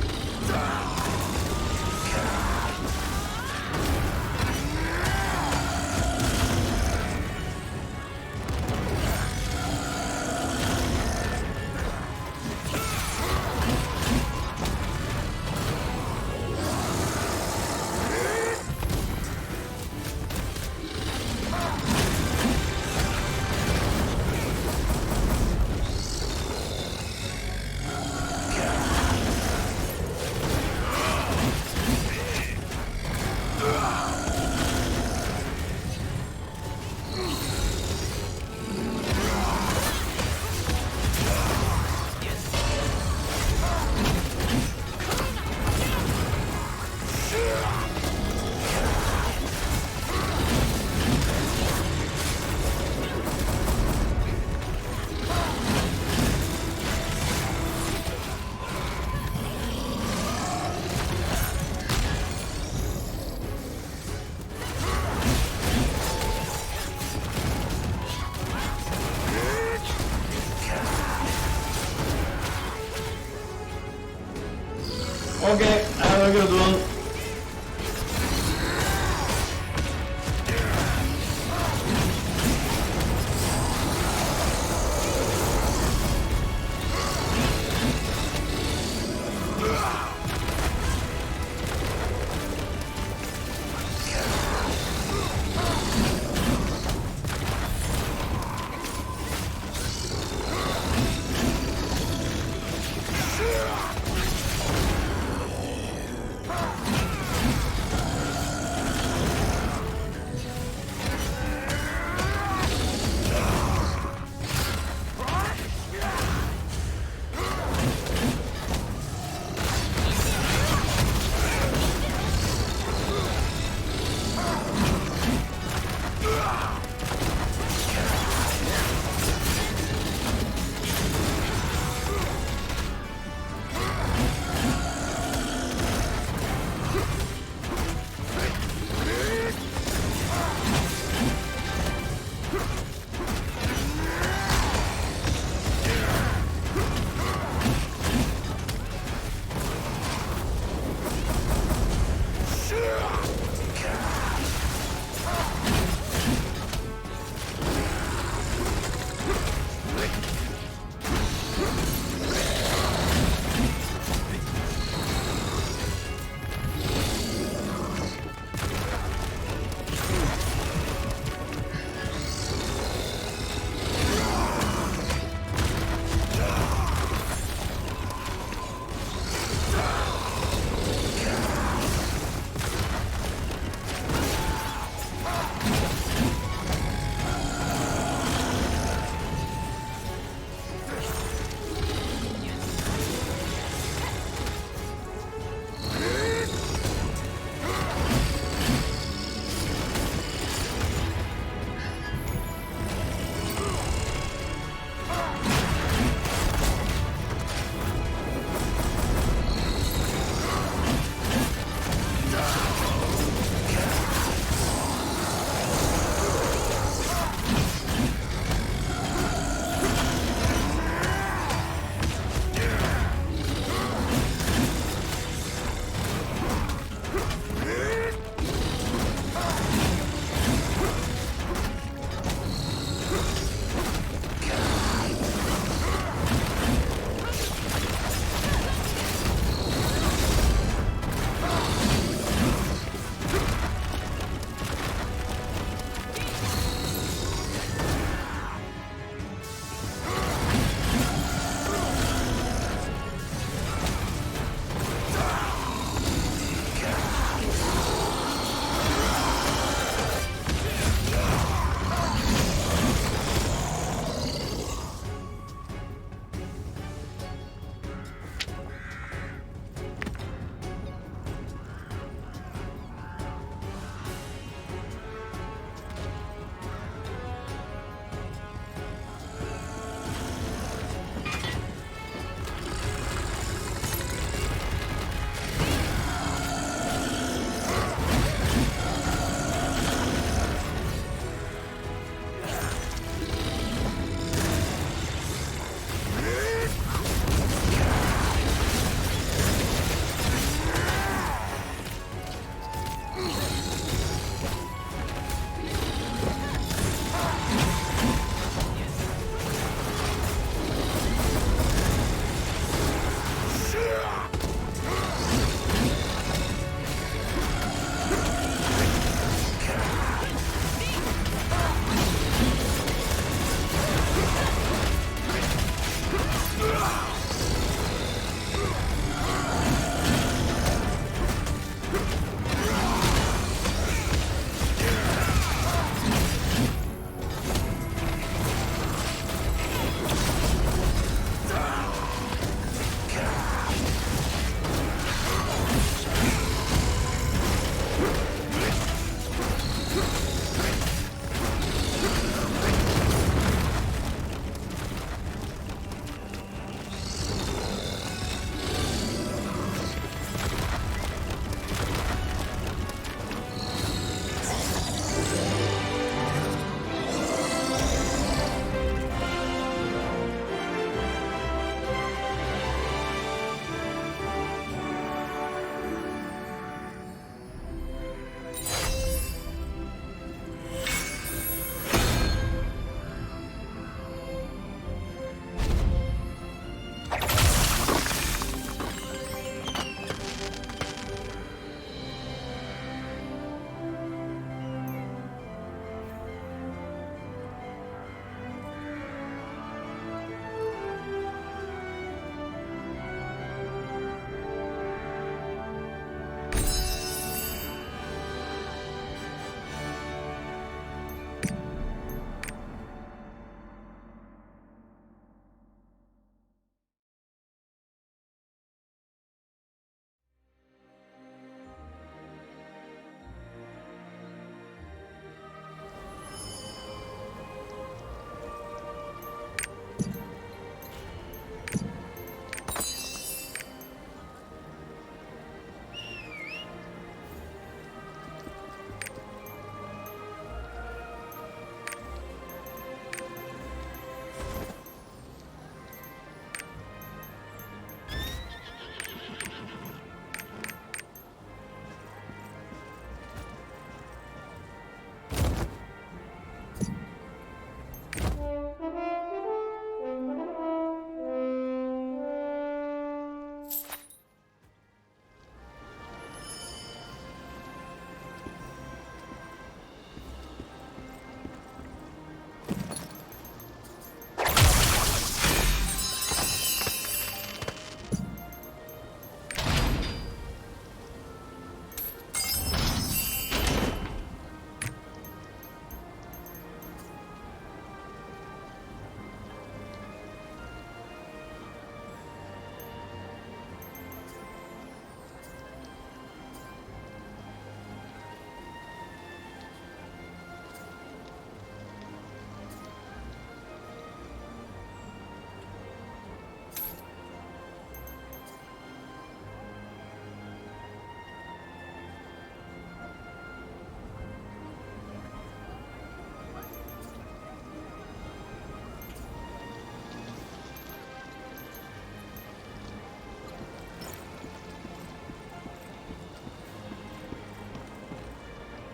Okay, have a good one.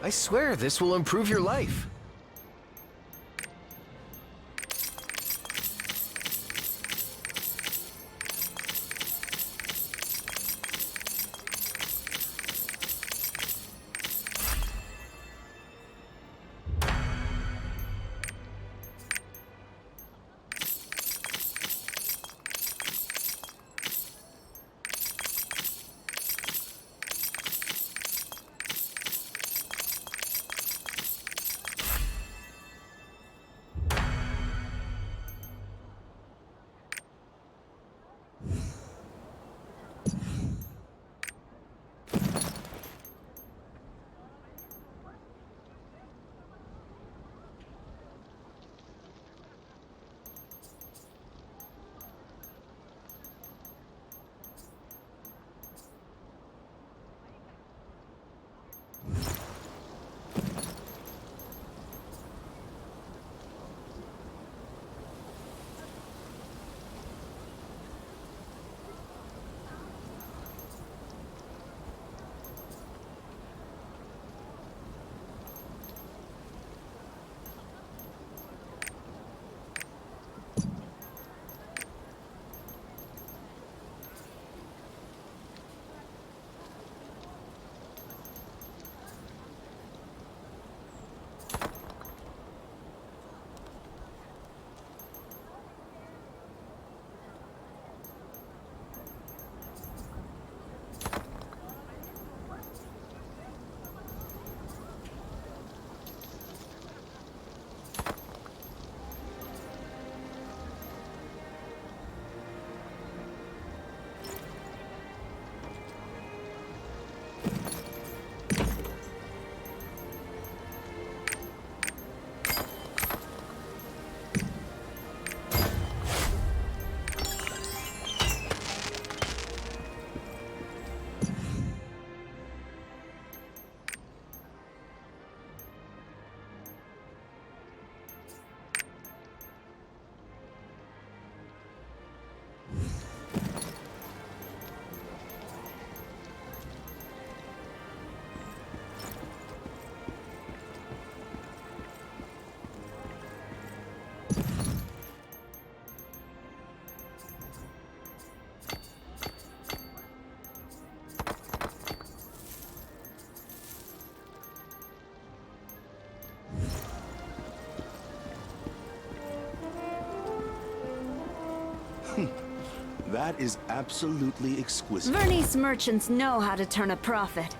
I swear this will improve your life. That is absolutely exquisite. Vernese merchants know how to turn a profit.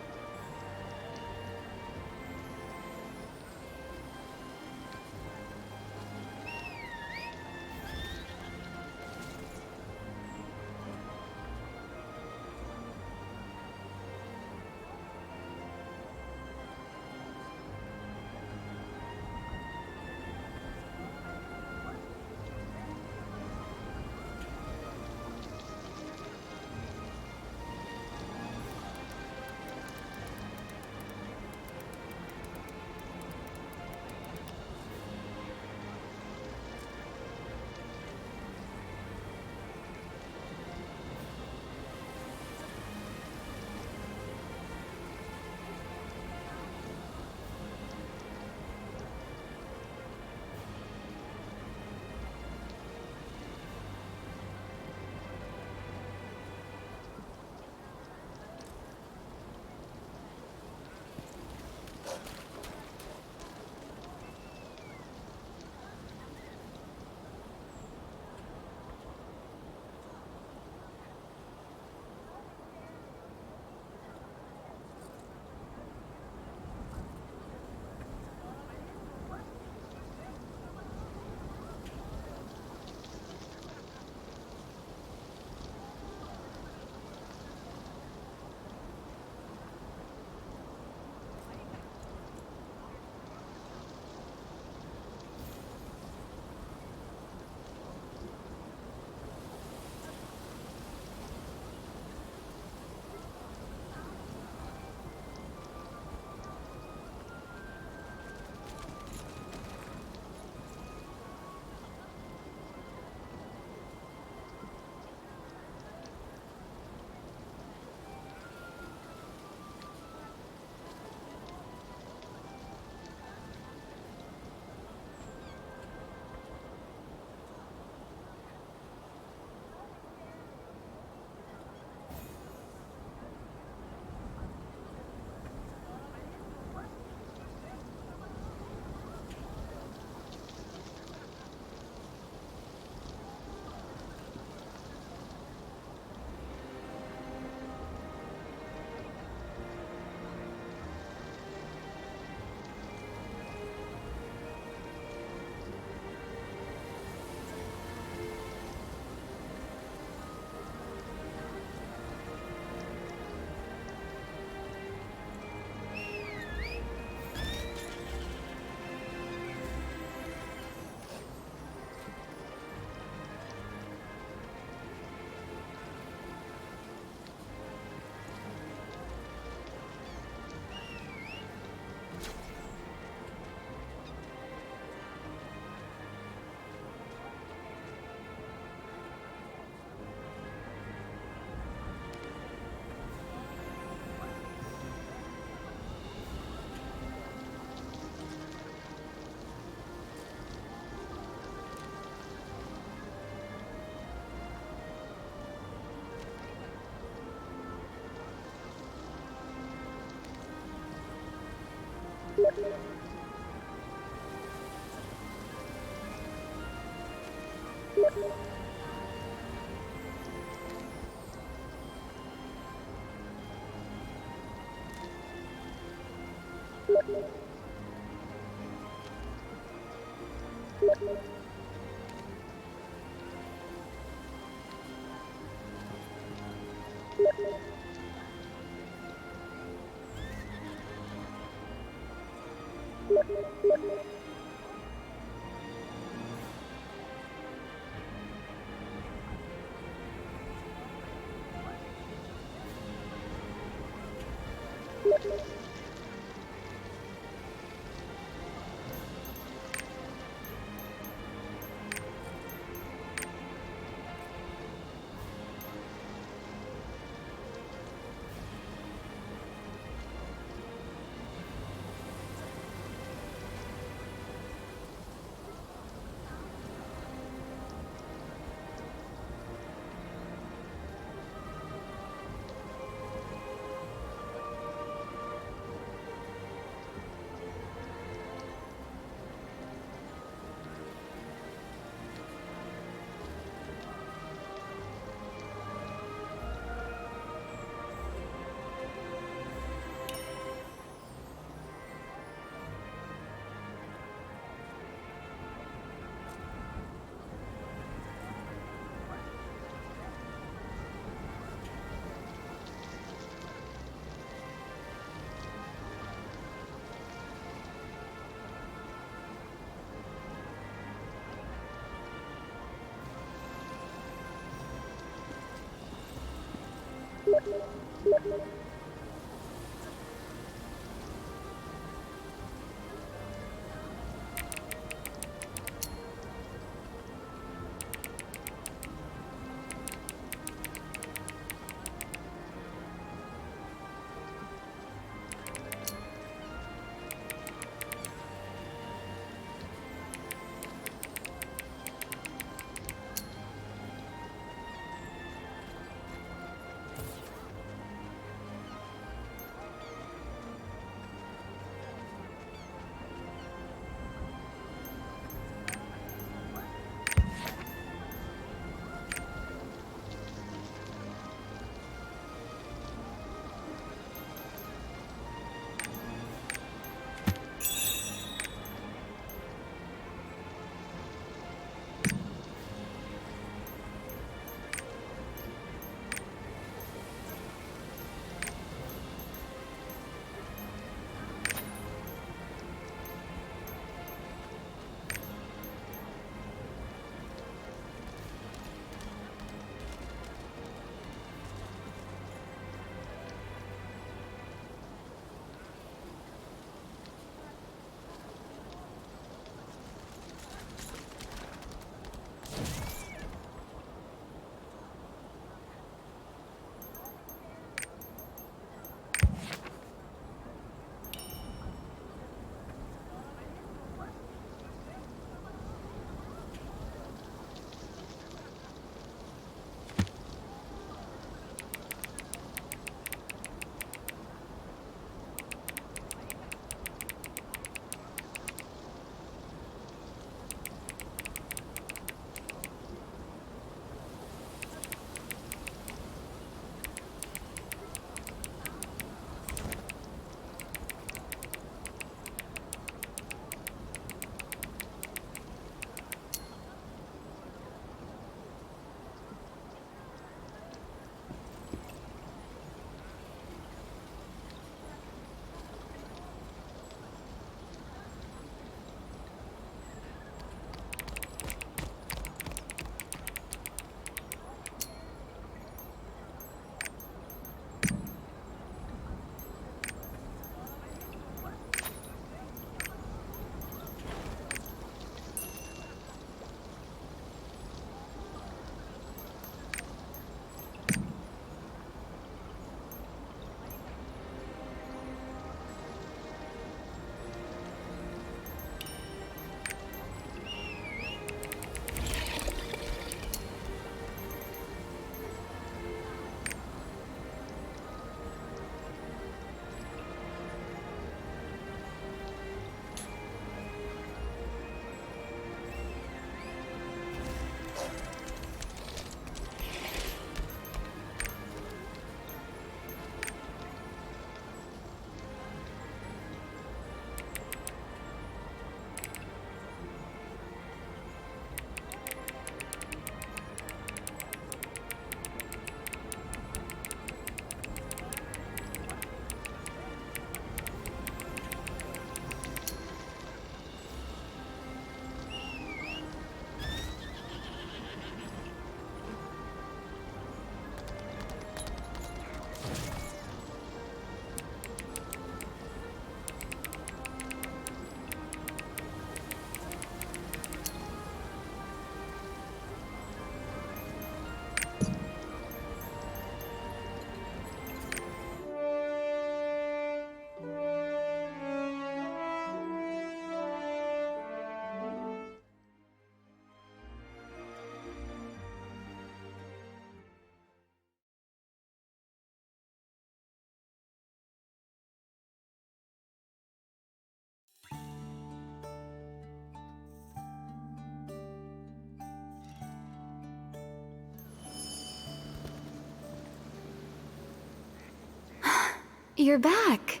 You're back.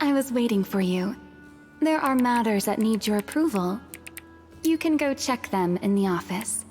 I was waiting for you. There are matters that need your approval. You can go check them in the office.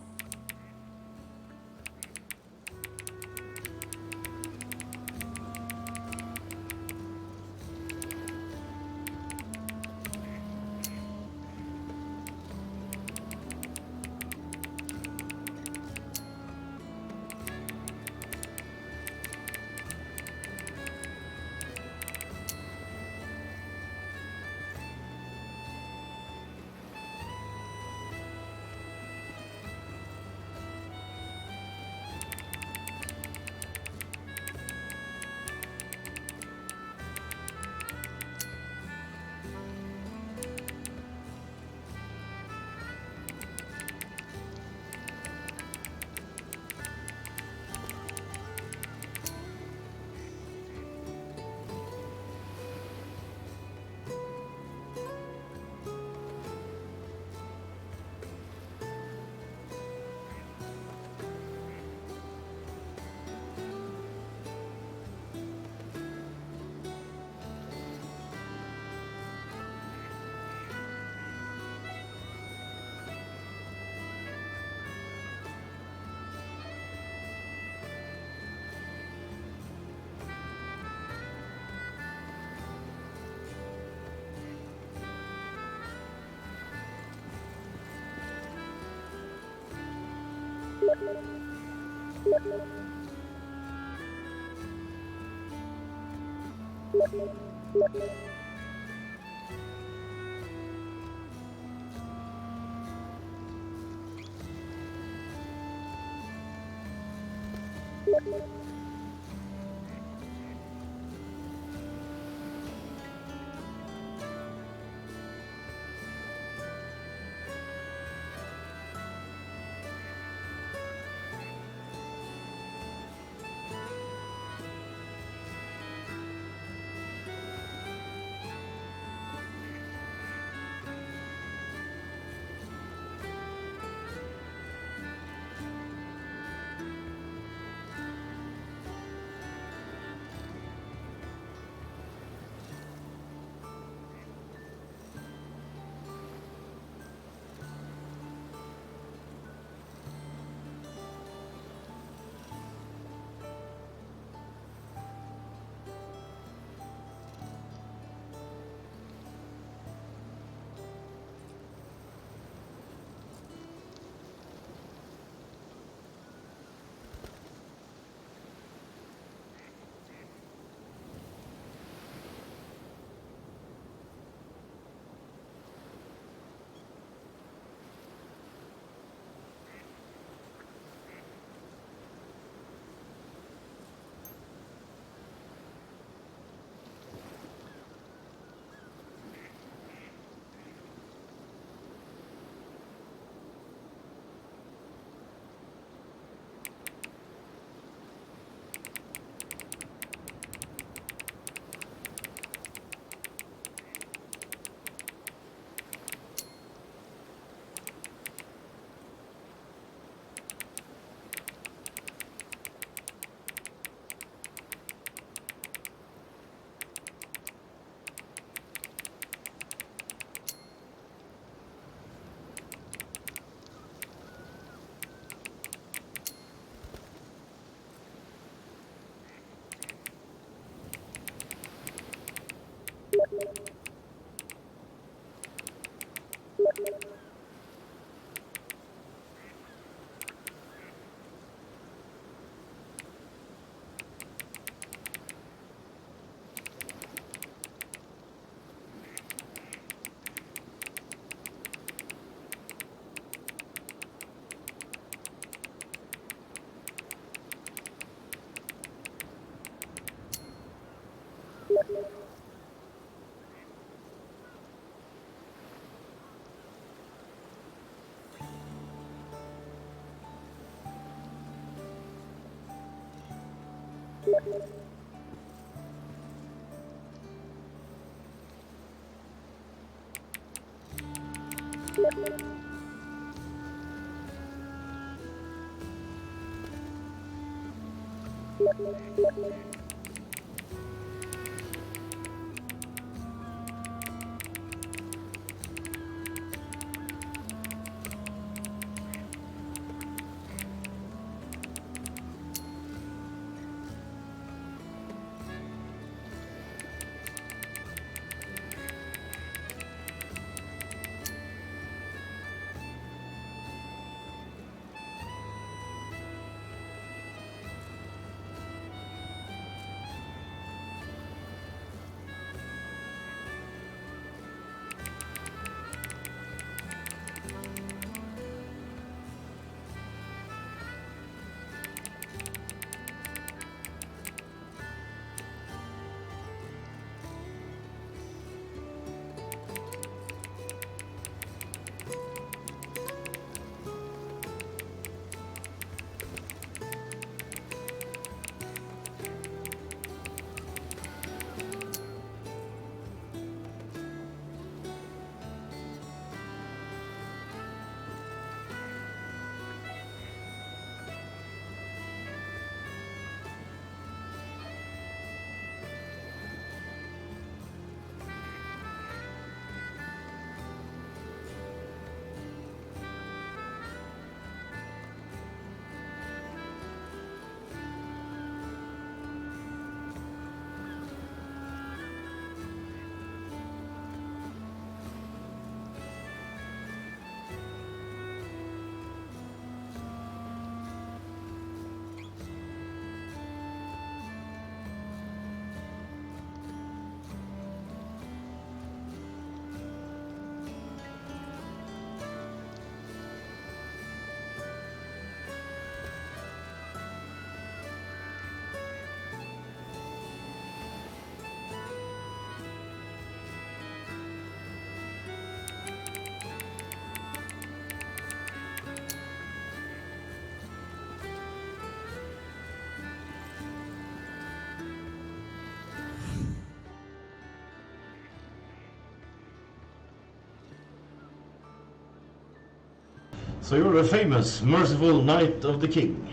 So you're the famous, merciful Knight of the King.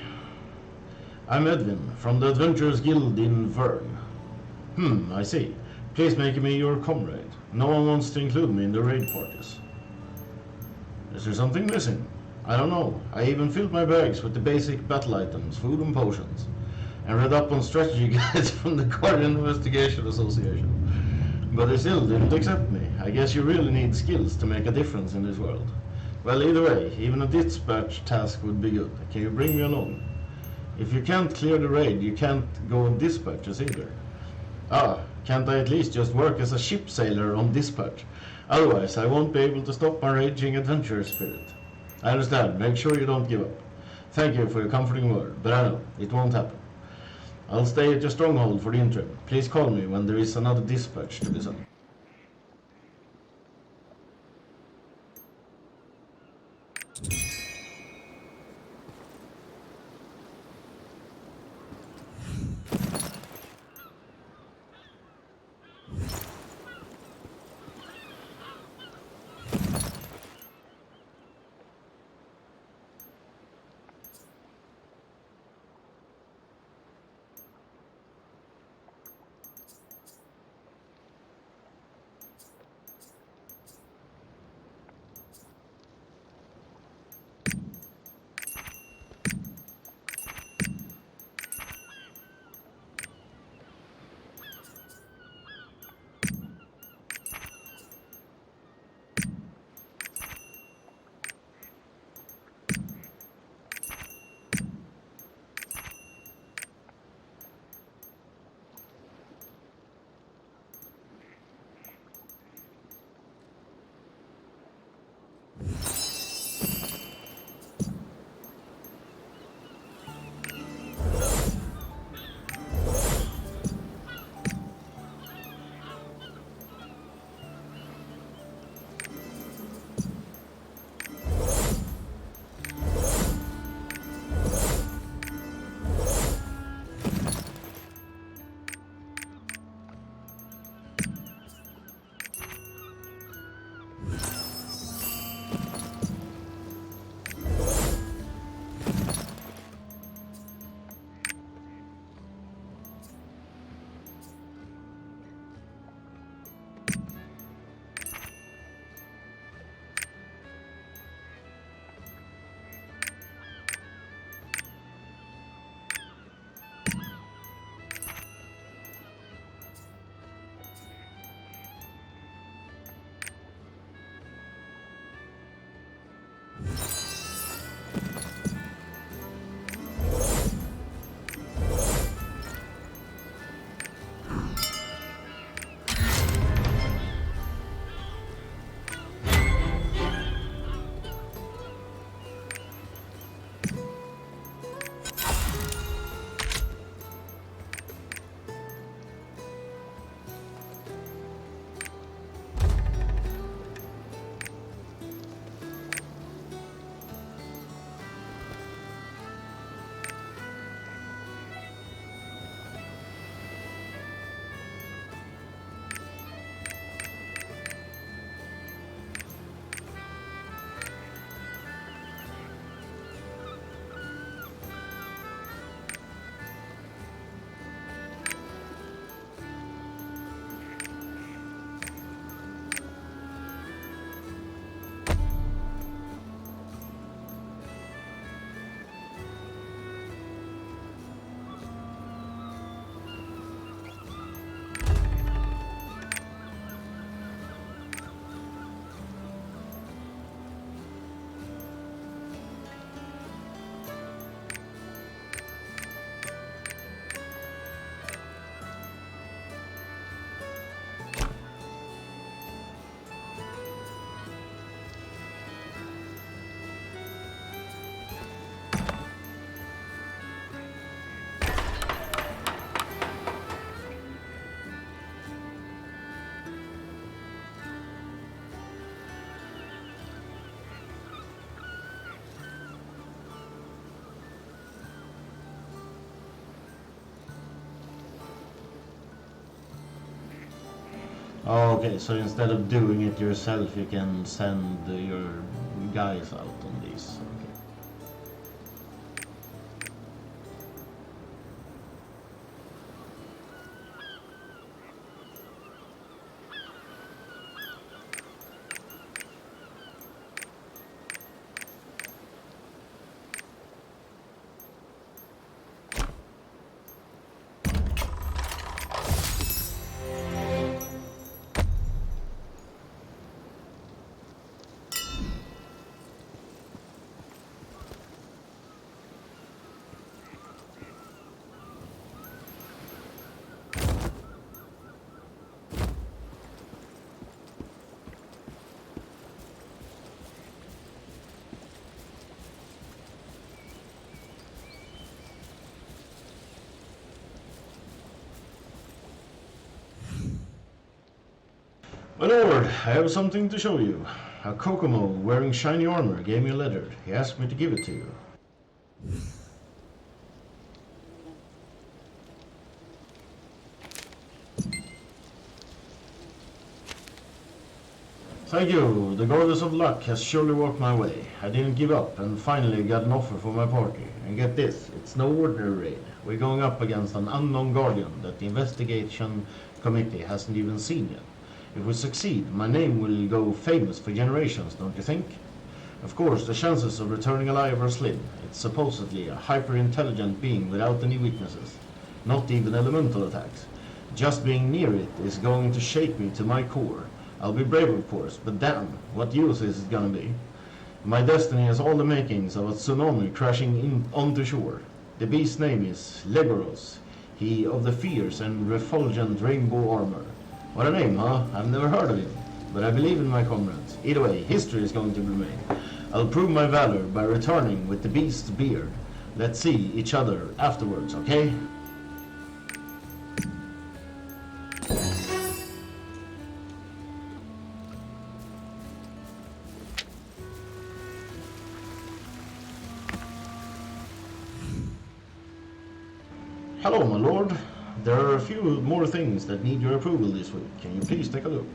I'm Edwin, from the Adventurers Guild in Vern. I see. Please make me your comrade. No one wants to include me in the raid parties. Is there something missing? I don't know. I even filled my bags with the basic battle items, food and potions, and read up on strategy guides from the Guardian Investigation Association. But they still didn't accept me. I guess you really need skills to make a difference in this world. Well, either way, even a dispatch task would be good. Can you bring me along? If you can't clear the raid, you can't go on dispatches either. Can't I at least just work as a ship sailor on dispatch? Otherwise, I won't be able to stop my raging adventurer spirit. I understand. Make sure you don't give up. Thank you for your comforting word, but I know it won't happen. I'll stay at your stronghold for the interim. Please call me when there is another dispatch to be sent. Okay, so instead of doing it yourself, you can guys out on these. Okay. My lord, I have something to show you. A Kokomo wearing shiny armor gave me a letter. He asked me to give it to you. Thank you. The goddess of luck has surely walked my way. I didn't give up and finally got an offer for my party. And get this, it's no ordinary raid. We're going up against an unknown guardian that the investigation committee hasn't even seen yet. If we succeed, my name will go famous for generations, don't you think? Of course, the chances of returning alive are slim. It's supposedly a hyper-intelligent being without any weaknesses. Not even elemental attacks. Just being near it is going to shake me to my core. I'll be brave, of course, but damn, what use is it gonna be? My destiny has all the makings of a tsunami crashing in onto shore. The beast's name is Legoros, he of the fierce and refulgent rainbow armor. What a name, huh? I've never heard of him, but I believe in my comrades. Either way, history is going to remain. I'll prove my valor by returning with the beast's beard. Let's see each other afterwards, okay? Hello, my lord. There are a few more things that need your approval this week. Can you please take a look?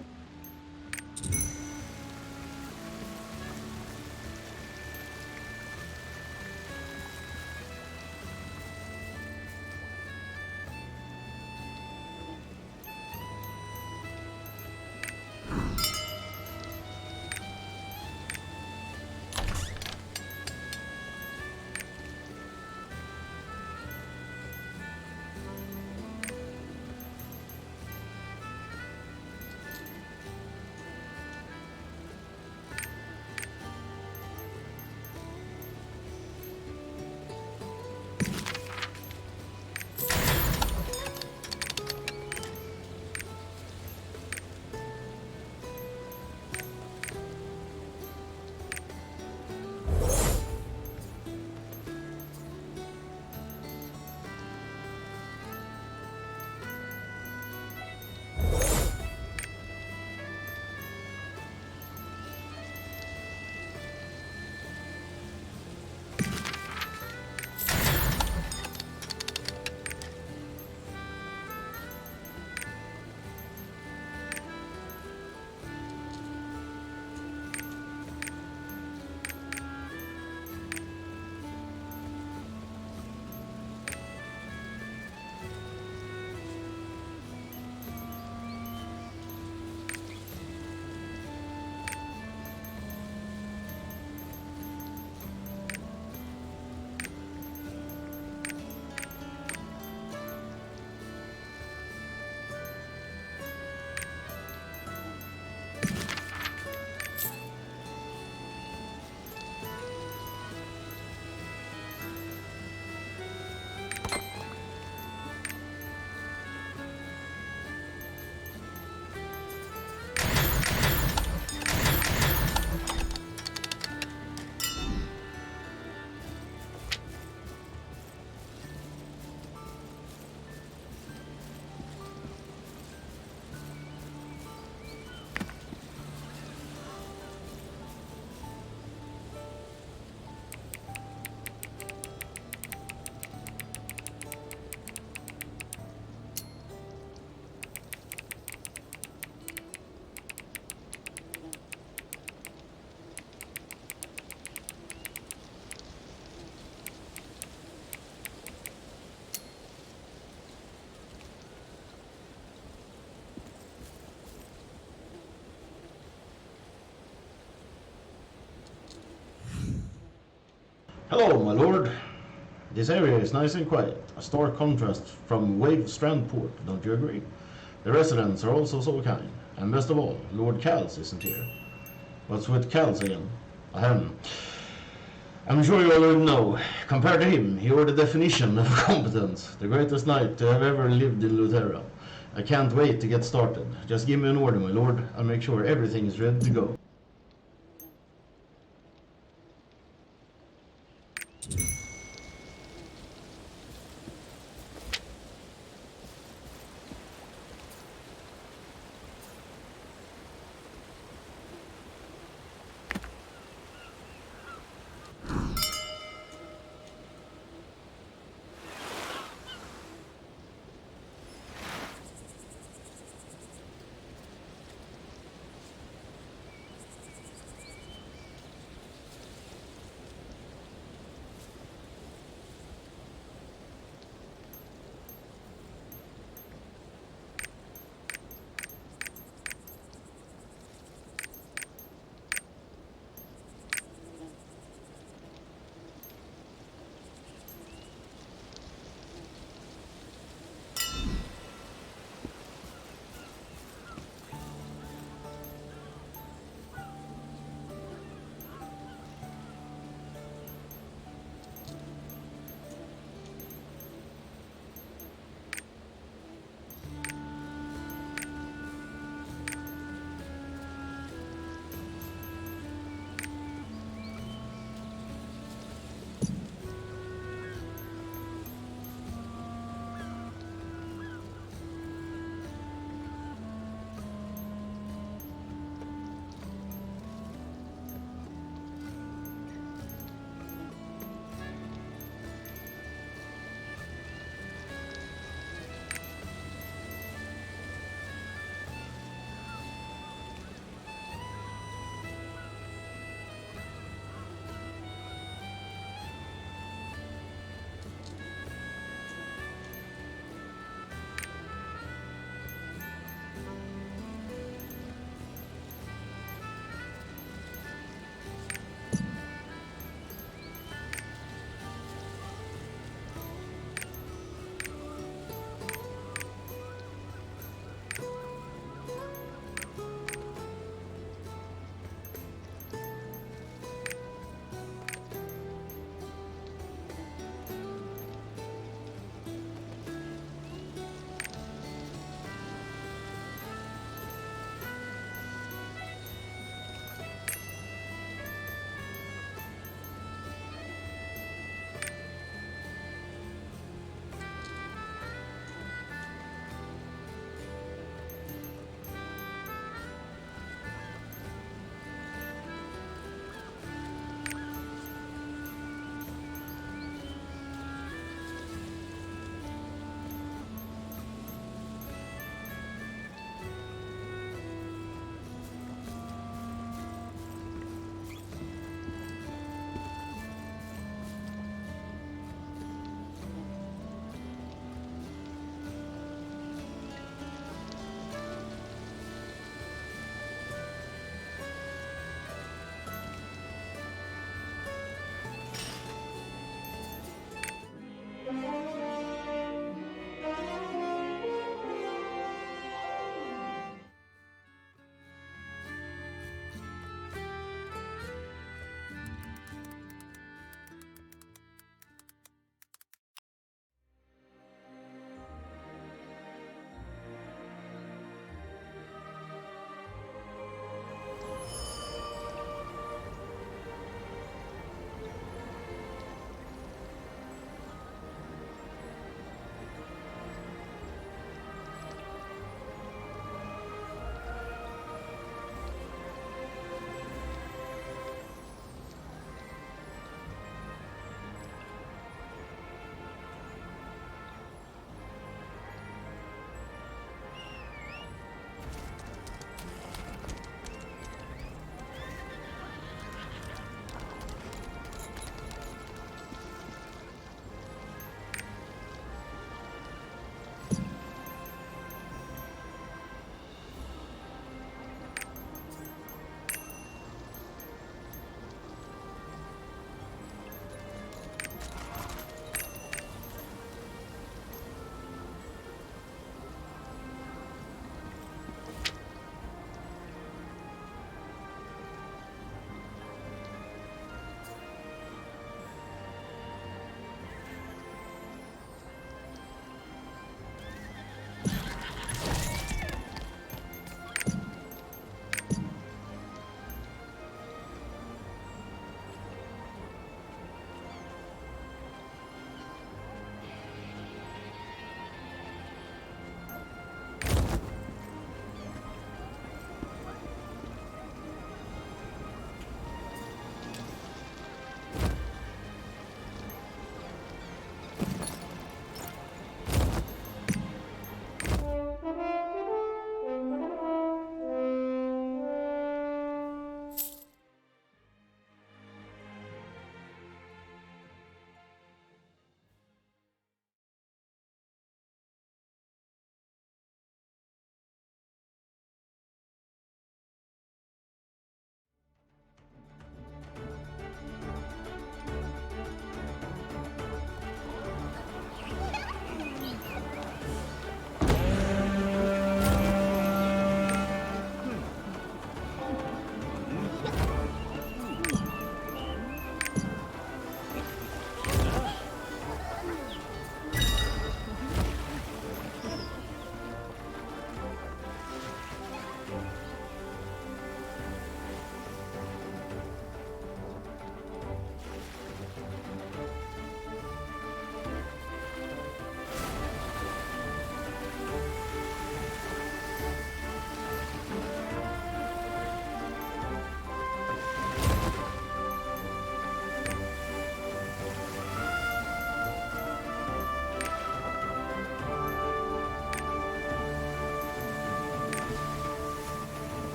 Hello, my lord. This area is nice and quiet, a stark contrast from Wave Strand Port, don't you agree? The residents are also so kind, and best of all, Lord Cals isn't here. What's with Cals again? Ahem. I'm sure you already know. Compared to him, you're the definition of competence, the greatest knight to have ever lived in Luthera. I can't wait to get started. Just give me an order, my lord. I'll make sure everything is ready to go.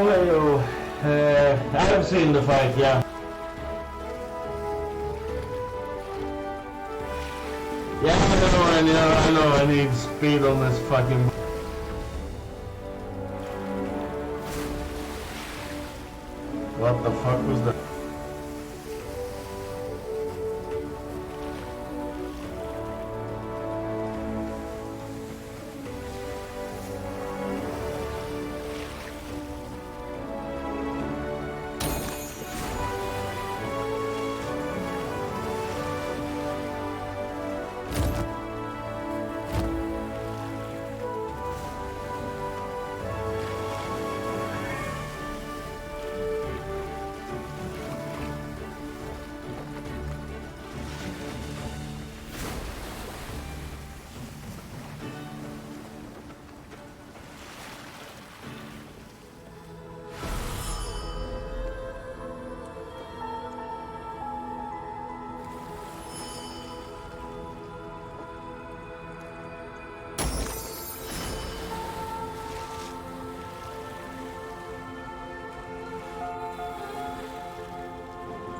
Oh, I've seen the fight, yeah. Yeah, I know, I need speed on this fucking... What the fuck was that?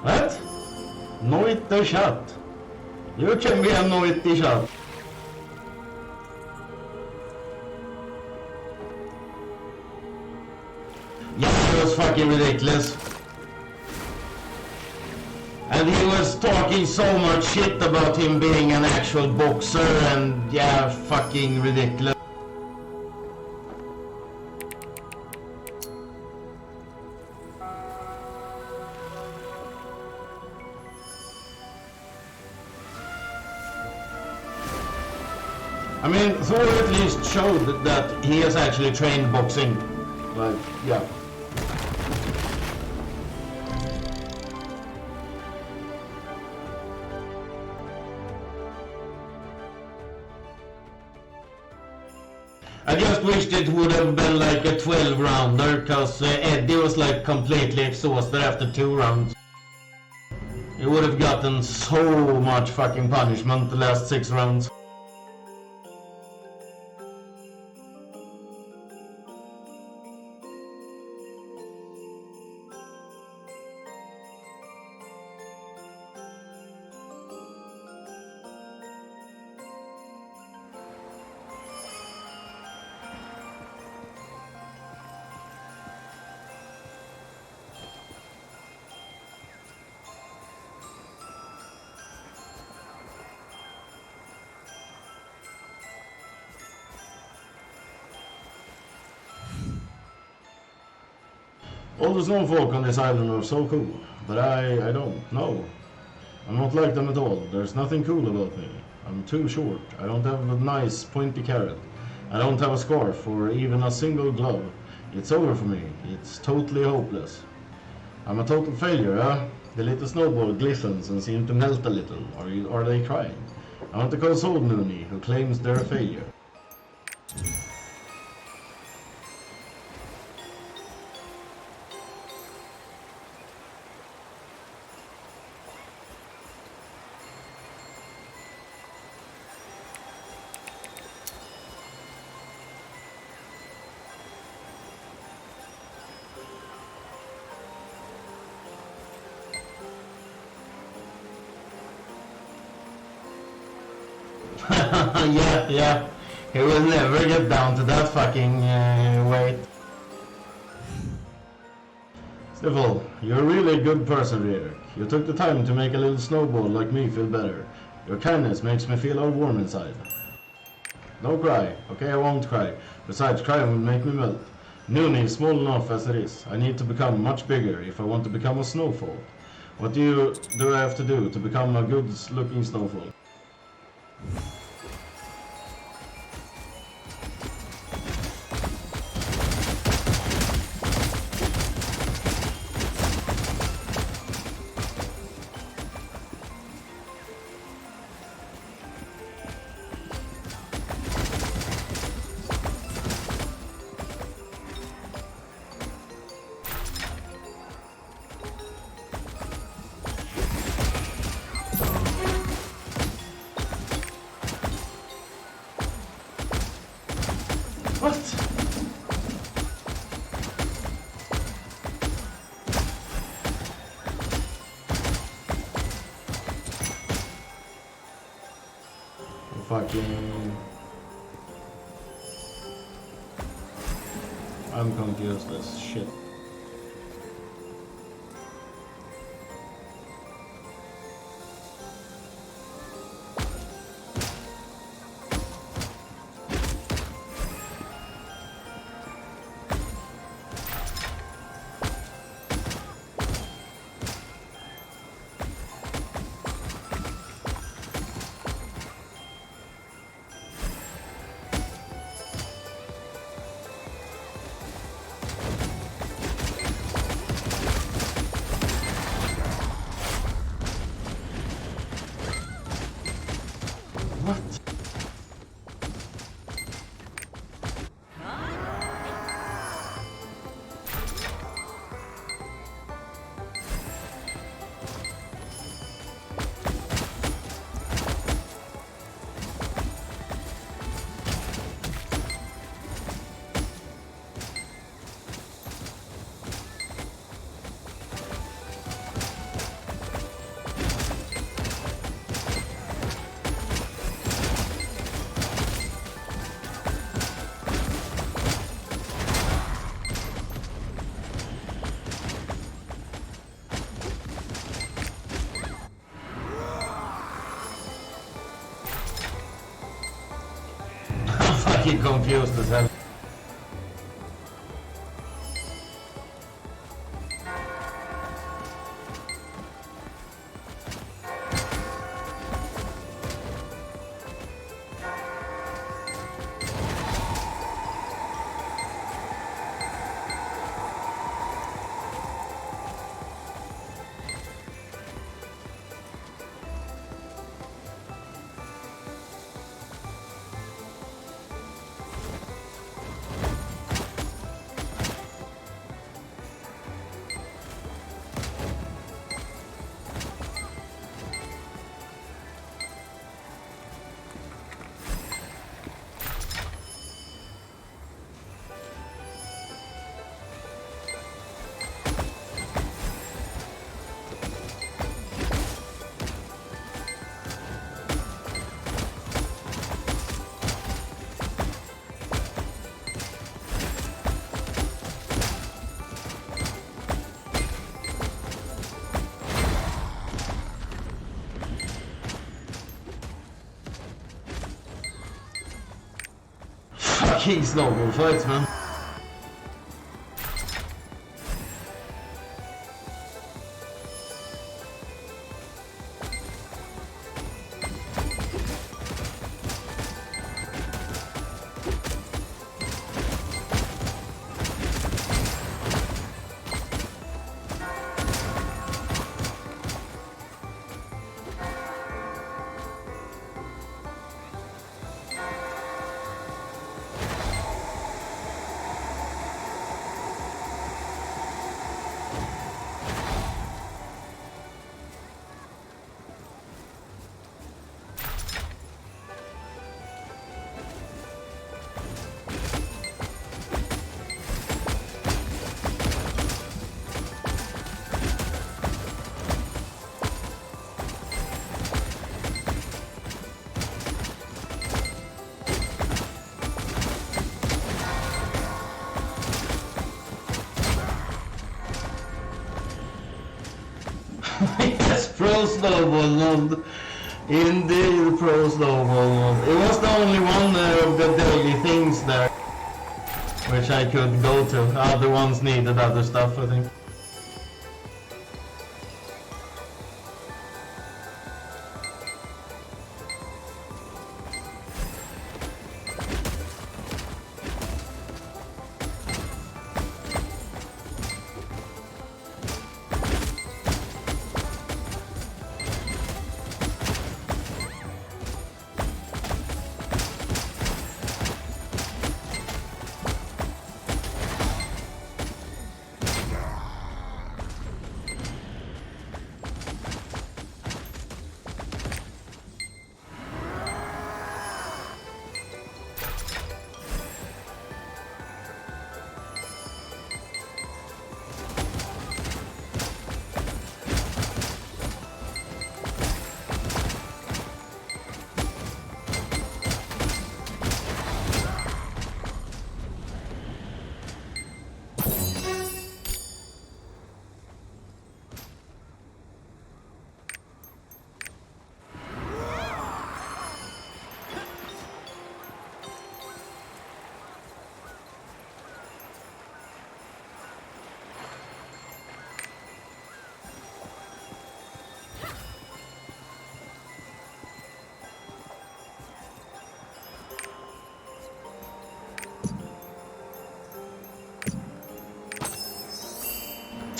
What? Noite shot. You can be a noite shot. Yeah, it was fucking ridiculous. And he was talking so much shit about him being an actual boxer and yeah, fucking ridiculous. I mean, Thor at least showed that he has actually trained boxing. Like, yeah. I just wished it would have been like a 12-rounder, cause Eddie was like completely exhausted after 2 rounds. He would have gotten so much fucking punishment the last 6 rounds. All the snowfolk on this island are so cool, but I don't know. I'm not like them at all. There's nothing cool about me. I'm too short. I don't have a nice pointy carrot. I don't have a scarf or even a single glove. It's over for me. It's totally hopeless. I'm a total failure, huh? The little snowball glistens and seems to melt a little. Are they crying? I want to console Nooney, who claims they're a failure. Yeah. He will never get down to that fucking weight. Sniffle, you're a really good person, Rieder. You took the time to make a little snowball like me feel better. Your kindness makes me feel all warm inside. Don't cry, okay? I won't cry. Besides, crying will make me melt. Nooney is small enough as it is. I need to become much bigger if I want to become a snowfall. What do I have to do to become a good-looking snowfall? fucking... I'm confused as shit. Fucking confused as hell. Fucking snowball fights, man. Yes, pro snowball mode. Indeed, pro snowball mode. It was the only one of the daily things there which I could go to. Other ones needed other stuff, I think.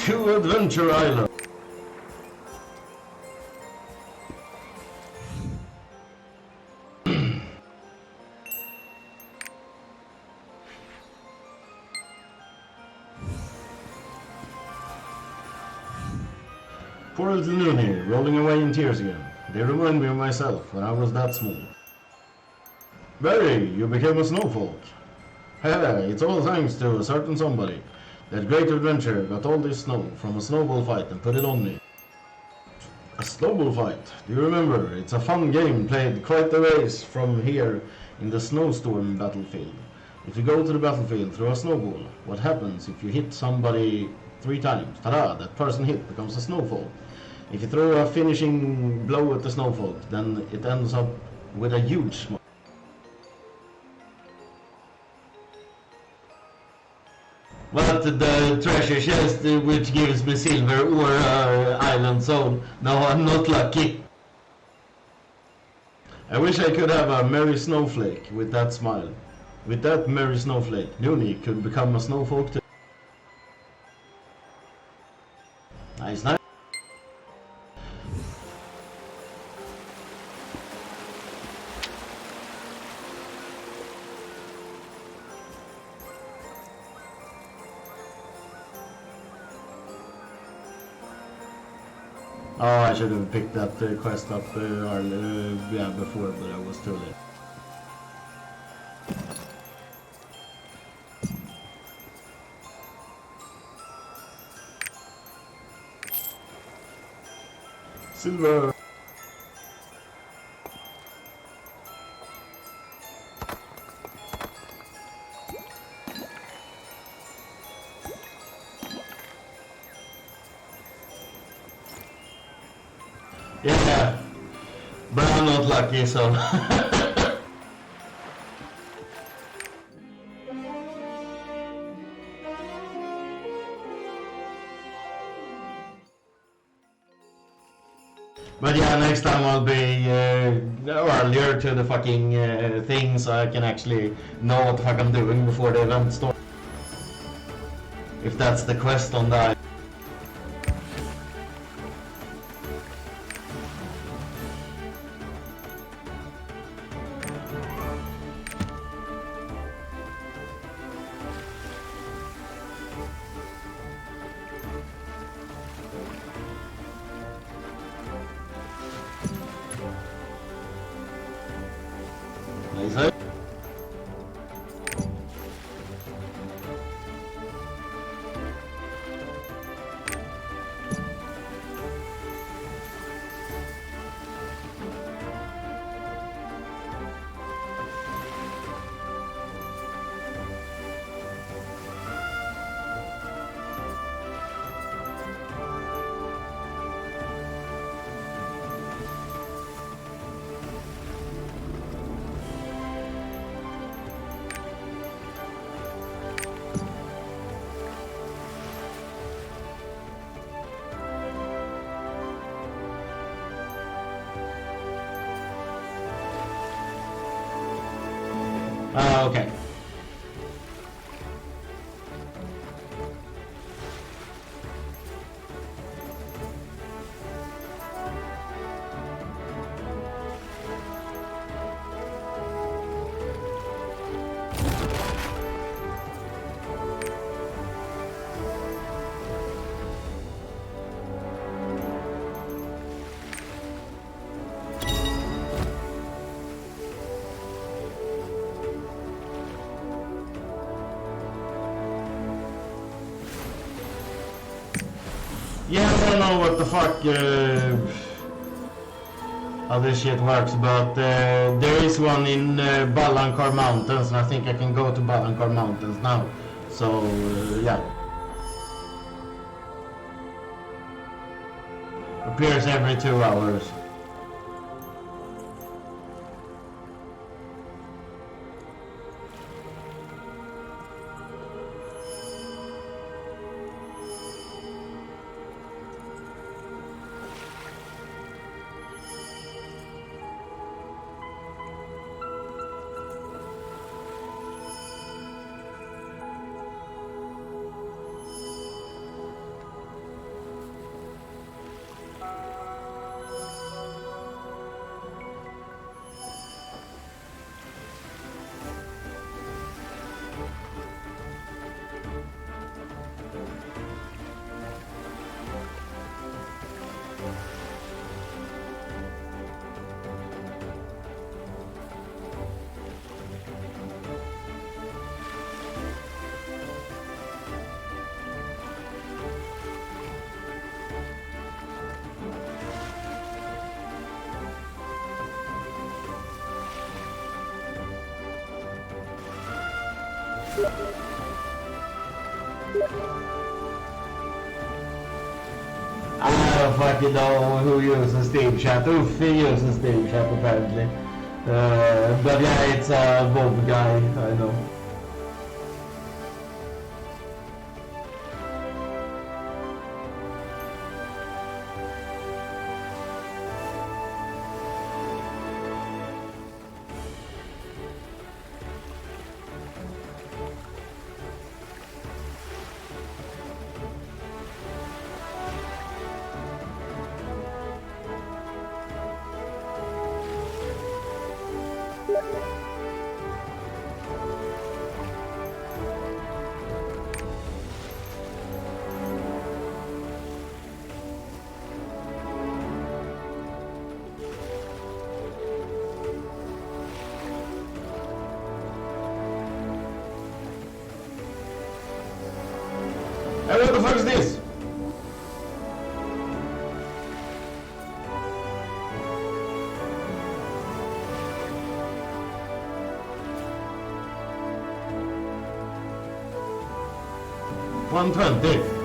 to Adventure Island. Poor little Looney, rolling away in tears again. They remind me of myself when I was that small. Barry, you became a snowfolk. It's all thanks to a certain somebody. That great adventurer got all this snow from a snowball fight and put it on me. A snowball fight? Do you remember? It's a fun game played quite a ways from here in the snowstorm battlefield. If you go to the battlefield through a snowball, what happens if you hit somebody 3 times? Ta-da! That person hit becomes a snowfall. If you throw a finishing blow at the snowfall, then it ends up with a huge smoke. But the treasure chest which gives me silver or island zone. No, I'm not lucky. I wish I could have a merry snowflake with that smile. With that merry snowflake, Looney could become a snowfolk too. Nice, nice. Oh, I should have picked that quest up before, but I was too late. Silver! Yeah, but I'm not lucky, so... But yeah, next time I'll be earlier to the fucking thing, so I can actually know what the fuck I'm doing before the event starts. If that's the quest on that. Nice. Okay. Yeah, I don't know what the fuck how this shit works, but there is one in Balankar Mountains, and I think I can go to Balankar Mountains now. So, yeah. Appears every 2 hours. I don't fucking know who uses Steam Chat. Uffy uses Steam Chat apparently. But yeah, it's a Bob guy, I know. Hey, what the fuck is this? $120.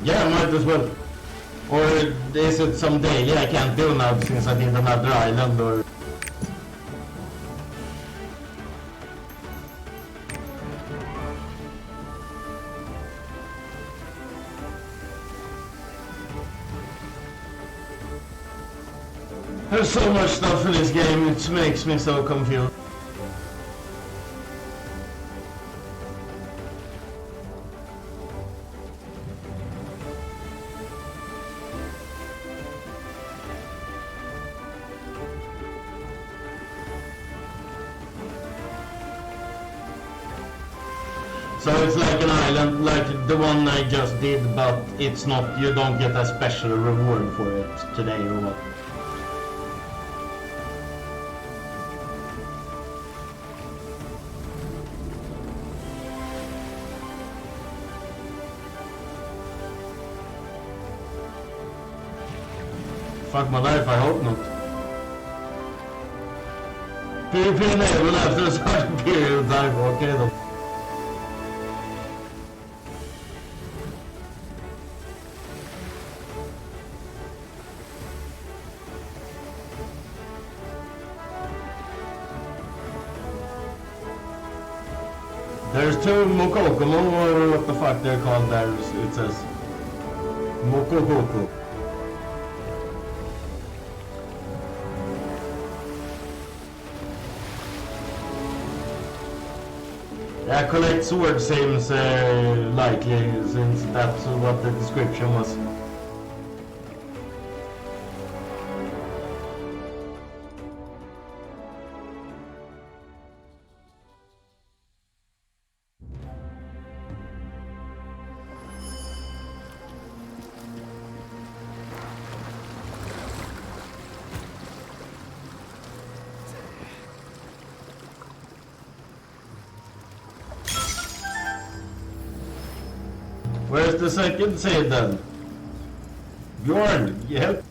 Yeah, might as well. Or is it some daily I can't do now since I did another island or... There's so much stuff in this game, it makes me so confused. So it's like an island, like the one I just did, but it's not, you don't get a special reward for it today or what? Fuck my life, I hope not. PvP enabled after a certain period of time, okay then. There's two Mokokomo, or what the fuck they're called there, it says. Mokokoko. Yeah, collect sword seems likely, since that's what the description was. Where's the second save then? Bjorn, you help?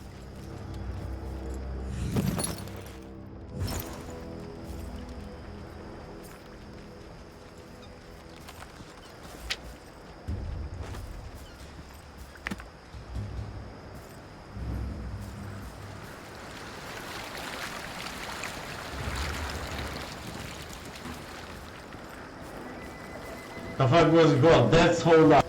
The fuck was God? That's whole lot.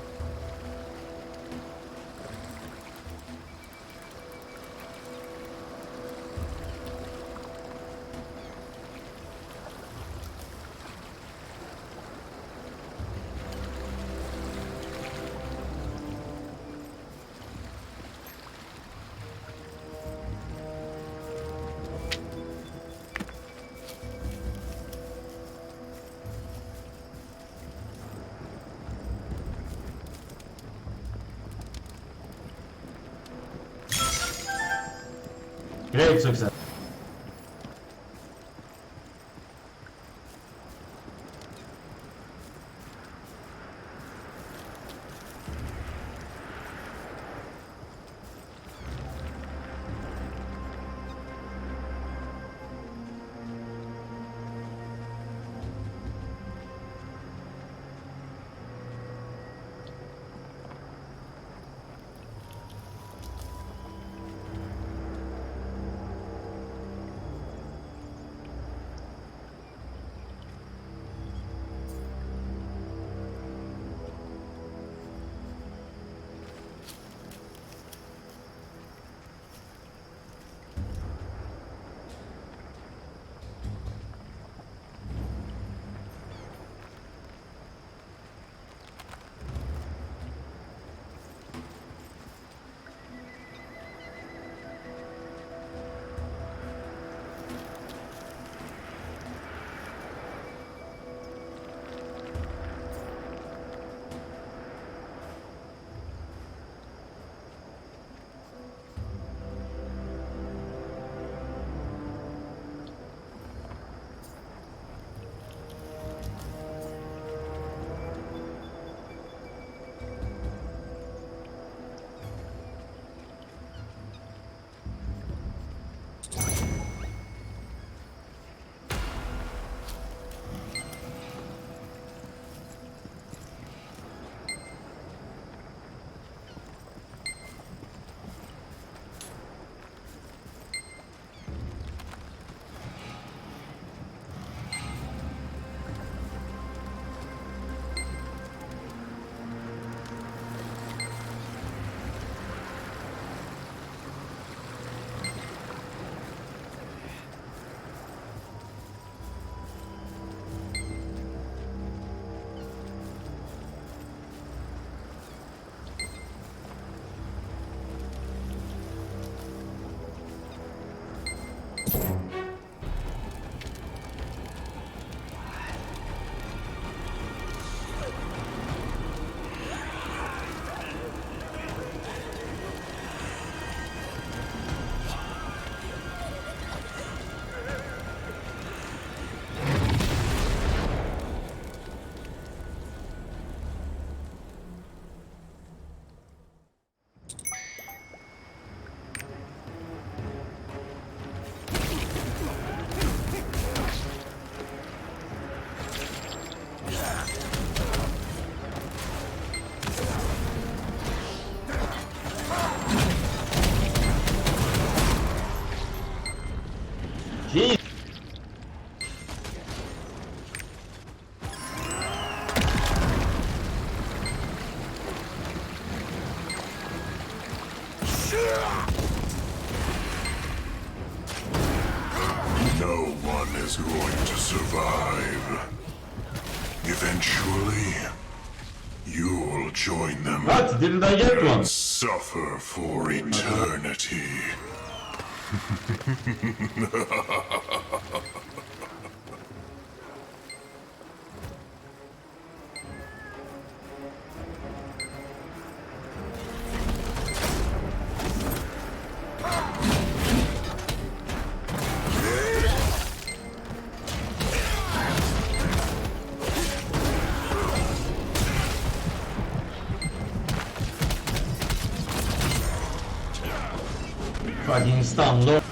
Great success. No one is going to survive. Eventually, you'll join them. What? Didn't I get one? And suffer for eternity. Fucking stun lord.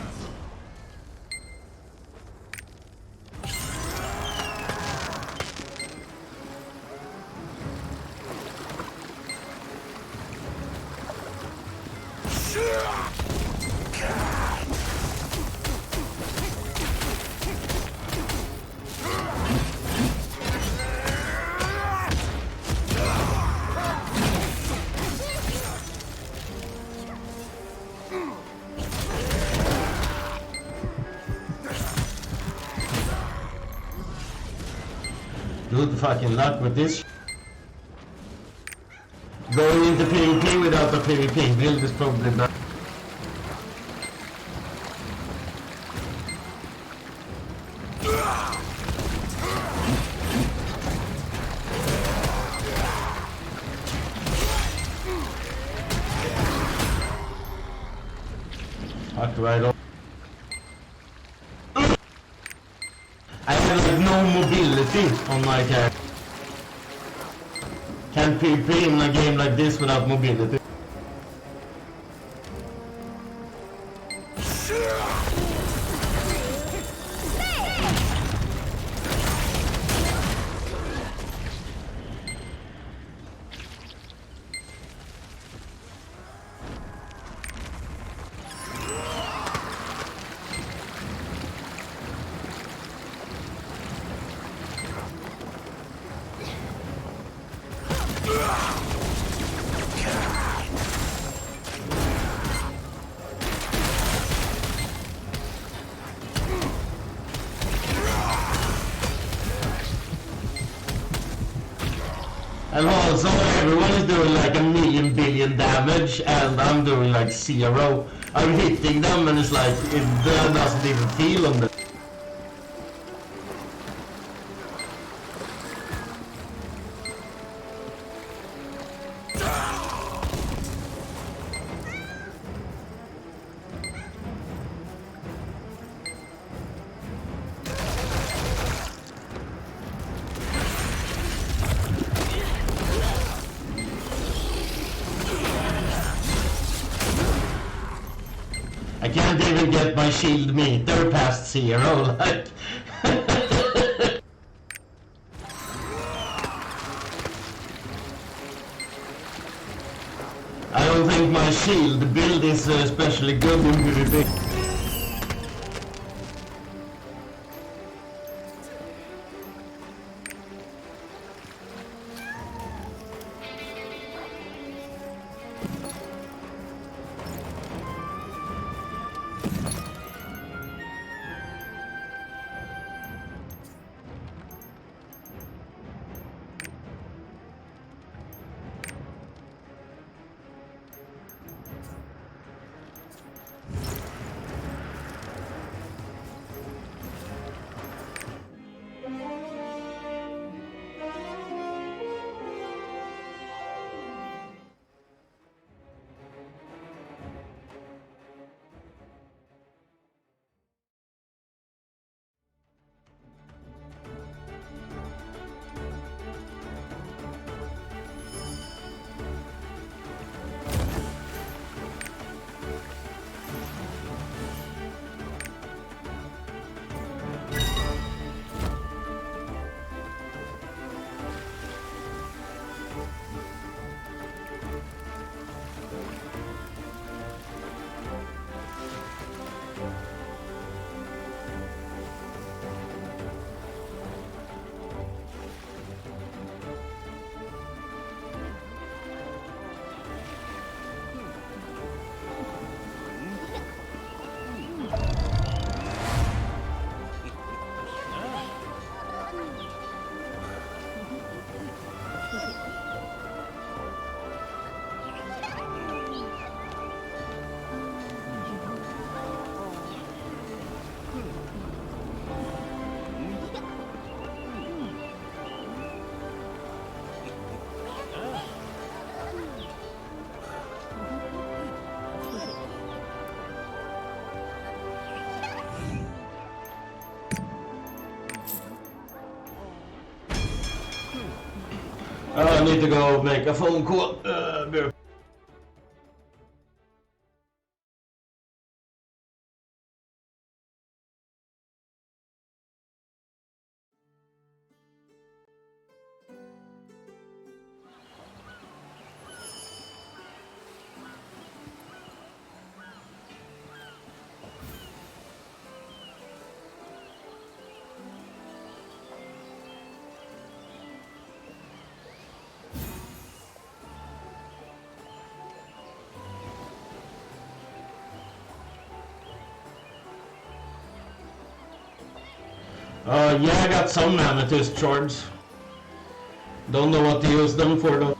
Good fucking luck with this. Going into PvP without a PvP build is probably bad. Fuck right off. no mobility on my character. Can't PvP in a game like this without mobility. And also, everyone is doing like 1,000,000 billion damage, and I'm doing like 0. I'm hitting them, and it's like, it doesn't even feel on them. I can't even get my shield meter past 0, like... I don't think my shield build is especially good in PvP. I need to go make a phone call. Yeah, I got some amethyst shards. Don't know what to use them for though.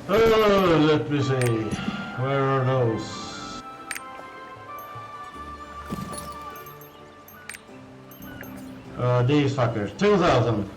Oh, let me see. Where are those? These fuckers. 2,000.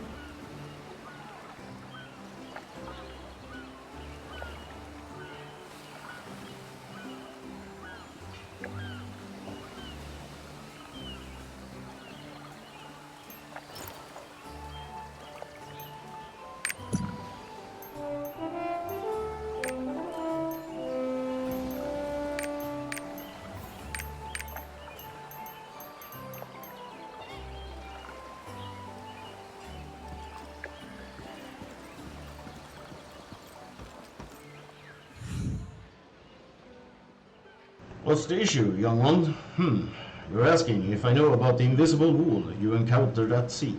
What's the issue, young one? You're asking if I know about the invisible wall you encountered at sea.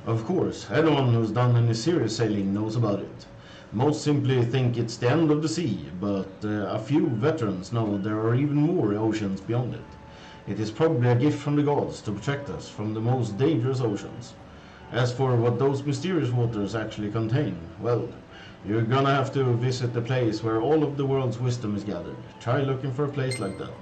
Of course, anyone who's done any serious sailing knows about it. Most simply think it's the end of the sea, but a few veterans know there are even more oceans beyond it. It is probably a gift from the gods to protect us from the most dangerous oceans. As for what those mysterious waters actually contain, well, you're gonna have to visit the place where all of the world's wisdom is gathered. Try looking for a place like that.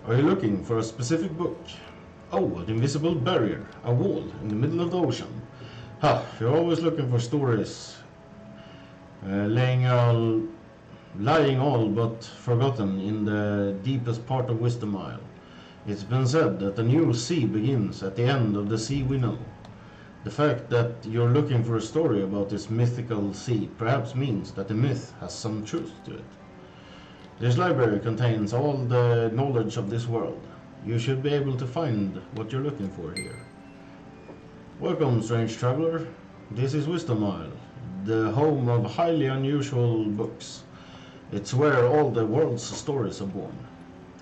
Are you looking for a specific book? Oh, an invisible barrier, a wall in the middle of the ocean. Ha, you're always looking for stories lying all but forgotten in the deepest part of Wisdom Isle. It's been said that a new sea begins at the end of the sea we know. The fact that you're looking for a story about this mythical sea perhaps means that the myth has some truth to it. This library contains all the knowledge of this world. You should be able to find what you're looking for here. Welcome, strange traveler. This is Wisdom Isle, the home of highly unusual books. It's where all the world's stories are born.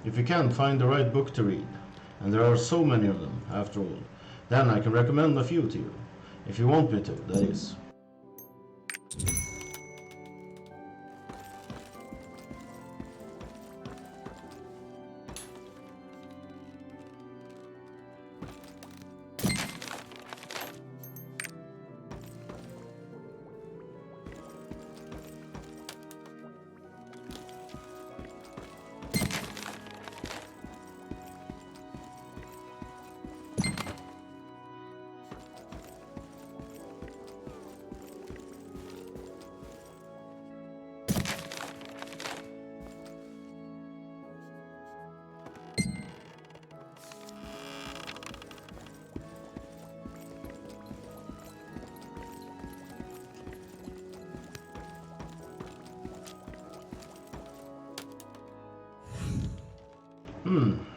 If you can't find the right book to read, and there are so many of them, after all, then I can recommend a few to you. If you want me to, that is.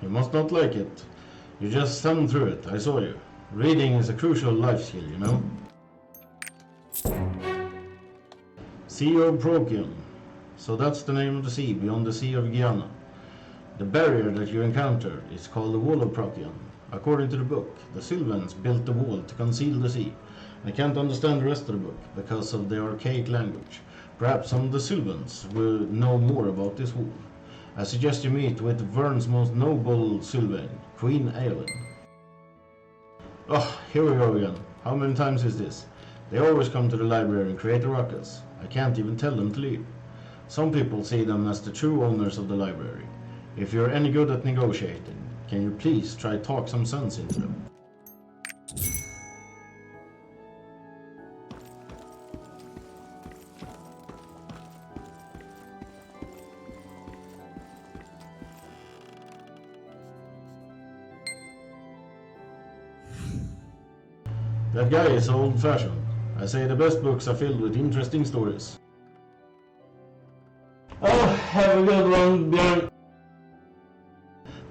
You must not like it. You just thumbed through it, I saw you. Reading is a crucial life skill, you know? Sea of Procyon. So that's the name of the sea beyond the Sea of Guyana. The barrier that you encounter is called the Wall of Procyon. According to the book, the Sylvans built the wall to conceal the sea. I can't understand the rest of the book because of the archaic language. Perhaps some of the Sylvans will know more about this wall. I suggest you meet with Vern's most noble Sylvan, Queen Aelin. Oh, here we go again. How many times is this? They always come to the library and create a ruckus. I can't even tell them to leave. Some people see them as the true owners of the library. If you're any good at negotiating, can you please try talk some sense into them? That guy is old-fashioned. I say the best books are filled with interesting stories. Oh, have a good one, Björn.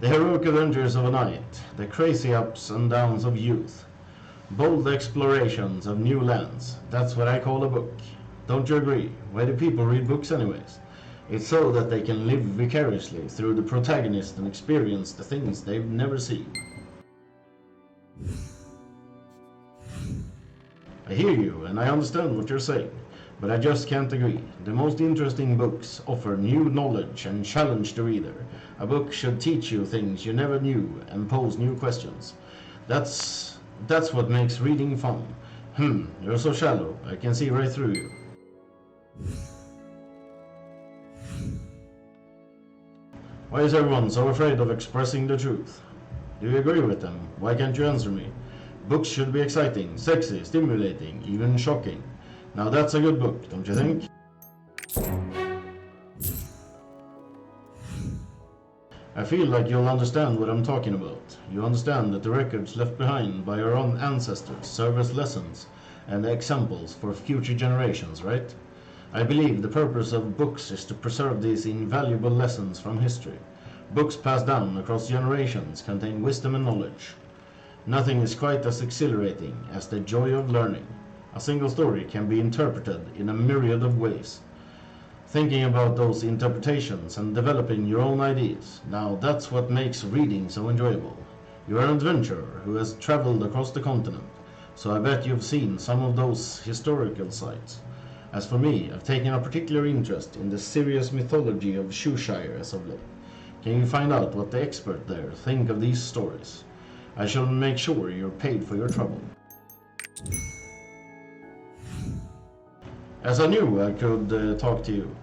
The heroic adventures of a knight, the crazy ups and downs of youth, bold explorations of new lands. That's what I call a book. Don't you agree? Why do people read books anyways? It's so that they can live vicariously through the protagonist and experience the things they've never seen. I hear you, and I understand what you're saying, but I just can't agree. The most interesting books offer new knowledge and challenge the reader. A book should teach you things you never knew and pose new questions. That's what makes reading fun. You're so shallow, I can see right through you. Why is everyone so afraid of expressing the truth? Do you agree with them? Why can't you answer me? Books should be exciting, sexy, stimulating, even shocking. Now that's a good book, don't you think? I feel like you'll understand what I'm talking about. You understand that the records left behind by our own ancestors serve as lessons and examples for future generations, right? I believe the purpose of books is to preserve these invaluable lessons from history. Books passed down across generations contain wisdom and knowledge. Nothing is quite as exhilarating as the joy of learning. A single story can be interpreted in a myriad of ways. Thinking about those interpretations and developing your own ideas, now that's what makes reading so enjoyable. You're an adventurer who has traveled across the continent, so I bet you've seen some of those historical sites. As for me, I've taken a particular interest in the serious mythology of Shoeshire as of late. Can you find out what the experts there think of these stories? I shall make sure you're paid for your trouble. As I knew I could talk to you.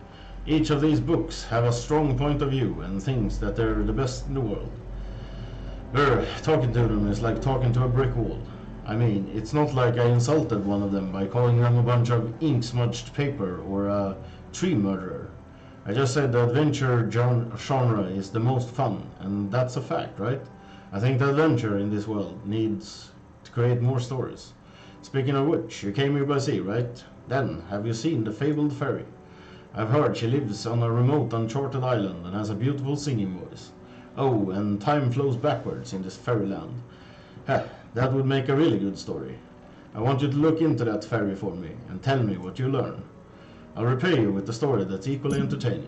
Each of these books have a strong point of view and thinks that they're the best in the world. Talking to them is like talking to a brick wall. I mean, it's not like I insulted one of them by calling them a bunch of ink-smudged paper or a tree murderer. I just said the adventure genre is the most fun, and that's a fact, right? I think the adventure in this world needs to create more stories. Speaking of which, you came here by sea, right? Then, have you seen the fabled fairy? I've heard she lives on a remote, uncharted island and has a beautiful singing voice. Oh, and time flows backwards in this fairyland. Heh, that would make a really good story. I want you to look into that fairy for me and tell me what you learn. I'll repay you with a story that's equally entertaining.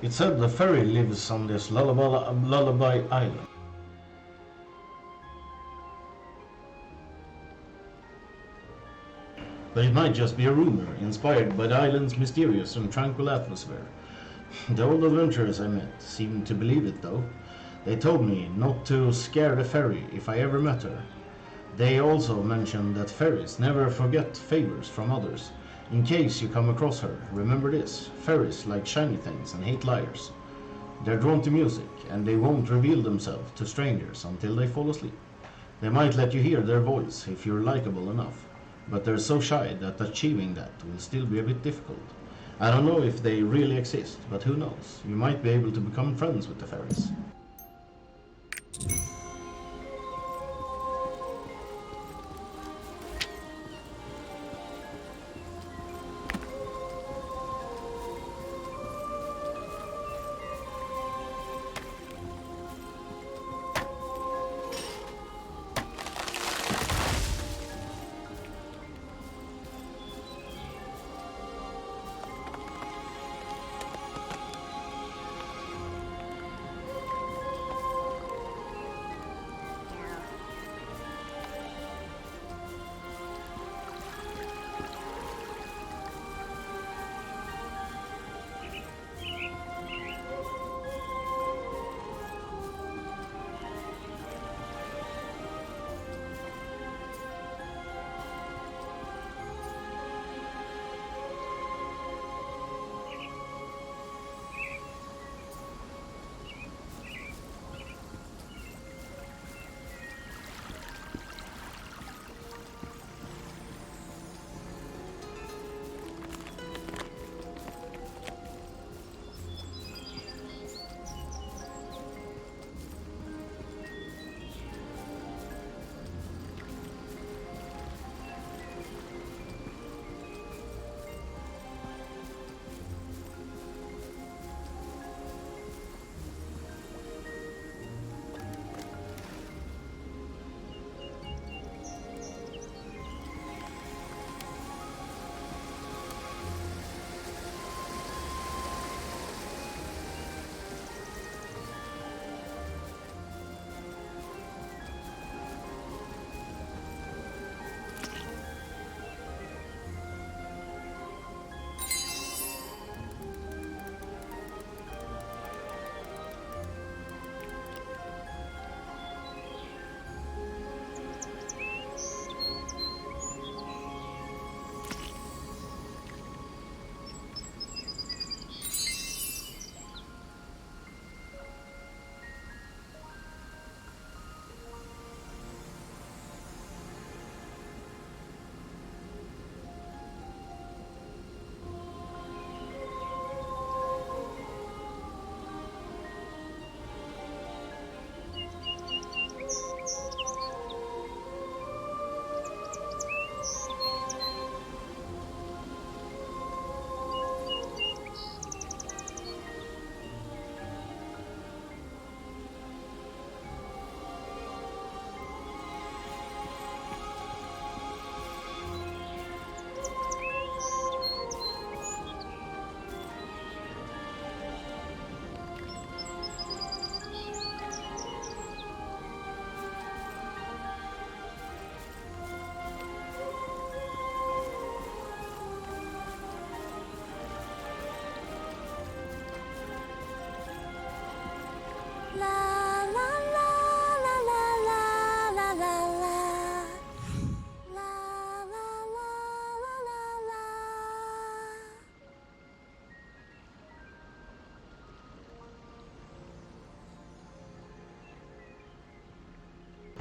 It said the ferry lives on this Lullaby Island. But it might just be a rumor, inspired by the island's mysterious and tranquil atmosphere. The old adventurers I met seemed to believe it, though. They told me not to scare the fairy if I ever met her. They also mentioned that fairies never forget favors from others. In case you come across her, remember this: fairies like shiny things and hate liars. They're drawn to music, and they won't reveal themselves to strangers until they fall asleep. They might let you hear their voice if you're likable enough, but they're so shy that achieving that will still be a bit difficult. I don't know if they really exist, but who knows? You might be able to become friends with the fairies.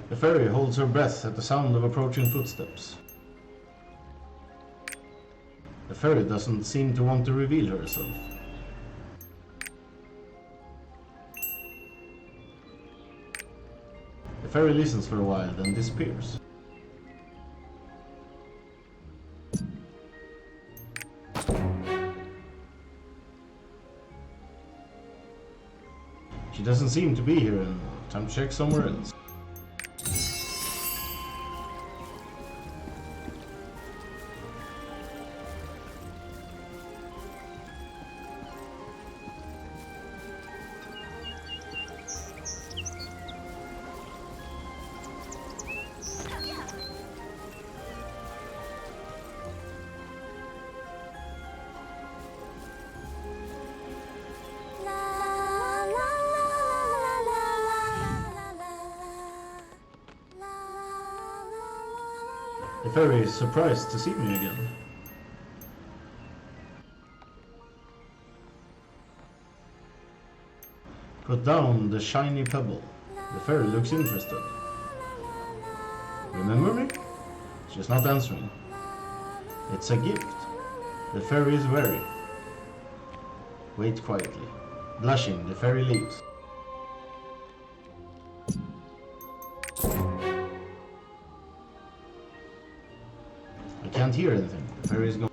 The fairy holds her breath at the sound of approaching footsteps. The fairy doesn't seem to want to reveal herself. The fairy listens for a while, then disappears. She doesn't seem to be here anymore. Time to check somewhere else. ferry is surprised to see me again. Put down the shiny pebble. The fairy looks interested. Remember me? She's not answering. It's a gift. The fairy is wary. Wait quietly. Blushing, the fairy leaves. I can't hear anything. The fairy is gone.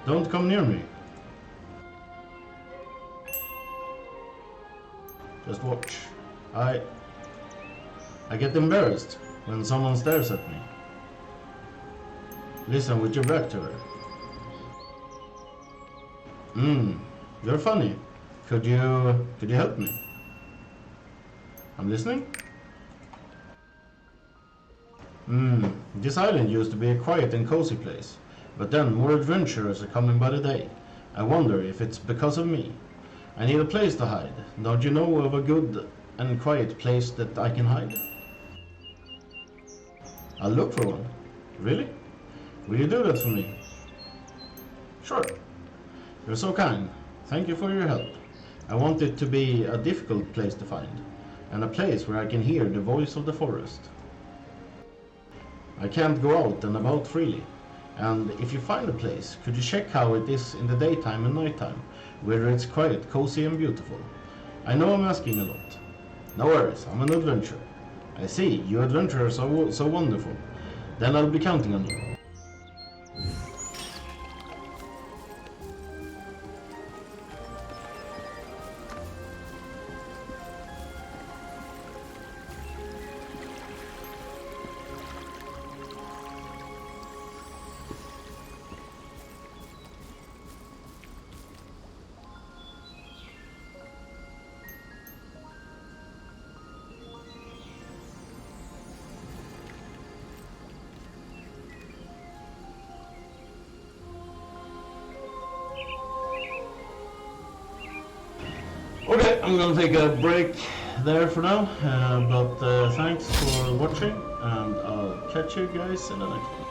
Don't come near me. Just watch. I get embarrassed when someone stares at me. Listen with your back to her. You're funny. Could you help me? I'm listening. This island used to be a quiet and cozy place. But then more adventurers are coming by the day. I wonder if it's because of me. I need a place to hide. Don't you know of a good and quiet place that I can hide? I'll look for one. Really? Will you do that for me? Sure. You're so kind. Thank you for your help. I want it to be a difficult place to find, and a place where I can hear the voice of the forest. I can't go out and about freely. And if you find a place, could you check how it is in the daytime and nighttime, whether it's quiet, cozy and beautiful? I know I'm asking a lot. No worries, I'm an adventurer. I see, you adventurers are so wonderful. Then I'll be counting on you. Okay, I'm gonna take a break there for now, but thanks for watching, and I'll catch you guys in the next one.